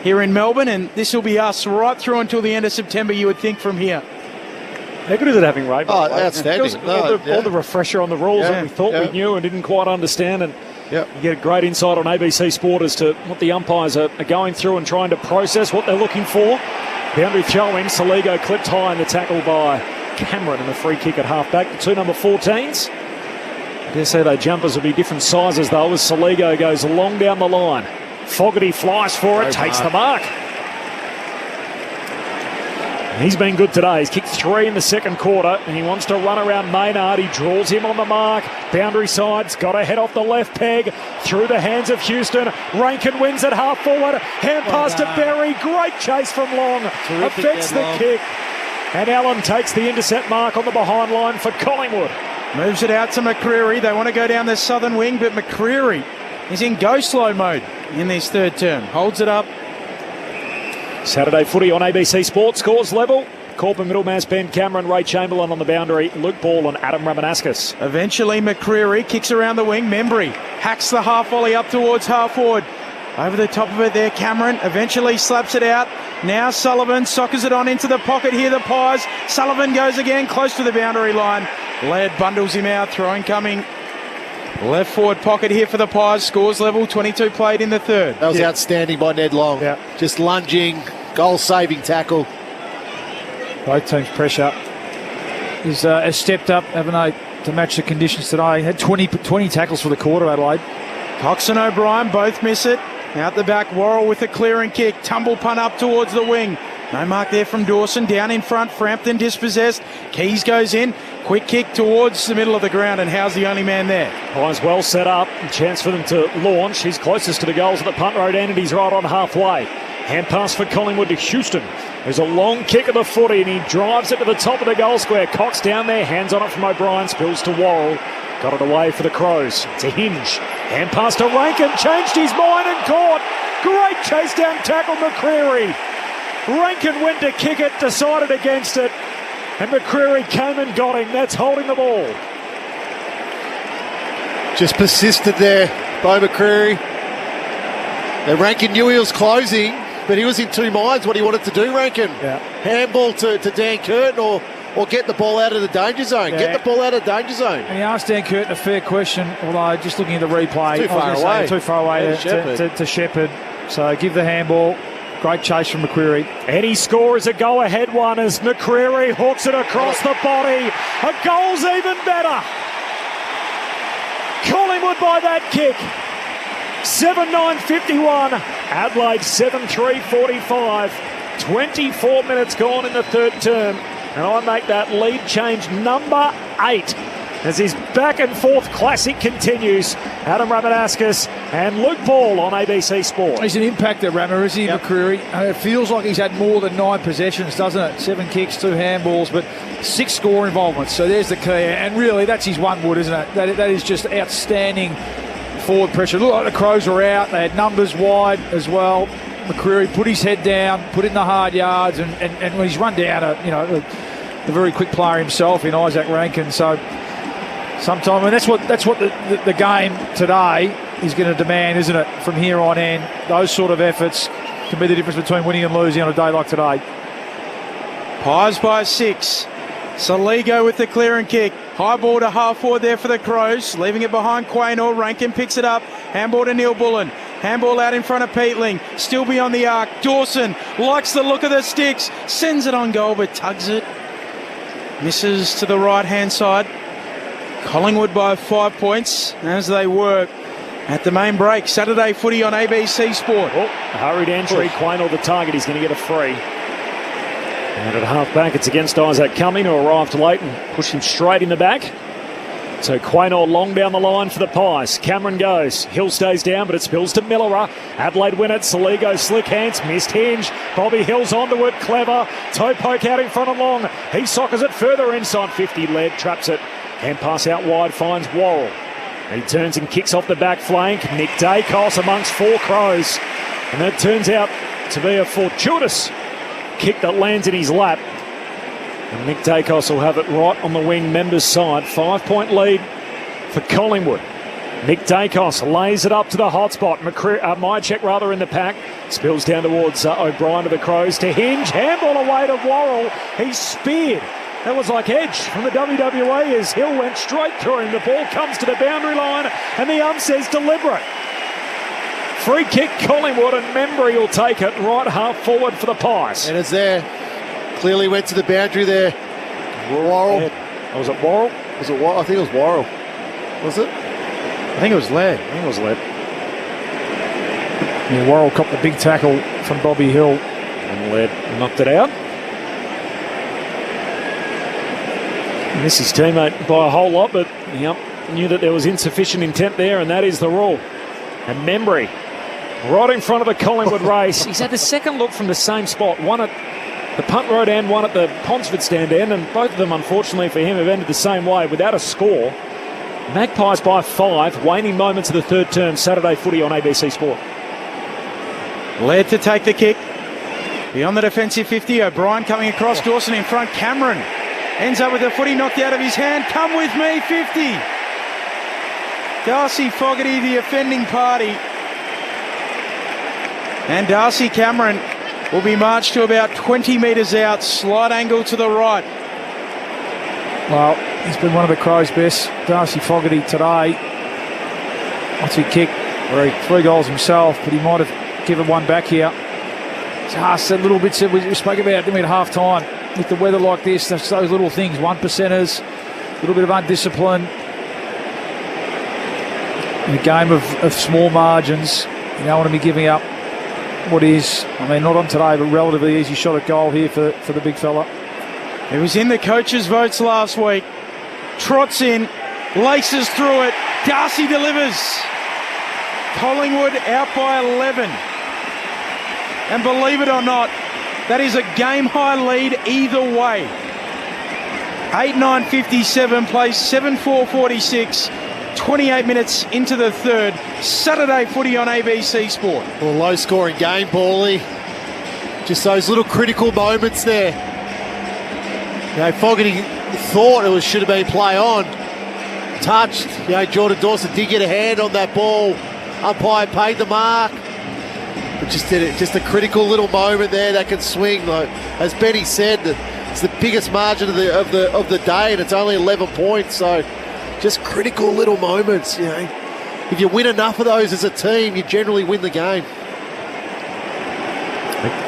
here in Melbourne, and this will be us right through until the end of September, you would think, from here. How good is it having Ray? Oh, outstanding. All the refresher on the rules that we thought we knew and didn't quite understand. And you get a great insight on ABC Sport as to what the umpires are going through and trying to process, what they're looking for. Boundary throw-in, Saligo clipped high in the tackle by Cameron, and the free kick at half-back. The two number 14s. I dare say their jumpers will be different sizes, though, as Saligo goes long down the line. Fogarty flies for it, takes the mark. He's been good today. He's kicked 3 in the second quarter, and he wants to run around Maynard. He draws him on the mark. Boundary side's got to head off the left peg. Through the hands of Houston. Rankin wins at half forward. Hand pass to Berry. Great chase from Long. Affects the kick. And Allen takes the intercept mark on the behind line for Collingwood. Moves it out to McCreery. They want to go down the southern wing, but McCreery is in go-slow mode in this third term. Holds it up. Saturday footy on ABC Sports. Scores level. Corpin, Middlemass, Ben Cameron, Ray Chamberlain on the boundary, Luke Ball and Adam Ramanauskas. Eventually McCreery kicks around the wing. Membry hacks the half volley up towards half forward. Over the top of it there, Cameron eventually slaps it out. Now Sullivan soccers it on into the pocket here, the Pies. Sullivan goes again, close to the boundary line. Laird bundles him out, throwing coming. Left forward pocket here for the Pies. Scores level, 22 played in the third. That was outstanding by Ned Long. Just lunging, goal-saving tackle. Both teams' pressure has stepped up, haven't they, to match the conditions today. Had 20 tackles for the quarter, Adelaide. Cox and O'Brien both miss it. Out the back, Worrell with a clearing kick. Tumble punt up towards the wing. No mark there from Dawson. Down in front, Frampton dispossessed. Keys goes in. Quick kick towards the middle of the ground, and Howe's the only man there. Pies well set up. Chance for them to launch. He's closest to the goals at the punt road end, and he's right on halfway. Hand pass for Collingwood to Houston. There's a long kick of the footy, and he drives it to the top of the goal square. Cox down there, hands on it from O'Brien, spills to Worrell. Got it away for the Crows. It's a Hinge. Hand pass to Rankin, changed his mind and caught. Great chase down tackle, McCreery. Rankin went to kick it, decided against it, and McCreery came and got him. That's holding the ball. Just persisted there by McCreery. And Rankin knew he was closing, but he was in two minds what he wanted to do, Rankin. Handball to Dan Curtin or get the ball out of the danger zone. Get the ball out of the danger zone. And he asked Dan Curtin a fair question, although just looking at the replay, too far away to Shepherd. So give the handball. Great chase from McCreery. Any score is a go-ahead one as McCreery hooks it across the body. A goal's even better. Collingwood by that kick. 7-9-51. Adelaide 7-3-45. 24 minutes gone in the third term. And I make that lead change number 8 as his back and forth classic continues. Adam Ramanauskas and Luke Ball on ABC Sport. He's an impactor, Rama, is he, McCreery? It feels like he's had more than 9 possessions, doesn't it? 7 kicks, 2 handballs, but 6 score involvements. So there's the key. And really, that's his one wood, isn't it? That is just outstanding forward pressure. Look like the Crows were out. They had numbers wide as well. McCreery put his head down, put it in the hard yards, and when he's run down the very quick player himself in Isaac Rankin. So sometime, and that's what the game today is going to demand, isn't it? From here on in, those sort of efforts can be the difference between winning and losing on a day like today. Pies by 6. Saligo with the clearing kick. High ball to half forward there for the Crows, leaving it behind Quaynor. Rankin picks it up. Handball to Neil Bullen. Handball out in front of Peatling. Still beyond the arc. Dawson likes the look of the sticks. Sends it on goal, but tugs it. Misses to the right-hand side. Collingwood by 5 points as they work at the main break. Saturday footy on ABC Sport. Hurried entry. Quaynor the target. He's going to get a free. And at half-back, it's against Isaac Cumming, who arrived late and pushed him straight in the back. So Quaynor long down the line for the Pies. Cameron goes. Hill stays down, but it spills to Millerer. Adelaide win it. Saligo slick hands. Missed Hinge. Bobby Hill's onto it. Clever. Toe poke out in front of Long. He soccers it further inside 50. Laird traps it. Hand pass out wide finds Worrell. He turns and kicks off the back flank. Nick Dacos amongst 4 Crows. And that turns out to be a fortuitous kick that lands in his lap. And Nick Dacos will have it right on the wing members' side. 5-point lead for Collingwood. Nick Dacos lays it up to the hot spot. Myercheck rather in the pack. Spills down towards O'Brien to the Crows. To Hinge. Handball away to Worrell. He's speared. That was like Edge from the WWA as Hill went straight through him. The ball comes to the boundary line and the says deliberate. Free kick Collingwood, and Membry will take it right half forward for the Pies. And it's there. Clearly went to the boundary there. Worrell. Oh, was it Worrell? Was it Worrell? I think it was Worrell. Was it? I think it was Laird. Yeah, Worrell copped the big tackle from Bobby Hill. And Laird knocked it out. He missed his teammate by a whole lot, but knew that there was insufficient intent there, and that is the rule. And Membry, right in front of the Collingwood race. He's had the second look from the same spot, one at the Punt Road end, one at the Ponsford stand end, and both of them, unfortunately for him, have ended the same way without a score. Magpies by 5, waning moments of the third term, Saturday footy on ABC Sport. Laird to take the kick. Beyond the defensive 50, O'Brien coming across, Dawson in front, Cameron ends up with the footy knocked out of his hand. Come with me, 50. Darcy Fogarty, the offending party. And Darcy Cameron will be marched to about 20 metres out, slight angle to the right. Well, he's been one of the Crows' best. Darcy Fogarty today. What's he kick? 3 goals himself, but he might have given one back here. Just a little bit we spoke about, didn't we, at half time? With the weather like this, those little things, 1%ers, a little bit of undiscipline. In a game of small margins, you don't want to be giving up what is, not on today, but relatively easy shot at goal here for the big fella. It was in the coaches' votes last week. Trots in, laces through it. Darcy delivers. Collingwood out by 11. And believe it or not, that is a game-high lead either way. 8:09:57 plays 7:4:46. 28 minutes into the third. Saturday footy on ABC Sport. Well, low-scoring game, Paulie. Just those little critical moments there. Fogarty thought it should have been play on. Touched. Jordan Dawson did get a hand on that ball. Umpire paid the mark. But just a critical little moment there that can swing. As Benny said, it's the biggest margin of the day, and it's only 11 points. So just critical little moments. If you win enough of those as a team, you generally win the game.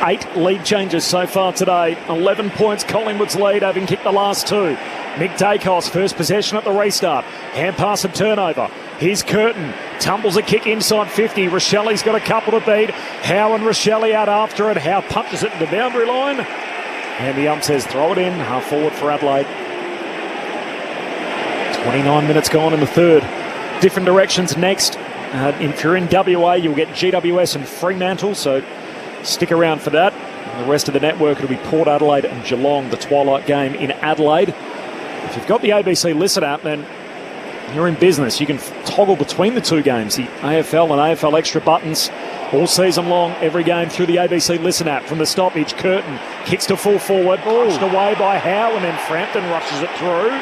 8 lead changes so far today. 11 points Collingwood's lead, having kicked the last 2. Mick Dacos, first possession at the restart. Hand pass and turnover. Here's Curtin. Tumbles a kick inside 50. Rochelli's got a couple to beat. Howe and Rochelli out after it. Howe punches it to the boundary line. And the says throw it in. Half forward for Adelaide. 29 minutes gone in the third. Different directions next. If you're in WA, you'll get GWS and Fremantle, so stick around for that. And the rest of the network, it'll be Port Adelaide and Geelong, the twilight game in Adelaide. If you've got the ABC Listen app, then you're in business. You can toggle between the two games, the AFL and AFL Extra buttons, all season long, every game through the ABC Listen app. From the stoppage, Curtin kicks to full forward, pushed away by Howe, and then Frampton rushes it through.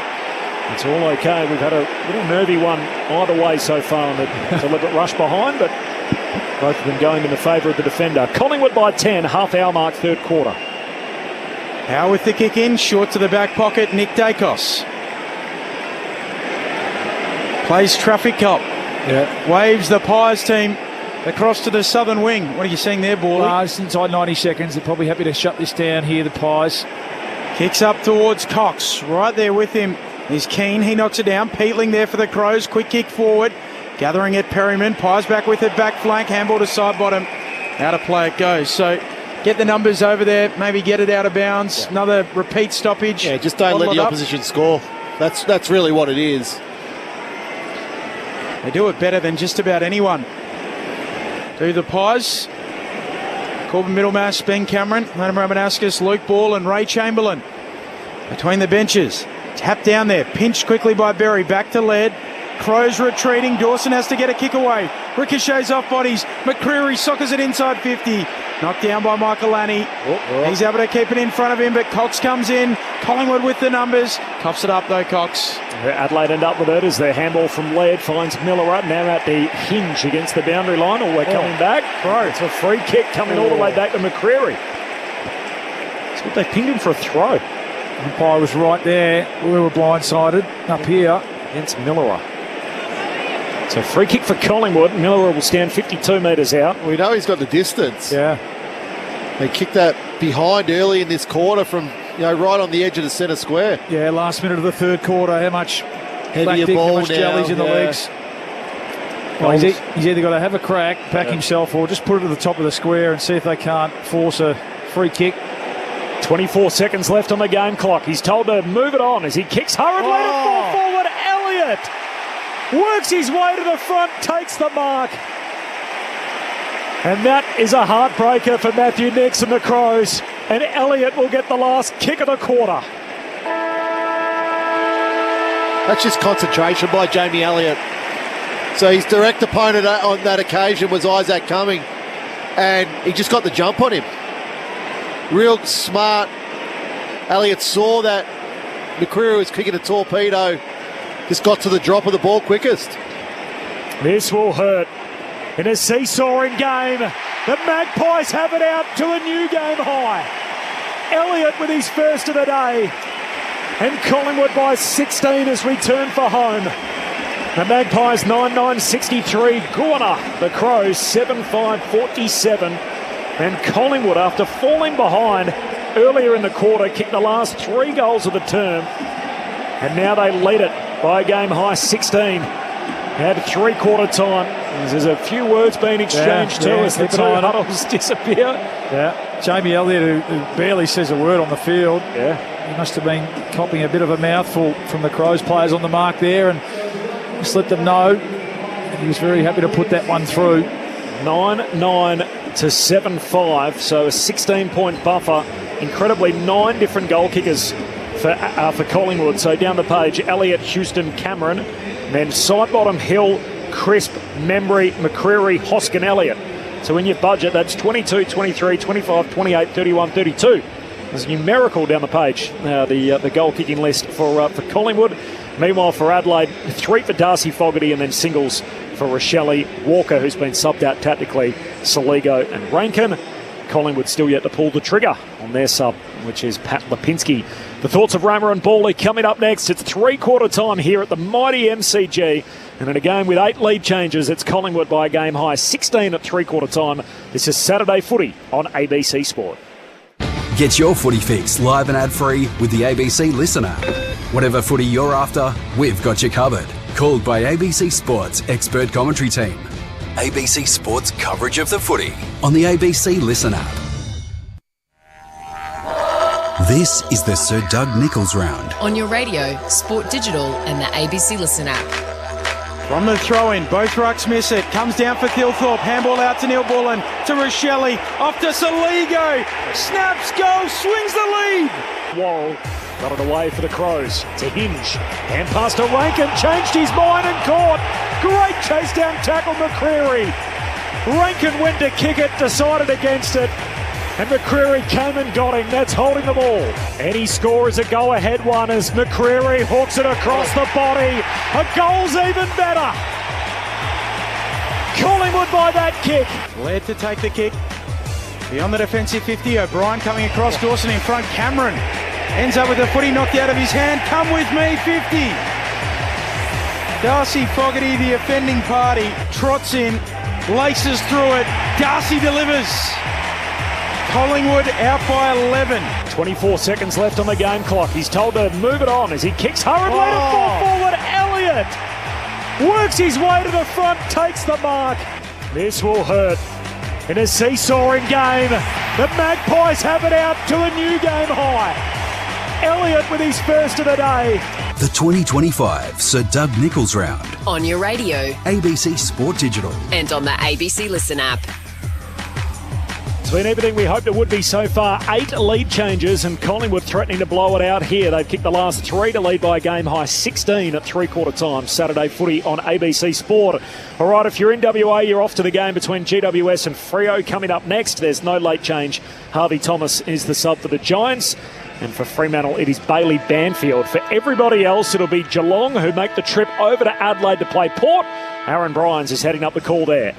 It's all okay. We've had a little nervy one either way so far on the deliberate rush behind, but both of them going in the favour of the defender. Collingwood by 10, half-hour mark, third quarter. Howe with the kick in, short to the back pocket, Nick Dacos. Plays traffic cop. Yeah. Waves the Pies team across to the southern wing. What are you seeing there, Borley? It's inside 90 seconds. They're probably happy to shut this down here, the Pies. Kicks up towards Cox. Right there with him is Keane. He knocks it down. Peatling there for the Crows. Quick kick forward. Gathering at Perryman. Pies back with it. Back flank. Handball to side bottom. Out of play it goes. So get the numbers over there. Maybe get it out of bounds. Yeah. Another repeat stoppage. Yeah, just don't let the opposition score. That's really what it is. They do it better than just about anyone. Do the Pies. Corbin Middlemass, Ben Cameron, Adam Ramanauskas, Luke Ball and Ray Chamberlain. Between the benches. Tap down there. Pinched quickly by Berry. Back to Laird. Crows retreating. Dawson has to get a kick away. Ricochets off bodies. McCreary soccers it inside 50. Knocked down by Michael Lanny. He's able to keep it in front of him, but Cox comes in. Collingwood with the numbers. Coughs it up though, Cox. Adelaide end up with it as their handball from Laird finds Miller up now at the hinge against the boundary line. All the way coming back. It's a free kick coming all the way back to McCreary. That's what they pinged him for a throw. Umpire was right there. We were blindsided up here. Against Miller. So free kick for Collingwood. Miller will stand 52 metres out. We know he's got the distance. Yeah. They kicked that behind early in this quarter from right on the edge of the centre square. Yeah, last minute of the third quarter. How much heavier ball how much now, jelly's in the legs. Well, he's either got to have a crack, back himself, or just put it to the top of the square and see if they can't force a free kick. 24 seconds left on the game clock. He's told to move it on as he kicks hurriedly to full forward. Elliott works his way to the front, takes the mark. And that is a heartbreaker for Matthew Nix and the Crows. And Elliott will get the last kick of the quarter. That's just concentration by Jamie Elliott. So his direct opponent on that occasion was Isaac Cumming. And he just got the jump on him. Real smart. Elliott saw that McCreary was kicking a torpedo. Just got to the drop of the ball quickest. This will hurt. In a seesawing game, the Magpies have it out to a new game high. Elliott with his first of the day. And Collingwood by 16 has returned for home. The Magpies 9-9-63. Gorner. The Crows 7-5-47. And Collingwood, after falling behind earlier in the quarter, kicked the last 3 goals of the term. And now they lead it by a game high 16. Had three-quarter time. There's a few words being exchanged too as the two huddles disappear. Yeah, Jamie Elliott, who barely says a word on the field. Yeah, he must have been copying a bit of a mouthful from the Crows players on the mark there, and just let them know he was very happy to put that one through. 9-9 to 7-5, so a 16-point buffer. Incredibly, 9 different goal kickers for Collingwood. So down the page, Elliott, Houston, Cameron, then side bottom, Hill, Crisp, Membry, McCreary, Hoskin, Elliott. So in your budget, that's 22, 23, 25, 28, 31, 32. There's a numerical down the page, the goal kicking list for Collingwood. Meanwhile, for Adelaide, 3 for Darcy Fogarty and then singles for Rochelle, Walker, who's been subbed out tactically, Saligo and Rankin. Collingwood still yet to pull the trigger on their sub, which is Pat Lipinski. The thoughts of Rama and Bawley coming up next. It's three-quarter time here at the mighty MCG. And in a game with 8 lead changes, it's Collingwood by a game high 16 at three-quarter time. This is Saturday Footy on ABC Sport. Get your footy fix live and ad-free with the ABC Listen app. Whatever footy you're after, we've got you covered. Called by ABC Sport's expert commentary team. ABC Sports coverage of the footy on the ABC Listen app. This is the Sir Doug Nicholls round. On your radio, Sport Digital and the ABC Listen app. From the throw-in, both rucks miss it. Comes down for Thilthorpe. Handball out to Neil Bullen. To Rochelle. Off to Saligo. Snaps, goal, swings the lead. Worrell got it away for the Crows. To Hinge. And pass to Rankin. Changed his mind and caught. Great chase down tackle, McCreary. Rankin went to kick it, decided against it. And McCreary came and got him. That's holding the ball. Any score is a go-ahead one as McCreary hooks it across the body. A goal's even better. Collingwood by that kick. Led to take the kick. Beyond the defensive 50, O'Brien coming across, Dawson in front. Cameron ends up with the footy knocked out of his hand. Come with me, 50. Darcy Fogarty, the offending party, trots in, laces through it. Darcy delivers. Collingwood out by 11. 24 seconds left on the game clock. He's told to move it on as he kicks hurriedly to full forward. Elliott works his way to the front, takes the mark. This will hurt. In a seesawing game, the Magpies have it out to a new game high. Elliott with his first of the day. The 2025 Sir Doug Nicholls round. On your radio, ABC Sport Digital. and on the ABC Listen app. It's been everything we hoped it would be so far. 8 lead changes and Collingwood threatening to blow it out here. They've kicked the last 3 to lead by a game high 16 at three-quarter time. Saturday footy on ABC Sport. All right, if you're in WA, you're off to the game between GWS and Freo coming up next. There's no late change. Harvey Thomas is the sub for the Giants. And for Fremantle, it is Bailey Banfield. For everybody else, it'll be Geelong, who make the trip over to Adelaide to play Port. Aaron Bryans is heading up the call there.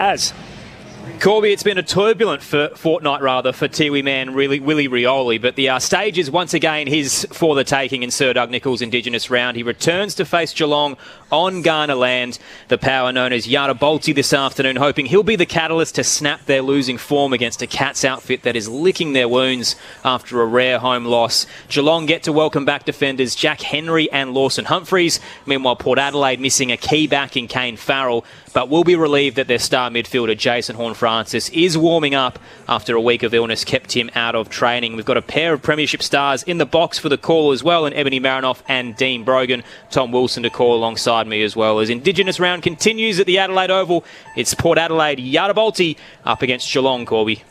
Corby, it's been a turbulent fortnight for Tiwi man Willie Rioli, but the stage is once again his for the taking in Sir Doug Nicholls' Indigenous round. He returns to face Geelong on Ghana land. The power known as Yada Bolti this afternoon, hoping he'll be the catalyst to snap their losing form against a Cats outfit that is licking their wounds after a rare home loss. Geelong get to welcome back defenders Jack Henry and Lawson Humphreys. Meanwhile, Port Adelaide missing a key back in Kane Farrell, but will be relieved that their star midfielder Jason Horne-Francis is warming up after a week of illness kept him out of training. We've got a pair of premiership stars in the box for the call as well, and Ebony Marinoff and Dean Brogan. Tom Wilson to call alongside me as well. As Indigenous round continues at the Adelaide Oval, it's Port Adelaide Yada Bolti up against Geelong, Corby.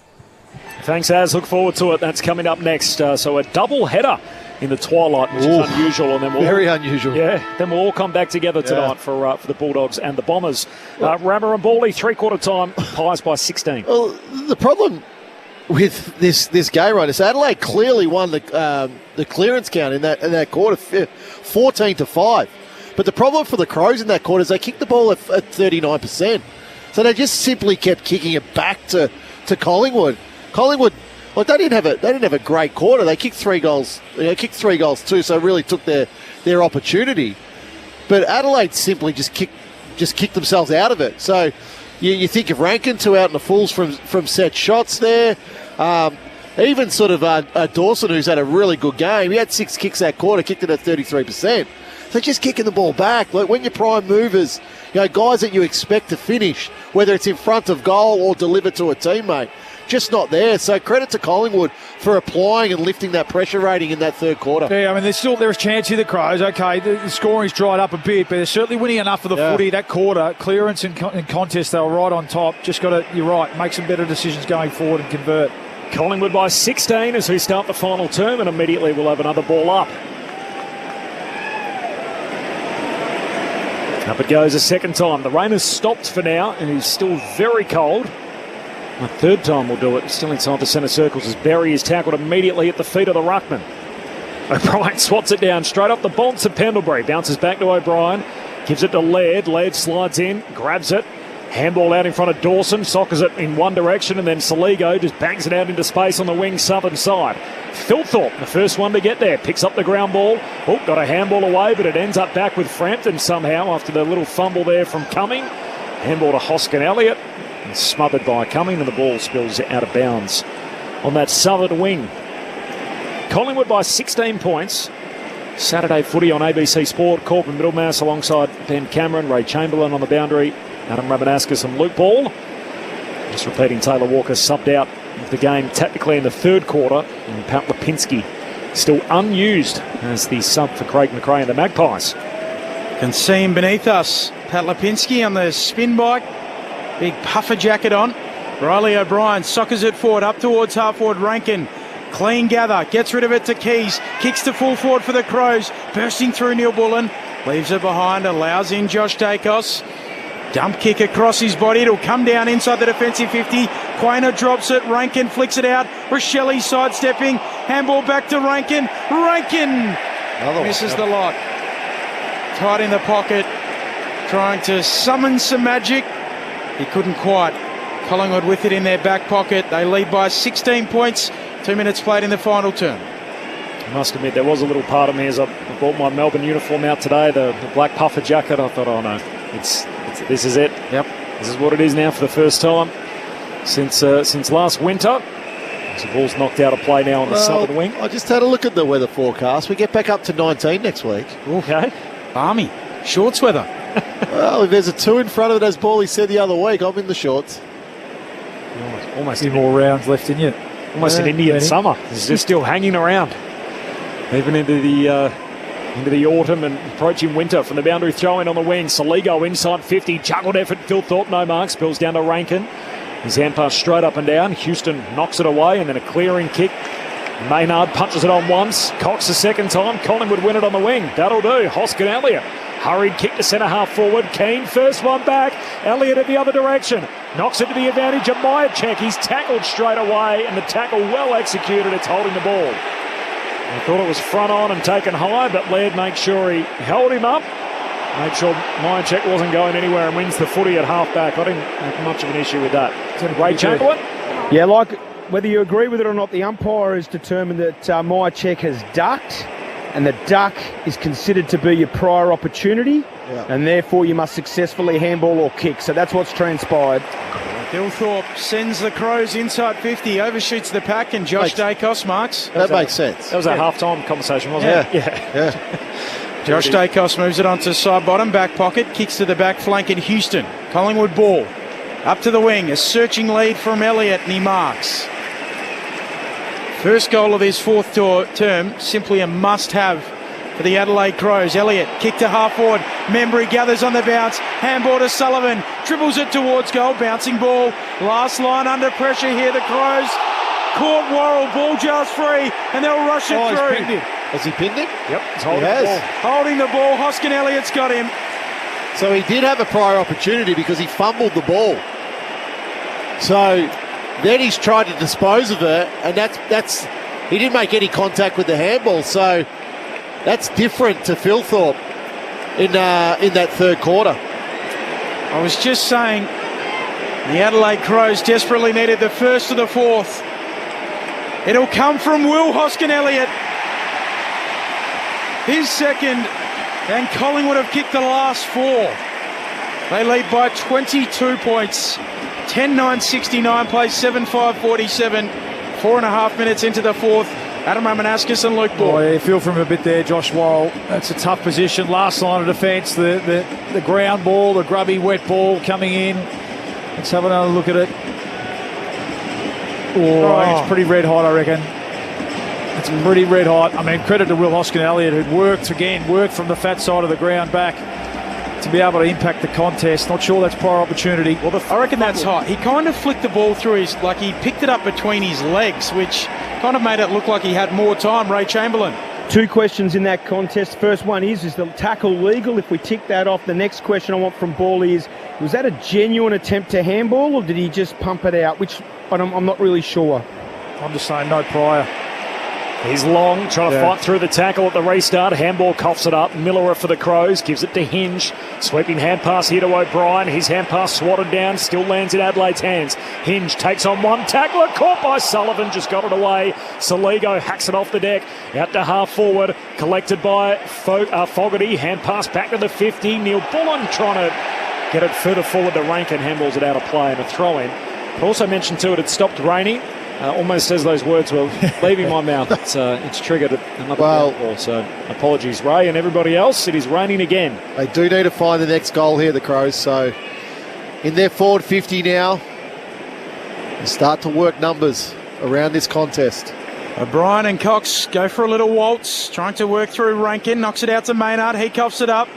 Thanks, Az. Look forward to it. That's coming up next. So a double header in the twilight, which is unusual. And then very unusual. Yeah, then we'll all come back together tonight for the Bulldogs and the Bombers. Rammer and Bally, three-quarter time, Pies by 16. Well, the problem with this game, right, is Adelaide clearly won the clearance count in that quarter, 14-5. But the problem for the Crows in that quarter is they kicked the ball at 39%. So they just simply kept kicking it back to Collingwood. Collingwood, like they didn't have a great quarter. They kicked 3 goals. They kicked 3 goals too, so really took their opportunity. But Adelaide simply just kicked themselves out of it. So you think of Rankin, 2 out in the fulls from set shots there. Even sort of Dawson, who's had a really good game. He had 6 kicks that quarter, kicked it at 33%. So just kicking the ball back. Like when your prime movers, guys that you expect to finish, whether it's in front of goal or deliver to a teammate, just not there. So credit to Collingwood for applying and lifting that pressure rating in that third quarter. Yeah, I mean, there's a chance here, the Crows. Okay, the scoring's dried up a bit, but they're certainly winning enough of the footy. That quarter, clearance and contest, they were right on top. Just got to, you're right, make some better decisions going forward and convert. Collingwood by 16 as we start the final term, and immediately we'll have another ball up. Up it goes a second time. The rain has stopped for now and is still very cold. A third time we'll do it. Still inside the centre circles as Berry is tackled immediately at the feet of the ruckman. O'Brien swats it down straight up the bonds of Pendlebury. Bounces back to O'Brien. Gives it to Laird. Laird slides in. Grabs it. Handball out in front of Dawson. Sockers it in one direction, and then Saligo just bangs it out into space on the wing southern side. Philthorpe, the first one to get there, picks up the ground ball. Oh, got a handball away, but it ends up back with Frampton somehow after the little fumble there from Cumming. Handball to Hoskin Elliott. And smothered by Cumming, and the ball spills out of bounds on that southern wing. Collingwood by 16 points. Saturday footy on ABC Sport. Corbin Middlemass alongside Ben Cameron, Ray Chamberlain on the boundary, Adam Ramanaskas and Luke Ball. Just repeating, Taylor Walker subbed out of the game tactically in the third quarter, and Pat Lipinski still unused as the sub for Craig McRae and the Magpies. Can see him beneath us. Pat Lipinski on the spin bike. Big puffer jacket on. Riley O'Brien sockers it forward up towards half forward Rankin. Clean gather. Gets rid of it to Keys. Kicks to full forward for the Crows. Bursting through Neil Bullen. Leaves it behind. Allows in Josh Dacos. Dump kick across his body. It'll come down inside the defensive 50. Quainer drops it. Rankin flicks it out. Rochelle sidestepping. Handball back to Rankin. Rankin misses the lot. Tight in the pocket. Trying to summon some magic. He couldn't quite. Collingwood with it in their back pocket. They lead by 16 points. 2 minutes played in the final term. I must admit, there was a little part of me as I bought my Melbourne uniform out today, the black puffer jacket. I thought, oh no, this is it. Yep, this is what it is now for the first time since last winter. The ball's knocked out of play now on the southern wing. I just had a look at the weather forecast. We get back up to 19 next week. Okay, balmy, shorts weather. Well, if there's a 2 in front of it, as Bally said the other week, I'm in the shorts. Almost a few more rounds left in you. Almost an Indian summer. It's just still hanging around, even into the autumn and approaching winter. From the boundary throw in on the wing, Saligo inside 50, juggled effort. Phil Thorpe, no mark, spills down to Rankin. His hand pass straight up and down. Houston knocks it away, and then a clearing kick. Maynard punches it on once. Cox the second time. Collingwood win it on the wing. That'll do. Hoskin Elliott. Hurried kick to centre half forward. Keane first one back. Elliott in the other direction. Knocks it to the advantage of Myercheck. He's tackled straight away, and the tackle well executed. It's holding the ball. I thought it was front on and taken high, but Laird makes sure he held him up. Made sure Myercheck wasn't going anywhere and wins the footy at half back. I didn't have much of an issue with that. Ray Chamberlain? Yeah, like whether you agree with it or not, the umpire has determined that Myercheck has ducked, and the duck is considered to be your prior opportunity, and therefore you must successfully handball or kick. So that's what's transpired. Thorpe sends the Crows inside 50, overshoots the pack, and Josh Dacos marks. That makes sense. That was a half-time conversation, wasn't it? Yeah. Josh Dacos moves it onto side bottom, back pocket, kicks to the back flank in Houston. Collingwood ball. Up to the wing, a searching lead from Elliott, and he marks. First goal of his fourth term, simply a must-have for the Adelaide Crows. Elliott, kick to half forward. Membry gathers on the bounce. Handball to Sullivan. Dribbles it towards goal. Bouncing ball. Last line under pressure here. The Crows caught Worrell. Ball jars free, and they'll rush it through. He's pinned him. Has he pinned him? Yep, he's holding the ball. Holding the ball. Hoskin Elliott's got him. So he did have a prior opportunity because he fumbled the ball. So then he's tried to dispose of it, and that's he didn't make any contact with the handball. So that's different to Phil Thorpe in that third quarter. I was just saying the Adelaide Crows desperately needed the first of the fourth. It'll come from Will Hoskin Elliott. His second, and Collingwood have kicked the last four. They lead by 22 points. 10-9-69, plays 7-5-47. 4.5 minutes into the fourth. Adam Romanascus and Luke Ball. Oh, yeah, you feel from him a bit there, Josh Worrell. That's a tough position. Last line of defence, the ground ball, the grubby wet ball coming in. Let's have another look at it. I think it's pretty red hot, I reckon. It's pretty red hot. I mean, credit to Will Hoskin Elliott, who'd worked from the fat side of the ground back to be able to impact the contest. Not sure that's prior opportunity. Well, I reckon that's hot. He kind of flicked the ball through he picked it up between his legs, which kind of made it look like he had more time. Ray Chamberlain. Two questions in that contest. First one is the tackle legal? If we tick that off, the next question I want from Ball is, was that a genuine attempt to handball, or did he just pump it out? I'm not really sure. I'm just saying no prior. He's long, trying to fight through the tackle at the restart. Handball coughs it up. Miller for the Crows, gives it to Hinge. Sweeping hand pass here to O'Brien. His hand pass swatted down, still lands in Adelaide's hands. Hinge takes on one tackler, caught by Sullivan, just got it away. Saligo hacks it off the deck, out to half forward, collected by Fogarty. Hand pass back to the 50. Neil Bullen trying to get it further forward to Rankin. Handballs it out of play and a throw in. But also mentioned too, it had stopped raining. Almost as those words were leaving my mouth. It's triggered another ball. So apologies, Ray and everybody else. It is raining again. They do need to find the next goal here, the Crows. So in their forward 50 now, they start to work numbers around this contest. O'Brien and Cox go for a little waltz, trying to work through Rankin. Knocks it out to Maynard. He coughs it up.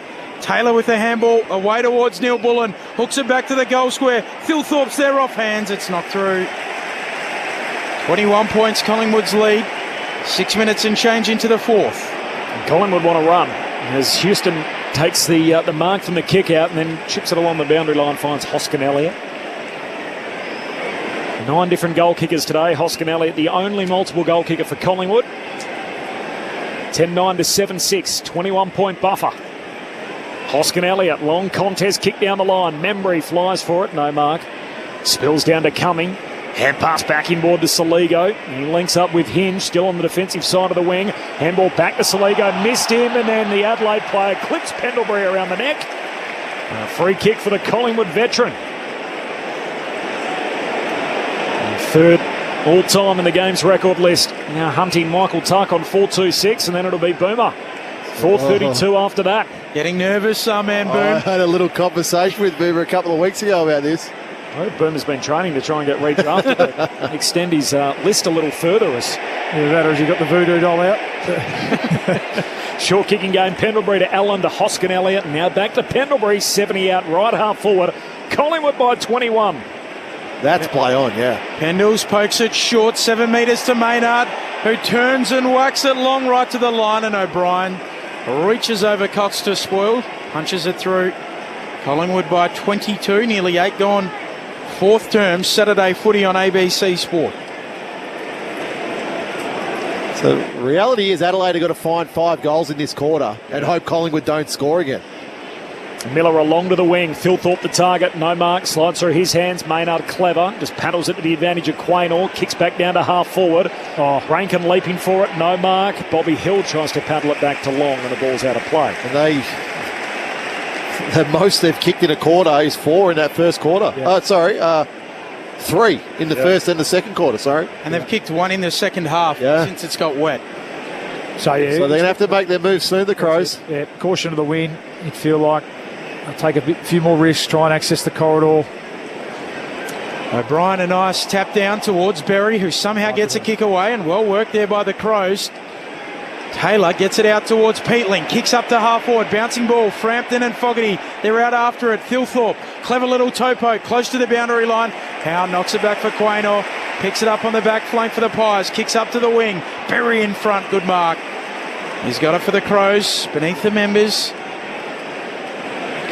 Taylor with the handball away towards Neil Bullen. Hooks it back to the goal square. Phil Thorpe's there off hands. It's knocked through. 21 points, Collingwood's lead. 6 minutes and change into the fourth. And Collingwood want to run as Houston takes the mark from the kick out and then chips it along the boundary line, finds Hoskin Elliott. 9 different goal kickers today. Hoskin Elliott, the only multiple goal kicker for Collingwood. 10-9 to 7-6, 21-point buffer. Hoskin Elliott, long contest, kick down the line. Membry flies for it, no mark. Spills down to Cumming. Hand pass back inboard to Saligo. He links up with Hinge, still on the defensive side of the wing. Handball back to Saligo, missed him, and then the Adelaide player clips Pendlebury around the neck. A free kick for the Collingwood veteran. And third all-time in the game's record list. Now hunting Michael Tuck on 4.26, and then it'll be Boomer. 4.32 after that. Getting nervous, man, Boom. I had a little conversation with Boomer a couple of weeks ago about this. I hope Boomer's been training to try and get redrafted to extend his list a little further. Either that or has he got the voodoo doll out? Short kicking game, Pendlebury to Allen to Hoskin Elliott. Now back to Pendlebury, 70 out, right half forward. Collingwood by 21. That's play on, yeah. Pendles pokes it short, 7 metres to Maynard, who turns and whacks it long right to the line, and O'Brien reaches over Cox to spoil, punches it through. Collingwood by 22, nearly 8 gone. Fourth term, Saturday footy on ABC Sport. So the reality is Adelaide have got to find 5 goals in this quarter and hope Collingwood don't score again. Miller along to the wing. Thilthorpe the target. No mark. Slides through his hands. Maynard clever. Just paddles it to the advantage of Quaynor. Kicks back down to half forward. Rankin leaping for it. No mark. Bobby Hill tries to paddle it back to long and the ball's out of play. And the most they've kicked in a quarter is 4 in that first quarter. Yeah. 3 in the first and the second quarter, sorry. And they've kicked 1 in the second half since it's got wet. So they're going to have to make their move soon, the Crows. Yeah, caution to the wind. You'd feel like they'll take a few more risks, try and access the corridor. O'Brien, a nice tap down towards Berry, who somehow gets a kick away, and well worked there by the Crows. Taylor gets it out towards Peatling, kicks up to half forward, bouncing ball, Frampton and Fogarty, they're out after it. Thilthorpe, clever little topo, close to the boundary line. Howe knocks it back for Quaynor, picks it up on the back flank for the Pies, kicks up to the wing, Berry in front, good mark. He's got it for the Crows, beneath the members.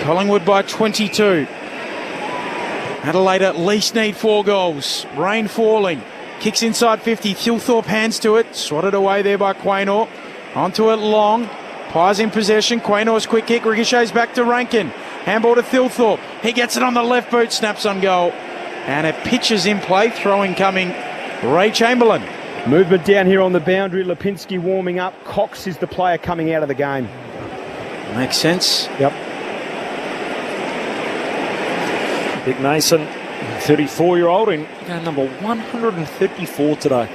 Collingwood by 22. Adelaide at least need 4 goals. Rain falling. Kicks inside 50. Thilthorpe hands to it. Swatted away there by Quaynor. Onto it long. Pies in possession. Quaynor's quick kick ricochets back to Rankin. Handball to Thilthorpe. He gets it on the left boot. Snaps on goal. And it pitches in play. Throwing coming. Ray Chamberlain. Movement down here on the boundary. Lipinski warming up. Cox is the player coming out of the game. Makes sense. Yep. Dick Mason, 34-year-old, in game number 134 today.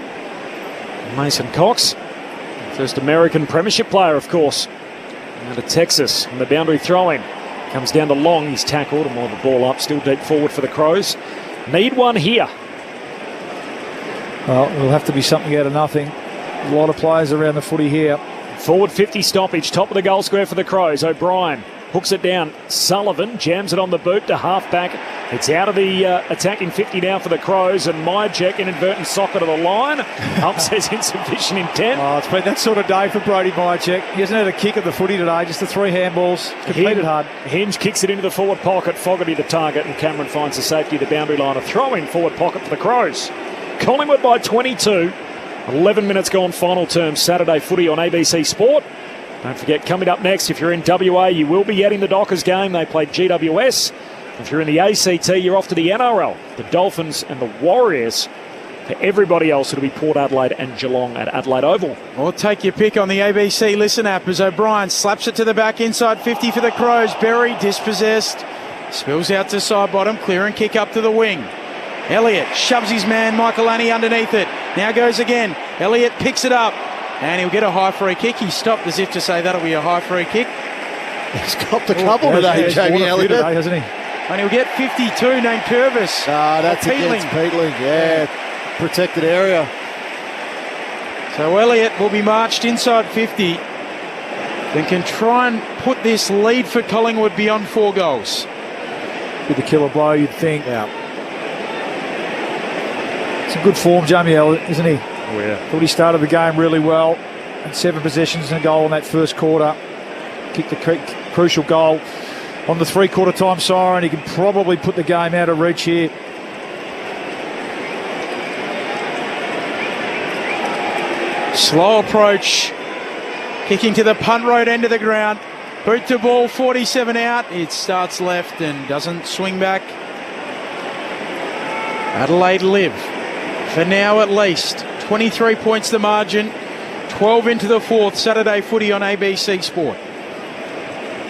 Mason Cox, first American premiership player, of course. Out of Texas, and the boundary throw-in. Comes down to Long, he's tackled, and more the ball up, still deep forward for the Crows. Need one here. Well, it'll have to be something out of nothing. A lot of players around the footy here. Forward 50 stoppage, top of the goal square for the Crows. O'Brien hooks it down. Sullivan jams it on the boot to half back. It's out of the attacking 50 now for the Crows, and Myercheck, inadvertent socket of the line. Up says insufficient intent. Oh, it's been that sort of day for Brody Myercheck. He hasn't had a kick at the footy today, just the 3 handballs. Completed hard. Hinge kicks it into the forward pocket. Fogarty the target, and Cameron finds the safety of the boundary line. A throw in forward pocket for the Crows. Collingwood by 22. 11 minutes gone, final term. Saturday footy on ABC Sport. Don't forget, coming up next, if you're in WA, you will be getting the Dockers game. They play GWS. If you're in the ACT, you're off to the NRL. The Dolphins and the Warriors. For everybody else, it'll be Port Adelaide and Geelong at Adelaide Oval. Or take your pick on the ABC Listen app as O'Brien slaps it to the back inside 50 for the Crows. Berry dispossessed. Spills out to side bottom. Clear and kick up to the wing. Elliott shoves his man Michael Annie underneath it. Now goes again. Elliott picks it up. And he'll get a high free kick. He stopped as if to say that'll be a high free kick. He's got the couple today, Jamie Elliott. Today, hasn't he? And he'll get 52, named Purvis. That's against Peatling, yeah. Protected area. So Elliott will be marched inside 50. Then can try and put this lead for Collingwood beyond 4 goals. With the killer blow, you'd think. Yeah. It's a good form, Jamie Elliott, isn't he? Oh, yeah. Thought he started the game really well. Had 7 possessions and a goal in that first quarter. Kicked the crucial goal on the 3-quarter time siren. He can probably put the game out of reach here. Slow approach. Kicking to the punt road end of the ground. Boot to ball, 47 out. It starts left and doesn't swing back. Adelaide live. For now at least. 23 points the margin. 12 into the 4th. Saturday footy on ABC Sport.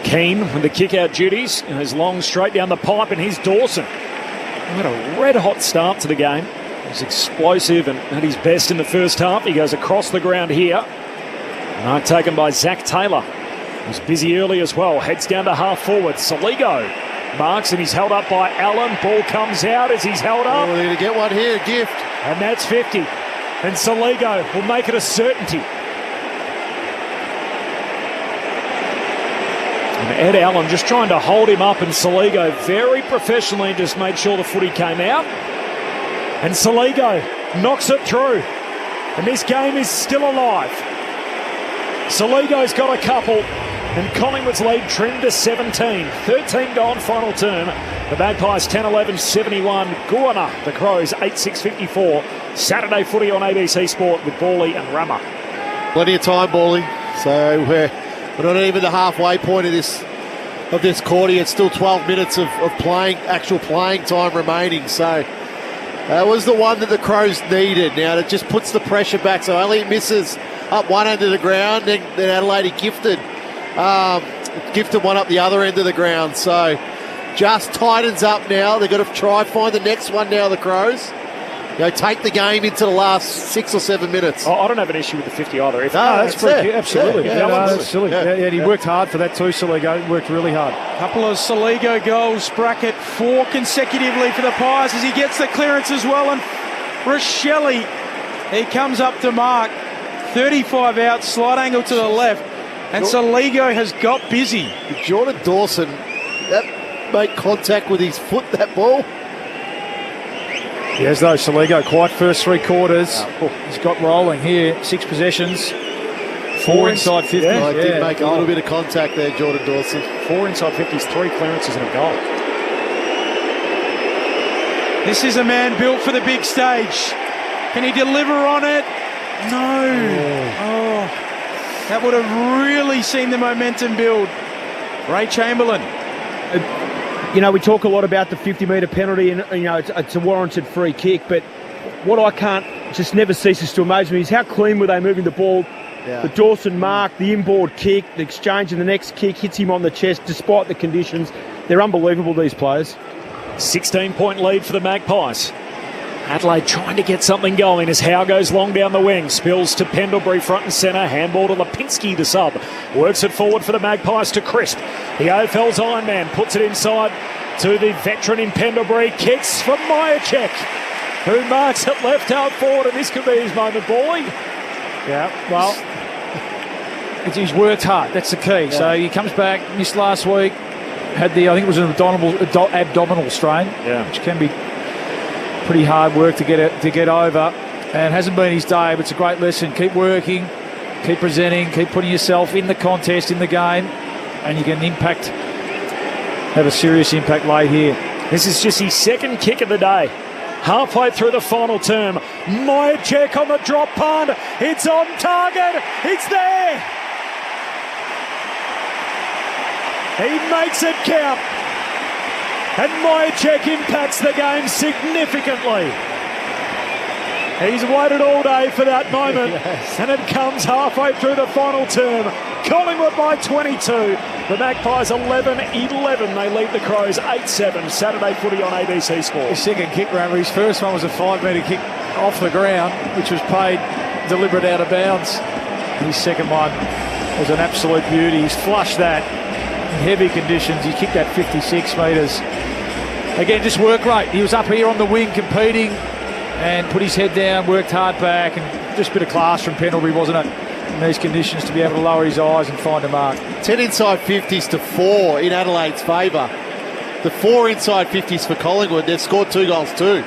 Keane with the kick-out duties. And his long straight down the pipe, and here's Dawson. He had a red-hot start to the game. He was explosive and at his best in the first half. He goes across the ground here. Mark taken by Zach Taylor. He was busy early as well. Heads down to half forward. Saligo marks, and he's held up by Allen. Ball comes out as he's held up. We're going to get one here, gift. And that's 50. And Saligo will make it a certainty. And Ed Allen just trying to hold him up, and Saligo very professionally just made sure the footy came out. And Saligo knocks it through. And this game is still alive. Saligo's got a couple. And Collingwood's lead trimmed to 17. 13 gone final term. The Magpies 10-11, 71. Guana, the Crows 8-6-54. Saturday footy on ABC Sport with Bawley and Rama. Plenty of time, Bawley. So we're not even the halfway point of this quarter. It's still 12 minutes of actual playing time remaining. So that was the one that the Crows needed. Now it just puts the pressure back. So Elliott misses up one end of the ground. Then Adelaide gifted one up the other end of the ground. So just tightens up now. They've got to try find the next one now, the Crows. Take the game into the last 6 or 7 minutes. I don't have an issue with the 50 either. That's pretty good. Absolutely. Yeah, That's silly. Yeah, he worked hard for that too, Saligo. He worked really hard. Couple of Saligo goals, bracket 4 consecutively for the Pies as he gets the clearance as well. And Rochelle, he comes up to mark. 35 out, slight angle to the left. And Saligo has got busy. Jordan Dawson, that made contact with his foot, that ball. Yes, though, Saligo, quite first 3 quarters. He's got rolling here. 6 possessions. 4 inside 50s. Yeah, did make a little bit of contact there, Jordan Dawson. 4 inside 50s, 3 clearances and a goal. This is a man built for the big stage. Can he deliver on it? No. That would have really seen the momentum build. Ray Chamberlain. We talk a lot about the 50-metre penalty and, it's a warranted free kick, but what I can't just never ceases to amaze me is how clean were they moving the ball. Yeah. The Dawson mark, the inboard kick, the exchange, and the next kick hits him on the chest despite the conditions. They're unbelievable, these players. 16-point lead for the Magpies. Adelaide trying to get something going as Howe goes long down the wing. Spills to Pendlebury front and centre. Handball to Lipinski, the sub. Works it forward for the Magpies to Crisp. The AFL's Iron Man puts it inside to the veteran in Pendlebury. Kicks from Myercheck, who marks it left out forward. And this could be his moment, Bawley. Yeah, well, he's worked hard. That's the key. Yeah. So he comes back, missed last week. Had I think it was an abdominal strain, which can be pretty hard work to get over, and hasn't been his day, but it's a great lesson. Keep working, keep presenting, keep putting yourself in the contest, in the game, and you can have a serious impact late here. This is just his second kick of the day. Halfway through the final term, Myercheck on the drop punt. It's on target. It's there. He makes it count. And Myercheck impacts the game significantly. He's waited all day for that moment. Yes. And it comes halfway through the final term. Collingwood by 22. The Magpies 11-11. They lead the Crows 8-7. Saturday footy on ABC Sport. His second kick, Rammer. His first one was a 5-metre kick off the ground, which was paid deliberate out of bounds. And his second one was an absolute beauty. He's flushed that in heavy conditions. He kicked that 56 metres. Again, just work rate. He was up here on the wing competing and put his head down, worked hard back, and just a bit of class from Pendlebury, wasn't it, in these conditions, to be able to lower his eyes and find a mark. 10 inside 50s to 4 in Adelaide's favour. The 4 inside 50s for Collingwood, they've scored 2 goals too.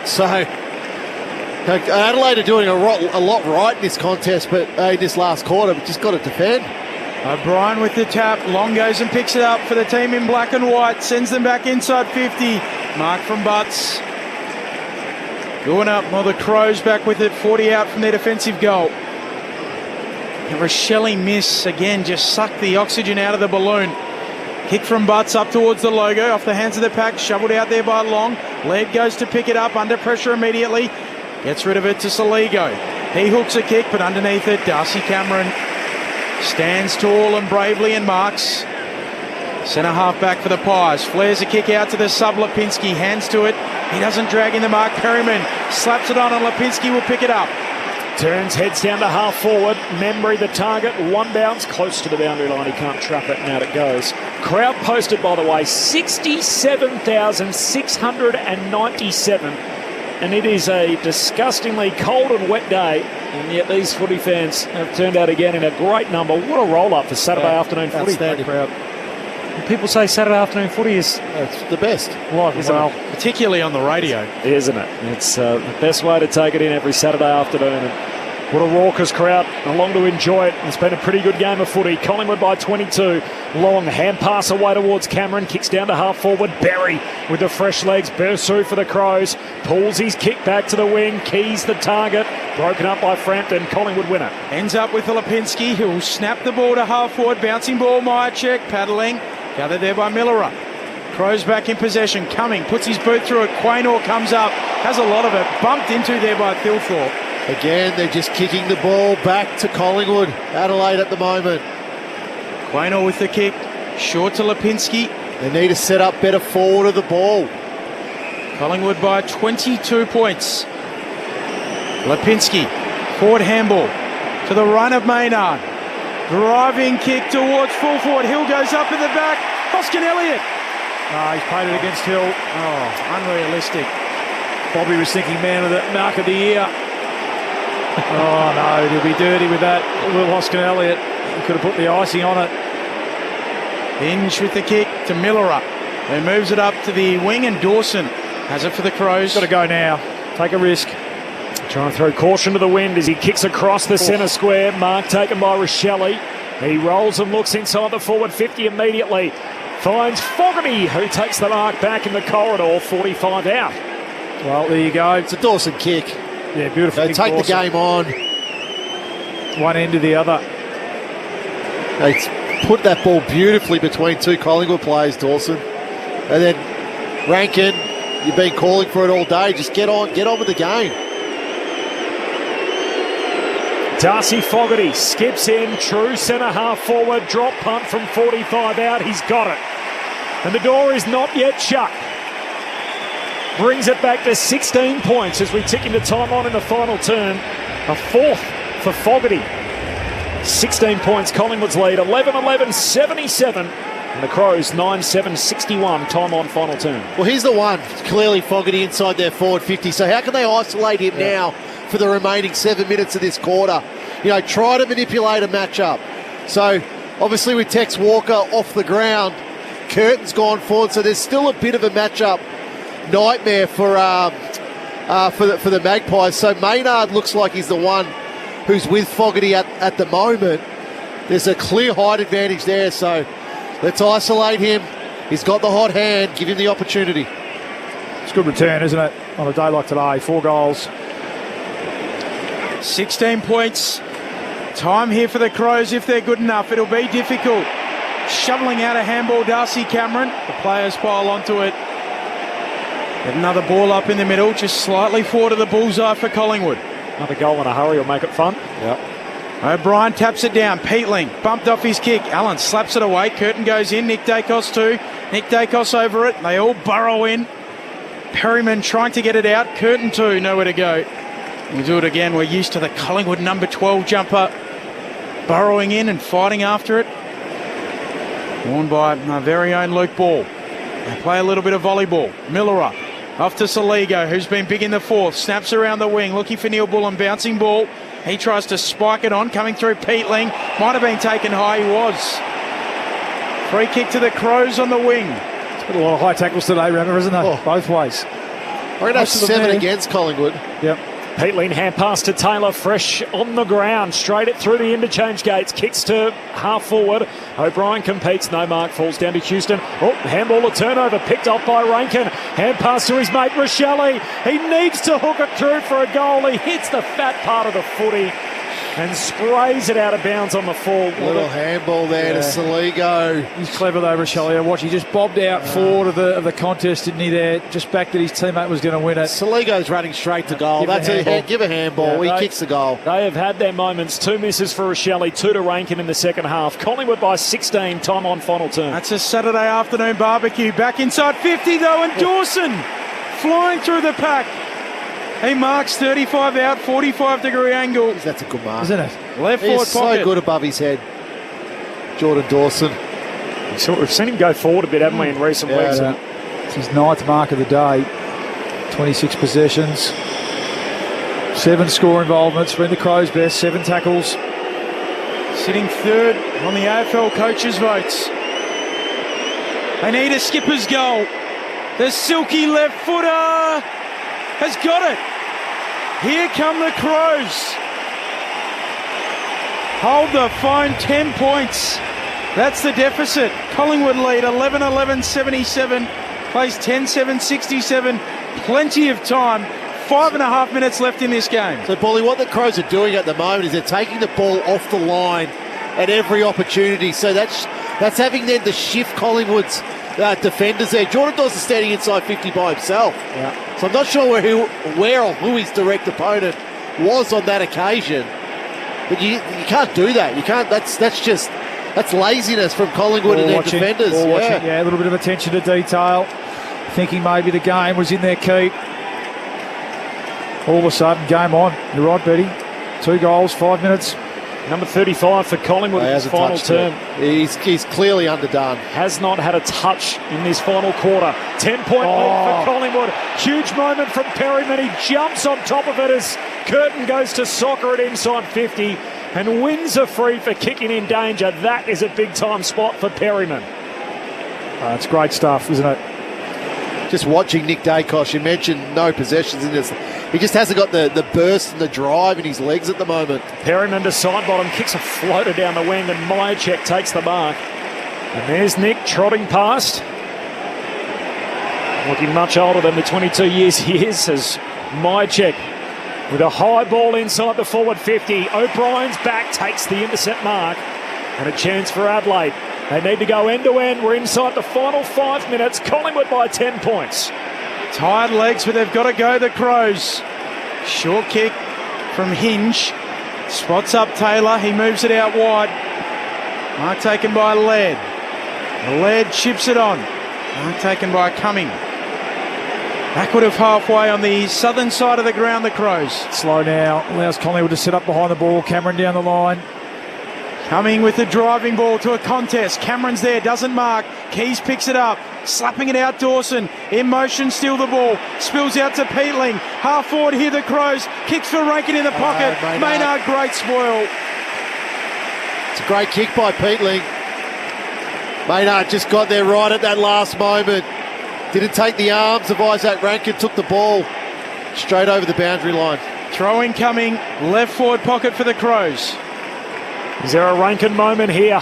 So Adelaide are doing a lot right in this contest, but in this last quarter, but just got to defend. O'Brien with the tap. Long goes and picks it up for the team in black and white. Sends them back inside 50. Mark from Butts. Going up. Well, the Crows back with it. 40 out from their defensive goal. And Rochelle miss. Again, just sucked the oxygen out of the balloon. Kick from Butts up towards the logo. Off the hands of the pack. Shoveled out there by Long. Laird goes to pick it up. Under pressure immediately. Gets rid of it to Saligo. He hooks a kick, but underneath it, Darcy Cameron stands tall and bravely and marks. Centre half back for the Pies. Flares a kick out to the sub Lipinski. Hands to it. He doesn't drag in the mark. Perryman slaps it on and Lipinski will pick it up. Turns, heads down to half forward. Membry the target. One bounce close to the boundary line. He can't trap it and out it goes. Crowd posted, by the way, 67,697. And it is a disgustingly cold and wet day, and yet these footy fans have turned out again in a great number. What a roll-up for Saturday afternoon footy. Outstanding crowd. People say Saturday afternoon footy is It's the best. well, particularly on the radio. isn't it? It's the best way to take it in every Saturday afternoon. And what a raucous crowd along to enjoy it. It's been a pretty good game of footy. Collingwood by 22. Long hand pass away towards Cameron. Kicks down to half forward. Berry with the fresh legs. Bursts through for the Crows. Pulls his kick back to the wing. Keys the target. Broken up by Frampton. Collingwood winner. Ends up with Lipinski, who will snap the ball to half forward. Bouncing ball, Myercheck paddling. Gathered there by Millerup. Crows back in possession. Cumming puts his boot through it. Quaynor comes up. Has a lot of it. Bumped into there by Thilthorpe. Again, they're just kicking the ball back to Collingwood. Adelaide at the moment. Quaynor with the kick. Short to Lipinski. They need to set up better forward of the ball. Collingwood by 22 points. Lipinski. Forward handball to the run of Maynard. Driving kick towards full forward. Hill goes up in the back. Hoskin Elliott. He's played it against Hill. Oh, unrealistic. Bobby was thinking man of the mark of the year. Oh no, he'll be dirty with that. Will Hoskin Elliott. He could have put the icing on it. Hinge with the kick to Millerup. He moves it up to the wing, and Dawson has it for the Crows. Got to go now. Take a risk. Trying to throw caution to the wind as he kicks across the centre square. Mark taken by Rochelle. He rolls and looks inside the forward 50 immediately. Finds Fogarty, who takes the mark back in the corridor. 45 out. Well, there you go. It's a Dawson kick. Yeah, beautiful. They take the game on. One end to the other. They put that ball beautifully between two Collingwood players, Dawson. And then Rankin, you've been calling for it all day. Just get on with the game. Darcy Fogarty skips in, true centre half forward, drop punt from 45 out. He's got it. And the door is not yet shut. Brings it back to 16 points as we tick into time on in the final turn. A fourth for Fogarty. 16 points, Collingwood's lead. 11-11, 77. And the Crows 9-7, 61. Time on final turn. Well, here's the one. Clearly Fogarty inside their forward 50. So how can they isolate him now for the remaining 7 minutes of this quarter? You know, try to manipulate a matchup. So obviously with Tex Walker off the ground, Curtin's gone forward. So there's still a bit of a matchup nightmare for the Magpies. So Maynard looks like he's the one who's with Fogarty at the moment. There's a clear height advantage there, so let's isolate him. He's got the hot hand. Give him the opportunity. It's a good return, isn't it, on a day like today? 4 goals. 16 points. Time here for the Crows if they're good enough. It'll be difficult. Shoveling out a handball, Darcy Cameron. The players pile onto it. Get another ball up in the middle, just slightly forward of the bullseye for Collingwood. Another goal in a hurry will make it fun. Yep. O'Brien taps it down. Peatling bumped off his kick. Allen slaps it away. Curtin goes in. Nick Dacos too. Nick Dacos over it. They all burrow in. Perryman trying to get it out. Curtin too. Nowhere to go. We'll do it again. We're used to the Collingwood number 12 jumper burrowing in and fighting after it. Worn by our very own Luke Ball. They play a little bit of volleyball. Millerup off to Saligo, who's been big in the fourth. Snaps around the wing, looking for Neil Bullen. Bouncing ball. He tries to spike it on, coming through Peatling. Might have been taken high, he was. Free kick to the Crows on the wing. It's got a lot of high tackles today, remember, isn't there? Both ways. I reckon that's 7 against Collingwood. Yep. Peatling hand pass to Taylor, fresh on the ground, straight it through the interchange gates, kicks to half forward. O'Brien competes, no mark, falls down to Houston. Oh, handball, a turnover, picked up by Rankin. Hand pass to his mate Rochelle. He needs to hook it through for a goal. He hits the fat part of the footy and sprays it out of bounds on the full. Little handball there to Saligo. He's clever though, Rochelle. Watch, he just bobbed out forward of the contest, didn't he, there? Just back that his teammate was going to win it. Saligo's running straight to goal. Give a handball. He kicks the goal. They have had their moments. 2 misses for Rochelle, 2 to Rankin in the second half. Collingwood by 16, time on final turn. That's a Saturday afternoon barbecue. Back inside 50 though, and Dawson flying through the pack. He marks 35 out, 45-degree angle. That's a good mark. Isn't it? Left forward He's pocket. so good above his head. Jordan Dawson. We've seen him go forward a bit, haven't we, in recent weeks? It's his 9th mark of the day. 26 possessions. 7 score involvements. Been the Crows' best. 7 tackles. Sitting third on the AFL coaches' votes. They need a skipper's goal. The silky left footer has got it. Here come the Crows. Hold the phone, 10 points. That's the deficit. Collingwood lead 11-11-77. Plays 10-7-67. Plenty of time. 5.5 minutes left in this game. So, Paulie, what the Crows are doing at the moment is they're taking the ball off the line at every opportunity. So that's having them to shift Collingwood's defenders there. Jordan Dawson standing inside 50 by himself. Yeah. So I'm not sure where or who his direct opponent was on that occasion. But you can't do that. You can't. That's laziness from Collingwood and their defenders. Yeah, a little bit of attention to detail. Thinking maybe the game was in their keep. All of a sudden, game on. You're right, Betty. 2 goals, 5 minutes. Number 35 for Collingwood in his final term. He's clearly underdone. Has not had a touch in this final quarter. 10-point lead for Collingwood. Huge moment from Perryman. He jumps on top of it as Curtin goes to soccer it inside 50 and wins a free for kicking in danger. That is a big-time spot for Perryman. It's great stuff, isn't it? Just watching Nick Dacos, you mentioned no possessions in this. He just hasn't got the burst and the drive in his legs at the moment. Perryman to side bottom, kicks a floater down the wing, and Myercheck takes the mark. And there's Nick trotting past. Looking much older than the 22 years he is, as Myercheck with a high ball inside the forward 50. O'Brien's back takes the intercept mark, and a chance for Adelaide. They need to go end-to-end. We're inside the final 5 minutes. Collingwood by 10 points. Tired legs, but they've got to go, the Crows. Short kick from Hinge. Spots up Taylor. He moves it out wide. Mark taken by Laird. Laird chips it on. Mark taken by Cumming. Backward of halfway on the southern side of the ground, the Crows. Slow now. Allows Collingwood to sit up behind the ball. Cameron down the line. Coming with the driving ball to a contest. Cameron's there, doesn't mark. Keys picks it up, slapping it out Dawson. In motion, steal the ball. Spills out to Peatling. Half forward here, the Crows. Kicks for Rankin in the pocket. Maynard, great spoil. It's a great kick by Peatling. Maynard just got there right at that last moment. Didn't take the arms of Isaac Rankin, took the ball straight over the boundary line. Throw-in coming, left forward pocket for the Crows. Is there a Rankin moment here?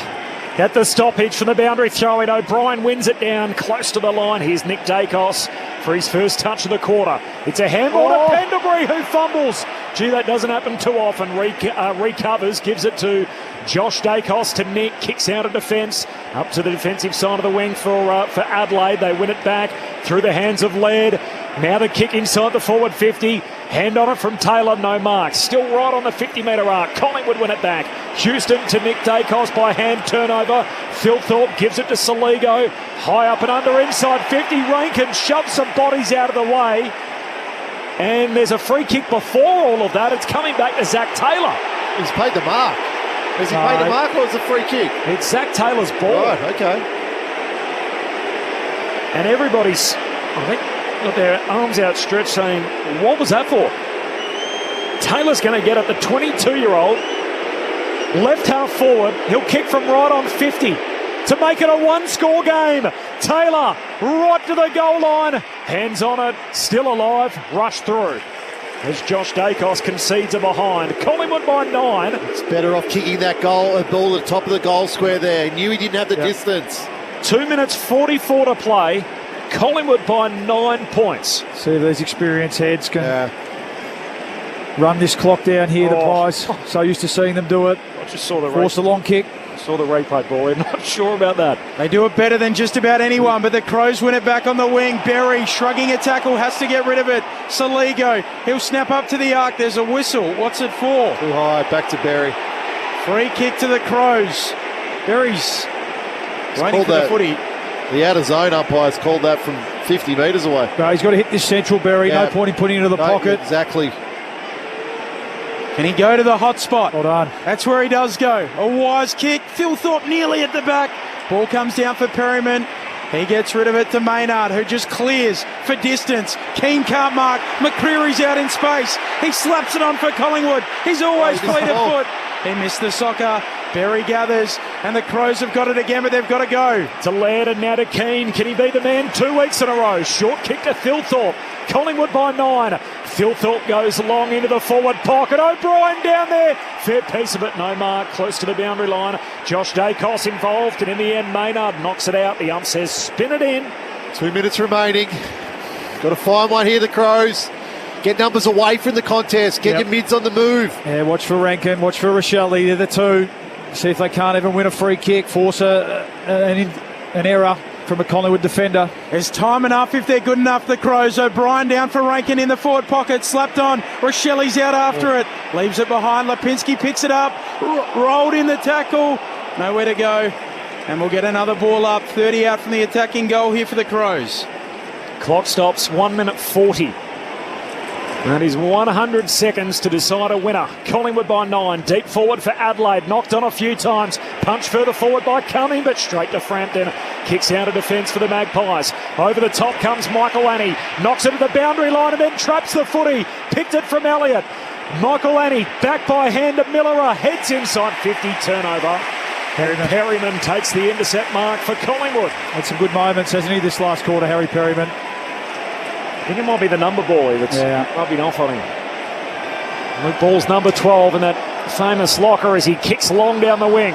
At the stoppage from the boundary throw-in, O'Brien wins it down close to the line. Here's Nick Dacos for his first touch of the quarter. It's a handball to Pendlebury, who fumbles. Gee, that doesn't happen too often. Recovers, gives it to Josh Dacos to Nick, kicks out of defence, up to the defensive side of the wing for Adelaide. They win it back through the hands of Laird. Now the kick inside the forward 50. Hand on it from Taylor, no mark. Still right on the 50-metre arc. Collingwood win it back. Houston to Nick Dacos by hand turnover. Phil Thorpe gives it to Saligo. High up and under inside 50. Rankin shoves some bodies out of the way. And there's a free kick before all of that. It's coming back to Zach Taylor. He's paid the mark. Has he paid the mark or is it a free kick? It's Zach Taylor's ball. Right, okay. And everybody's, I think, got their arms outstretched saying, what was that for? Taylor's going to get at the 22-year-old. Left half forward. He'll kick from right on 50 to make it a one-score game. Taylor right to the goal line. Hands on it. Still alive. Rush through. As Josh Dacos concedes a behind. Collingwood by 9. It's better off kicking that ball at the top of the goal square there. He knew he didn't have the distance. 2 minutes 44 to play. Collingwood by 9 points. See if these experienced heads can run this clock down here, the Pies. So used to seeing them do it. I just saw the force the long kick. Saw the replay, ball. I'm not sure about that. They do it better than just about anyone, but the Crows win it back on the wing. Berry shrugging a tackle, has to get rid of it. Saligo, he'll snap up to the arc. There's a whistle. What's it for? Too high, back to Berry. Free kick to the Crows. Berry's waiting for the footy. The out-of-zone umpire's called that from 50 metres away. No, he's got to hit this central, Berry. No point in putting it into the pocket. Exactly. Can he go to the hot spot? Hold on. That's where he does go. A wise kick. Phil Thorpe nearly at the back. Ball comes down for Perryman. He gets rid of it to Maynard, who just clears for distance. Keane can't mark. McCreary's out in space. He slaps it on for Collingwood. He's always played a foot. He missed the soccer. Berry gathers, and the Crows have got it again, but they've got to go. To Laird and now to Keane. Can he be the man 2 weeks in a row? Short kick to Thilthorpe. Collingwood by 9. Thilthorpe goes long into the forward pocket. O'Brien down there. Fair piece of it. No mark. Close to the boundary line. Josh Dacos involved, and in the end, Maynard knocks it out. The ump says spin it in. 2 minutes remaining. Got to find one here, the Crows. Get numbers away from the contest. Get your mids on the move. Yeah, watch for Rankin. Watch for Rochelle. They're the two. See if they can't even win a free kick. Force an error from a Collingwood defender. There's time enough if they're good enough, the Crows. O'Brien down for Rankin in the forward pocket. Slapped on. Rochelle's out after it. Leaves it behind. Lipinski picks it up. Rolled in the tackle. Nowhere to go. And we'll get another ball up. 30 out from the attacking goal here for the Crows. Clock stops. 1 minute 40. That is 100 seconds to decide a winner. Collingwood by 9. Deep forward for Adelaide. Knocked on a few times. Punch further forward by Cumming, but straight to Frampton. Kicks out of defence for the Magpies. Over the top comes Michael Annie. Knocks it to the boundary line and then traps the footy. Picked it from Elliott. Michael Annie back by hand to Millerer. Heads inside 50. Turnover. Perryman takes the intercept mark for Collingwood. Had some good moments, hasn't he, this last quarter, Harry Perryman? I think it might be the number boy that's rubbing off on him. Luke Ball's number 12 in that famous locker as he kicks long down the wing.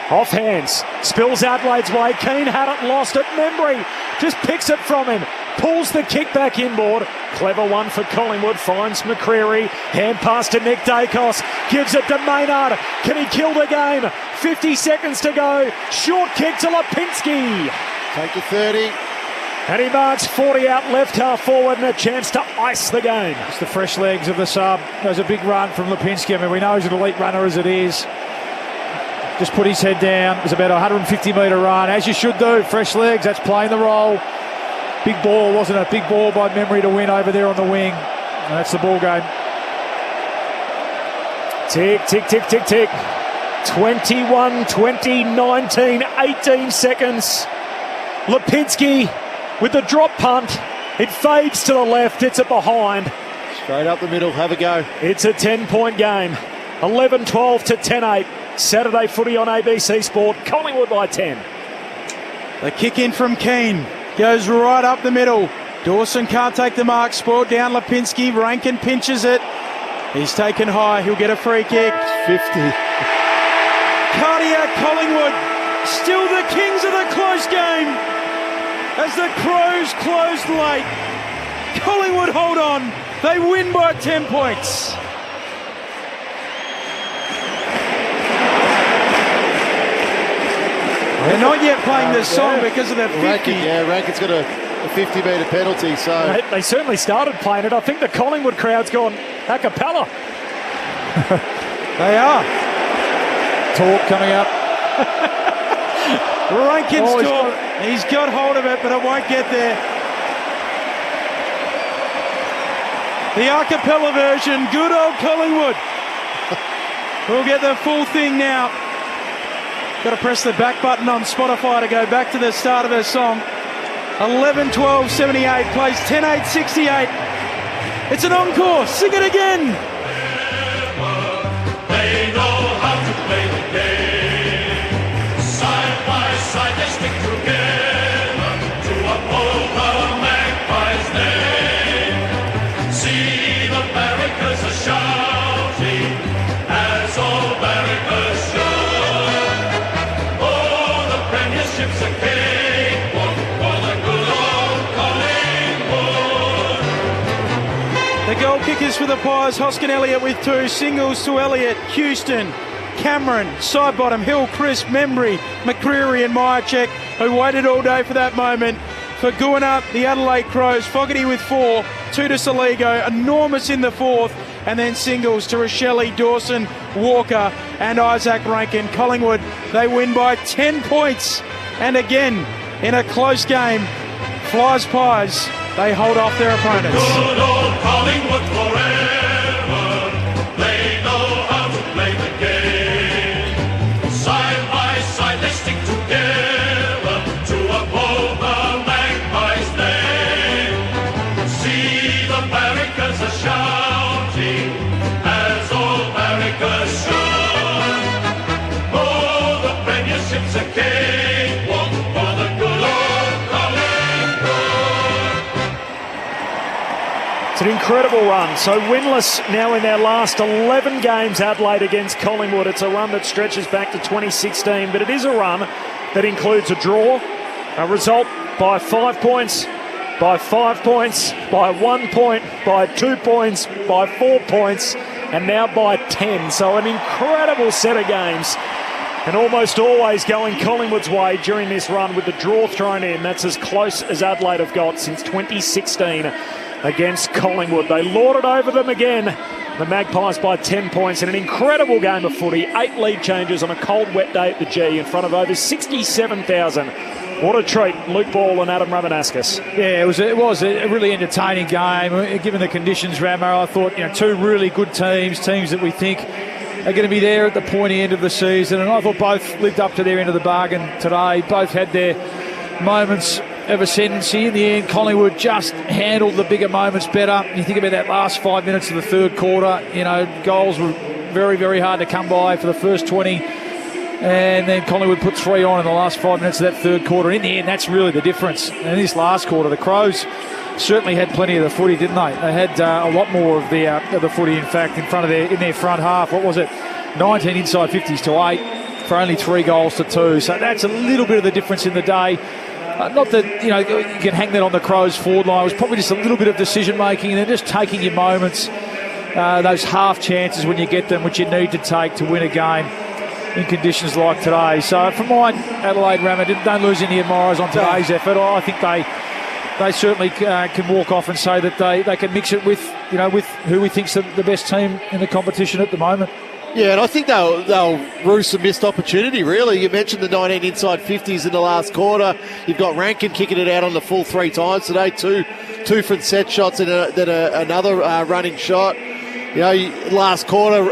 Off hands. Spills Adelaide's way. Keane had it, lost it. Membry just picks it from him. Pulls the kick back inboard. Clever one for Collingwood. Finds McCreary. Hand pass to Nick Dacos. Gives it to Maynard. Can he kill the game? 50 seconds to go. Short kick to Lipinski. Take your 30. And he marks 40 out left half forward and a chance to ice the game. It's the fresh legs of the sub. There's a big run from Lipinski. I mean, we know he's an elite runner as it is. Just put his head down. It was about a 150-metre run, as you should do. Fresh legs, that's playing the role. Big ball, wasn't it? Big ball by Memory to win over there on the wing. And that's the ball game. Tick, tick, tick, tick, tick. 21, 20, 19, 18 seconds. Lipinski with the drop punt. It fades to the left. It's a behind. Straight up the middle. Have a go. It's a 10-point game. 11-12 to 10-8. Saturday footy on ABC Sport. Collingwood by 10. The kick in from Keane. Goes right up the middle. Dawson can't take the mark. Spoiled down Lipinski. Rankin pinches it. He's taken high. He'll get a free kick. 50. Cardiac Collingwood. Still the kings of the close game. As the Crows closed late. Collingwood hold on. They win by 10 points. They're not yet playing this song because of the 50. Rankin's got a 50-metre penalty. So they certainly started playing it. I think the Collingwood crowd's gone a cappella. They are. Talk coming up. Rankin's talk. He's got hold of it, but it won't get there. The a cappella version. Good old Collingwood. We'll get the full thing now. Got to press the back button on Spotify to go back to the start of her song. 11-12-78 plays 10-8-68. It's an encore. Sing it again. They know how to play the game. Side by side they stick together to uphold the Magpies' name. See the barricades are shouting as all barricades shout. Ships a cakewalk for the good old Collingwood. The goal kickers for the Pies, Hoskin Elliott with 2, singles to Elliott, Houston, Cameron, side bottom, Hill, Crisp, Membry, McCreary and Myercheck, who waited all day for that moment. For Guana, the Adelaide Crows, Fogarty with 4, 2 to Saligo, enormous in the 4th, and then singles to Rochelle, Dawson, Walker and Isaac Rankin. Collingwood, they win by 10 points. And again, in a close game, Flyers Pies, they hold off their opponents. Good old Collingwood forever. They know how to play the game. Side by side they stick together to uphold the Magpies' name. See the barricades are shouting as all barricades shout. Oh, It's an incredible run. So winless now in their last 11 games, Adelaide against Collingwood. It's a run that stretches back to 2016, but it is a run that includes a draw, a result by 5 points, by 5 points, by 1 point, by 2 points, by 4 points, and now by 10. So an incredible set of games, and almost always going Collingwood's way during this run with the draw thrown in. That's as close as Adelaide have got since 2016 against Collingwood. They lorded over them again, the Magpies, by 10 points in an incredible game of footy. 8 lead changes on a cold, wet day at the G in front of over 67,000. What a treat, Luke Ball and Adam Ramanauskas. Yeah, it was a really entertaining game. Given the conditions, Ramo, I thought, two really good teams that we think are going to be there at the pointy end of the season, and I thought both lived up to their end of the bargain today. Both had their moments of ascendancy. In the end, Collingwood just handled the bigger moments better. You think about that last 5 minutes of the third quarter, goals were very, very hard to come by for the first 20, and then Collingwood put 3 on in the last 5 minutes of that third quarter. In the end, that's really the difference. And in this last quarter, the Crows certainly had plenty of the footy, didn't they? They had a lot more of the footy, in fact, in their front half. What was it? 19 inside 50s to 8 for only 3 goals to 2. So that's a little bit of the difference in the day. Not that, you can hang that on the Crows forward line. It was probably just a little bit of decision-making, and then just taking your moments, those half chances when you get them, which you need to take to win a game in conditions like today. So for mine, Adelaide Rama, don't lose any admirers on today's effort. I think they certainly can walk off and say that they can mix it with who we think's the best team in the competition at the moment. Yeah, and I think they'll rue some missed opportunity, really. You mentioned the 19 inside 50s in the last quarter. You've got Rankin kicking it out on the full 3 times today, two from set shots and then another running shot. Last quarter,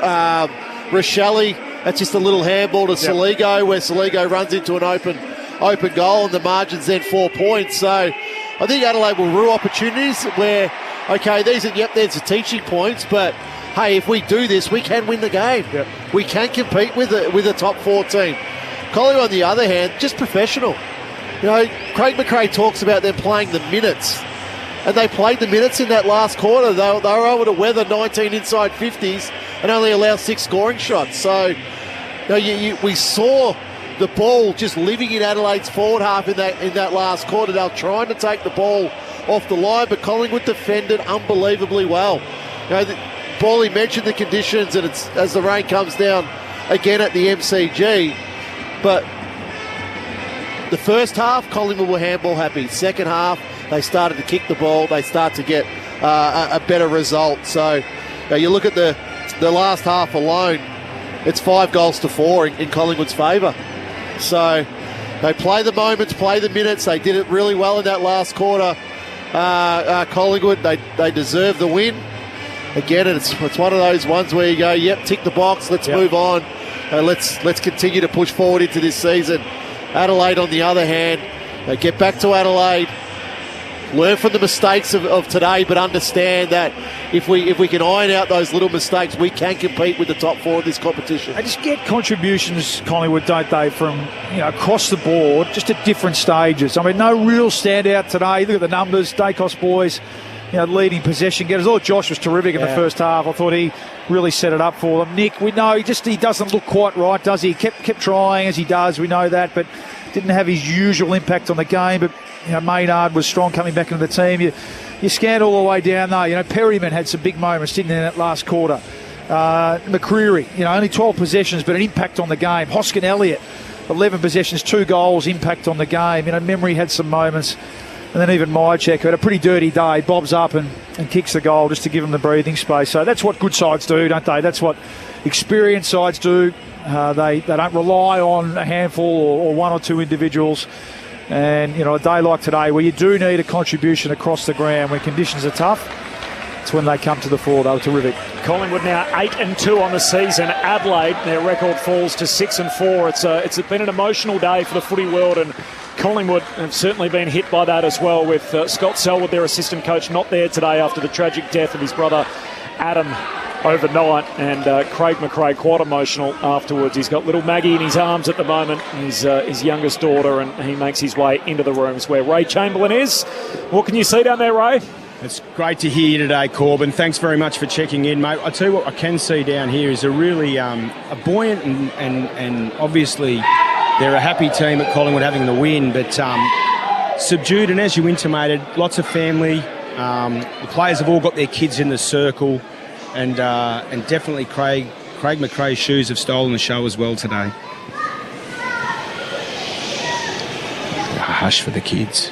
Rochelle, that's just a little handball to Saligo, where Saligo runs into an open goal, and the margin's then 4 points. So I think Adelaide will rue opportunities where, okay, there's the teaching points, but hey, if we do this, we can win the game. Yep. We can compete with a top 4 team. Collingwood, on the other hand, just professional. Craig McRae talks about them playing the minutes, and they played the minutes in that last quarter. They were able to weather 19 inside 50s and only allow 6 scoring shots. So we saw the ball just living in Adelaide's forward half in that last quarter. They were trying to take the ball off the line, but Collingwood defended unbelievably well. Paulie mentioned the conditions, and it's as the rain comes down again at the MCG. But the first half, Collingwood were handball happy. Second half, they started to kick the ball. They start to get a better result. So you look at the last half alone, it's 5 goals to 4 in Collingwood's favour. So they play the moments, play the minutes. They did it really well in that last quarter. Collingwood, they deserve the win. Again, it's one of those ones where you go, tick the box, let's move on. Let's continue to push forward into this season. Adelaide, on the other hand, they get back to Adelaide, learn from the mistakes of today, but understand that if we can iron out those little mistakes, we can compete with the top 4 of this competition. They just get contributions, Collingwood, don't they, from across the board, just at different stages. I mean, no real standout today. Look at the numbers, Dacos boys, leading possession getters. I thought Josh was terrific in the first half. I thought he really set it up for them. Nick, we know he doesn't look quite right, does he? Kept trying as he does, we know that, but didn't have his usual impact on the game. But Maynard was strong coming back into the team. You scan all the way down there. Perryman had some big moments, didn't he, in that last quarter. McCreary, only 12 possessions, but an impact on the game. Hoskin Elliott, 11 possessions, 2 goals, impact on the game. Memory had some moments. And then even Myercheck, who had a pretty dirty day, bobs up and kicks the goal just to give them the breathing space. So that's what good sides do, don't they? That's what experienced sides do. They don't rely on a handful or 1 or 2 individuals. And, a day like today where you do need a contribution across the ground, when conditions are tough, it's when they come to the fore. They were terrific. Collingwood now 8-2 on the season. Adelaide, their record falls to 6-4. It's been an emotional day for the footy world, and Collingwood have certainly been hit by that as well, with Scott Selwood, their assistant coach, not there today after the tragic death of his brother Adam overnight, and Craig McRae quite emotional afterwards. He's got little Maggie in his arms at the moment, his youngest daughter, and he makes his way into the rooms where Ray Chamberlain is. What can you see down there, Ray? It's great to hear you today, Corbin. Thanks very much for checking in, mate. I tell you what I can see down here is a really a buoyant and obviously they're a happy team at Collingwood having the win, but subdued, and as you intimated, lots of family. The players have all got their kids in the circle, and definitely Craig McRae's shoes have stolen the show as well today. A hush for the kids.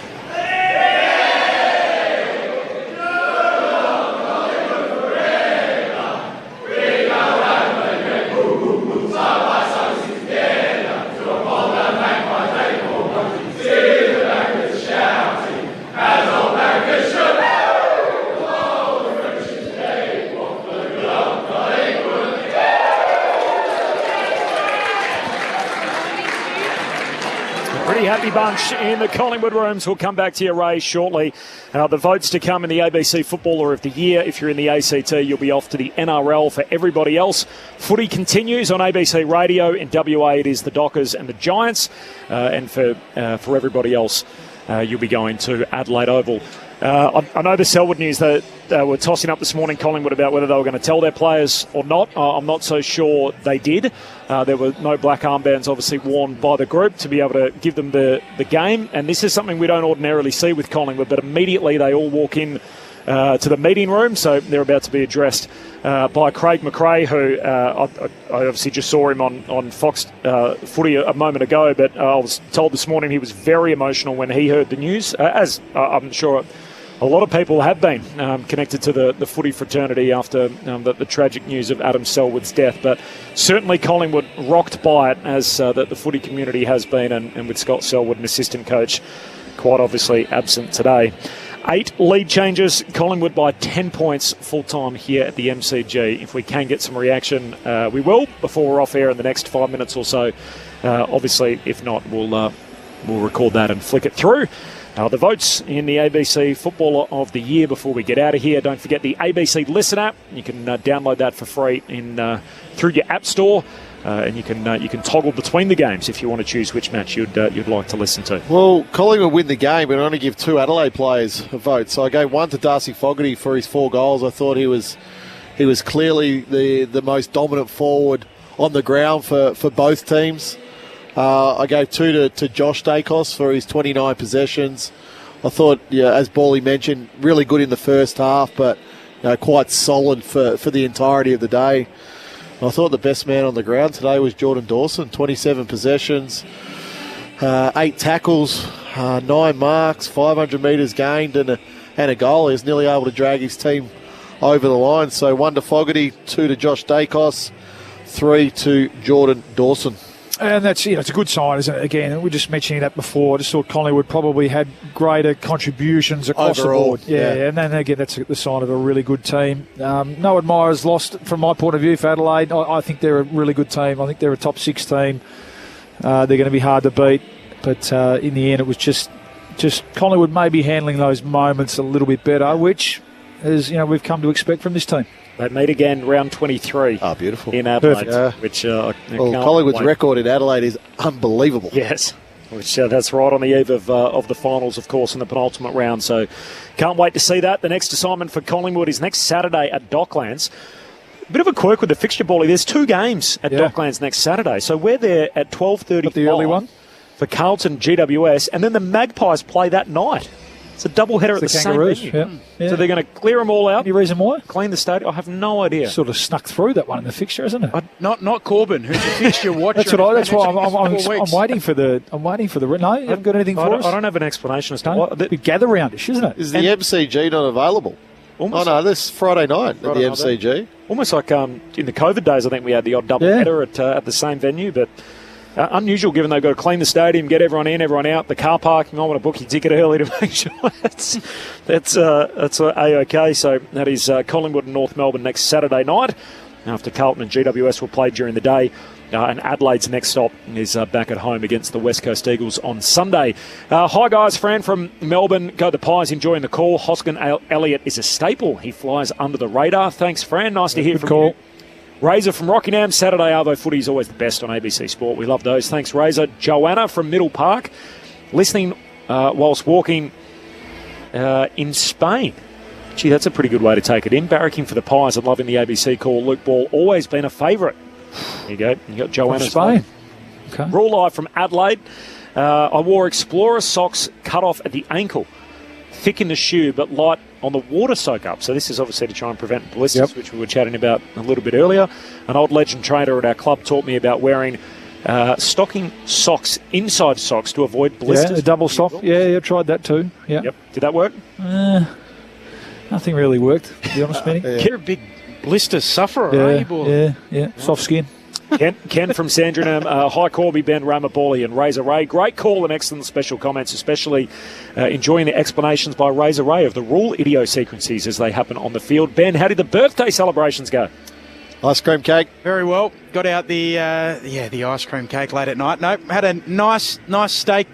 Happy bunch in the Collingwood rooms. We'll come back to you, Ray, shortly. The votes to come in the ABC Footballer of the Year. If you're in the ACT, you'll be off to the NRL. For everybody else, footy continues on ABC Radio. In WA, it is the Dockers and the Giants. And for everybody else, you'll be going to Adelaide Oval. I know the Selwood news that were tossing up this morning, Collingwood, about whether they were going to tell their players or not. I'm not so sure they did. There were no black armbands obviously worn by the group to be able to give them the game. And this is something we don't ordinarily see with Collingwood, but immediately they all walk in to the meeting room. So they're about to be addressed by Craig McRae, who I obviously just saw him on Fox Footy a moment ago, but I was told this morning he was very emotional when he heard the news, as I'm sure a lot of people have been connected to the footy fraternity after the tragic news of Adam Selwood's death. But certainly Collingwood rocked by it, as the footy community has been, and with Scott Selwood, an assistant coach, quite obviously absent today. 8 lead changes, Collingwood by 10 points full-time here at the MCG. If we can get some reaction, we will, before we're off air in the next 5 minutes or so. Obviously, if not, we'll record that and flick it through. The votes in the ABC Footballer of the Year before we get out of here. Don't forget the ABC Listen app. You can download that for free through your app store, and you can toggle between the games if you want to choose which match you'd like to listen to. Well, Collingwood win the game, but I only give 2 Adelaide players a vote. So I gave 1 to Darcy Fogarty for his 4 goals. I thought he was clearly the most dominant forward on the ground for both teams. I gave 2 to Josh Dacos for his 29 possessions. I thought, as Bally mentioned, really good in the first half, but quite solid for the entirety of the day. I thought the best man on the ground today was Jordan Dawson, 27 possessions, 8 tackles, 9 marks, 500 metres gained, and a goal. He was nearly able to drag his team over the line. So 1 to Fogarty, 2 to Josh Dacos, 3 to Jordan Dawson. And that's, it's a good sign, isn't it? Again, we were just mentioning that before. I just thought Collingwood probably had greater contributions across overall, the board. Yeah, and then again, that's the sign of a really good team. No admirers lost from my point of view for Adelaide. I think they're a really good team. I think they're a top 6 team. They're going to be hard to beat. But in the end, it was just Collingwood maybe handling those moments a little bit better, which is, we've come to expect from this team. They meet again round 23. Oh, beautiful. In Adelaide. Perfect. Which Collingwood's record in Adelaide is unbelievable. Yes, which that's right on the eve of the finals, of course, in the penultimate round. So can't wait to see that. The next assignment for Collingwood is next Saturday at Docklands. A bit of a quirk with the fixture, Bally. There's 2 games at Docklands next Saturday. So we're there at 12:30. The early one? For Carlton GWS, and then the Magpies play that night. It's a double-header at the same venue. Yeah. So they're going to clear them all out. Any reason why? Clean the stadium? I have no idea. Sort of snuck through that one in the fixture, isn't it? Not Corbin, who's a fixture watcher. That's why I'm waiting for the. No, you haven't got anything for us. I don't have an explanation as to why. We gather roundish, isn't it? Is the MCG not available? This Friday night at the MCG. Almost like in the COVID days, I think we had the odd double-header at the same venue, but. Unusual, given they've got to clean the stadium, get everyone in, everyone out, the car parking. I want to book your ticket early to make sure that's A-OK. So that is Collingwood and North Melbourne next Saturday night. After Carlton and GWS will play during the day. And Adelaide's next stop is back at home against the West Coast Eagles on Sunday. Hi, guys. Fran from Melbourne. Go the Pies, enjoying the call. Hoskin Elliott is a staple. He flies under the radar. Thanks, Fran. Nice to hear from you. Razor from Rockingham. Saturday Arvo footy is always the best on ABC Sport. We love those. Thanks, Razor. Joanna from Middle Park, listening whilst walking in Spain. Gee, that's a pretty good way to take it in. Barracking for the Pies and loving the ABC call. Luke Ball, always been a favourite. There you go. You got Joanna's Spain. Okay. Raw live from Adelaide. I wore Explorer socks cut off at the ankle. Thick in the shoe, but light on the water soak-up. So this is obviously to try and prevent blisters, which we were chatting about a little bit earlier. An old legend trainer at our club taught me about wearing stocking socks, inside socks, to avoid blisters. Yeah, a double sock. Yeah, tried that too. Yeah. Yep. Did that work? Nothing really worked, to be honest, Benny. You're a big blister sufferer, are you? Yeah. Soft skin. Ken from Sandringham, hi Corby, Ben, Ramaboli and Razor Ray. Great call and excellent special comments, especially enjoying the explanations by Razor Ray of the rule idiosyncrasies as they happen on the field. Ben, how did the birthday celebrations go? Ice cream cake. Very well. Got out the ice cream cake late at night. Nope, had a nice steak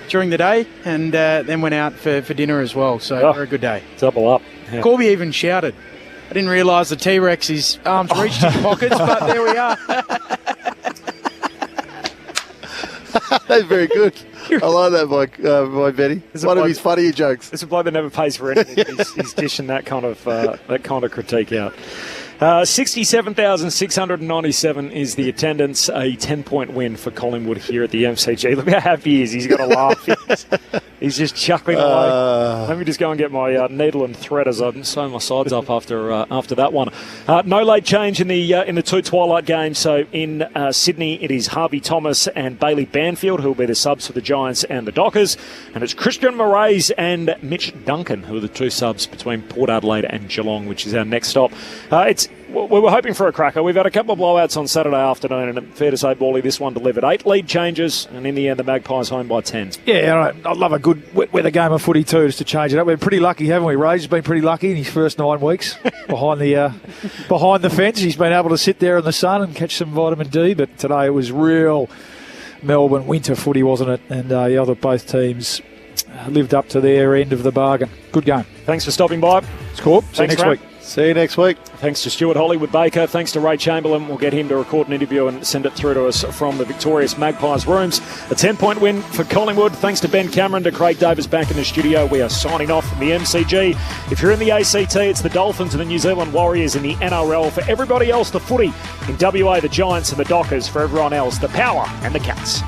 during the day and then went out for dinner as well. So very good day. Double up. Yeah. Corby even shouted. I didn't realise the T-Rex, his arms reached his pockets, but there we are. That's very good. I like that by Benny. It's one of his funnier jokes. It's a bloke that never pays for anything. He's dishing that kind of critique out. 67,697 is the attendance. A 10-point win for Collingwood here at the MCG. Look how happy he is. He's got a laugh. He's just chuckling away. Let me just go and get my needle and thread as I'm sewing my sides up after that one. No late change in the two twilight games. So in Sydney, it is Harvey Thomas and Bailey Banfield who will be the subs for the Giants and the Dockers, and it's Christian Moraes and Mitch Duncan who are the two subs between Port Adelaide and Geelong, which is our next stop. We were hoping for a cracker. We've had a couple of blowouts on Saturday afternoon, and fair to say, Bally, this one delivered. 8 lead changes, and in the end, the Magpies home by 10. Yeah, I love a good wet weather game of footy too, just to change it up. We're pretty lucky, haven't we? Ray's been pretty lucky in his first 9 weeks behind the fence. He's been able to sit there in the sun and catch some vitamin D, but today it was real Melbourne winter footy, wasn't it? And the other both teams lived up to their end of the bargain. Good game. Thanks for stopping by. It's cool. See you next week. See you next week. Thanks to Stuart Hollywood-Baker. Thanks to Ray Chamberlain. We'll get him to record an interview and send it through to us from the victorious Magpies rooms. A 10-point win for Collingwood. Thanks to Ben Cameron, to Craig Davis back in the studio. We are signing off from the MCG. If you're in the ACT, it's the Dolphins and the New Zealand Warriors in the NRL. For everybody else, the footy. In WA, the Giants and the Dockers. For everyone else, the Power and the Cats.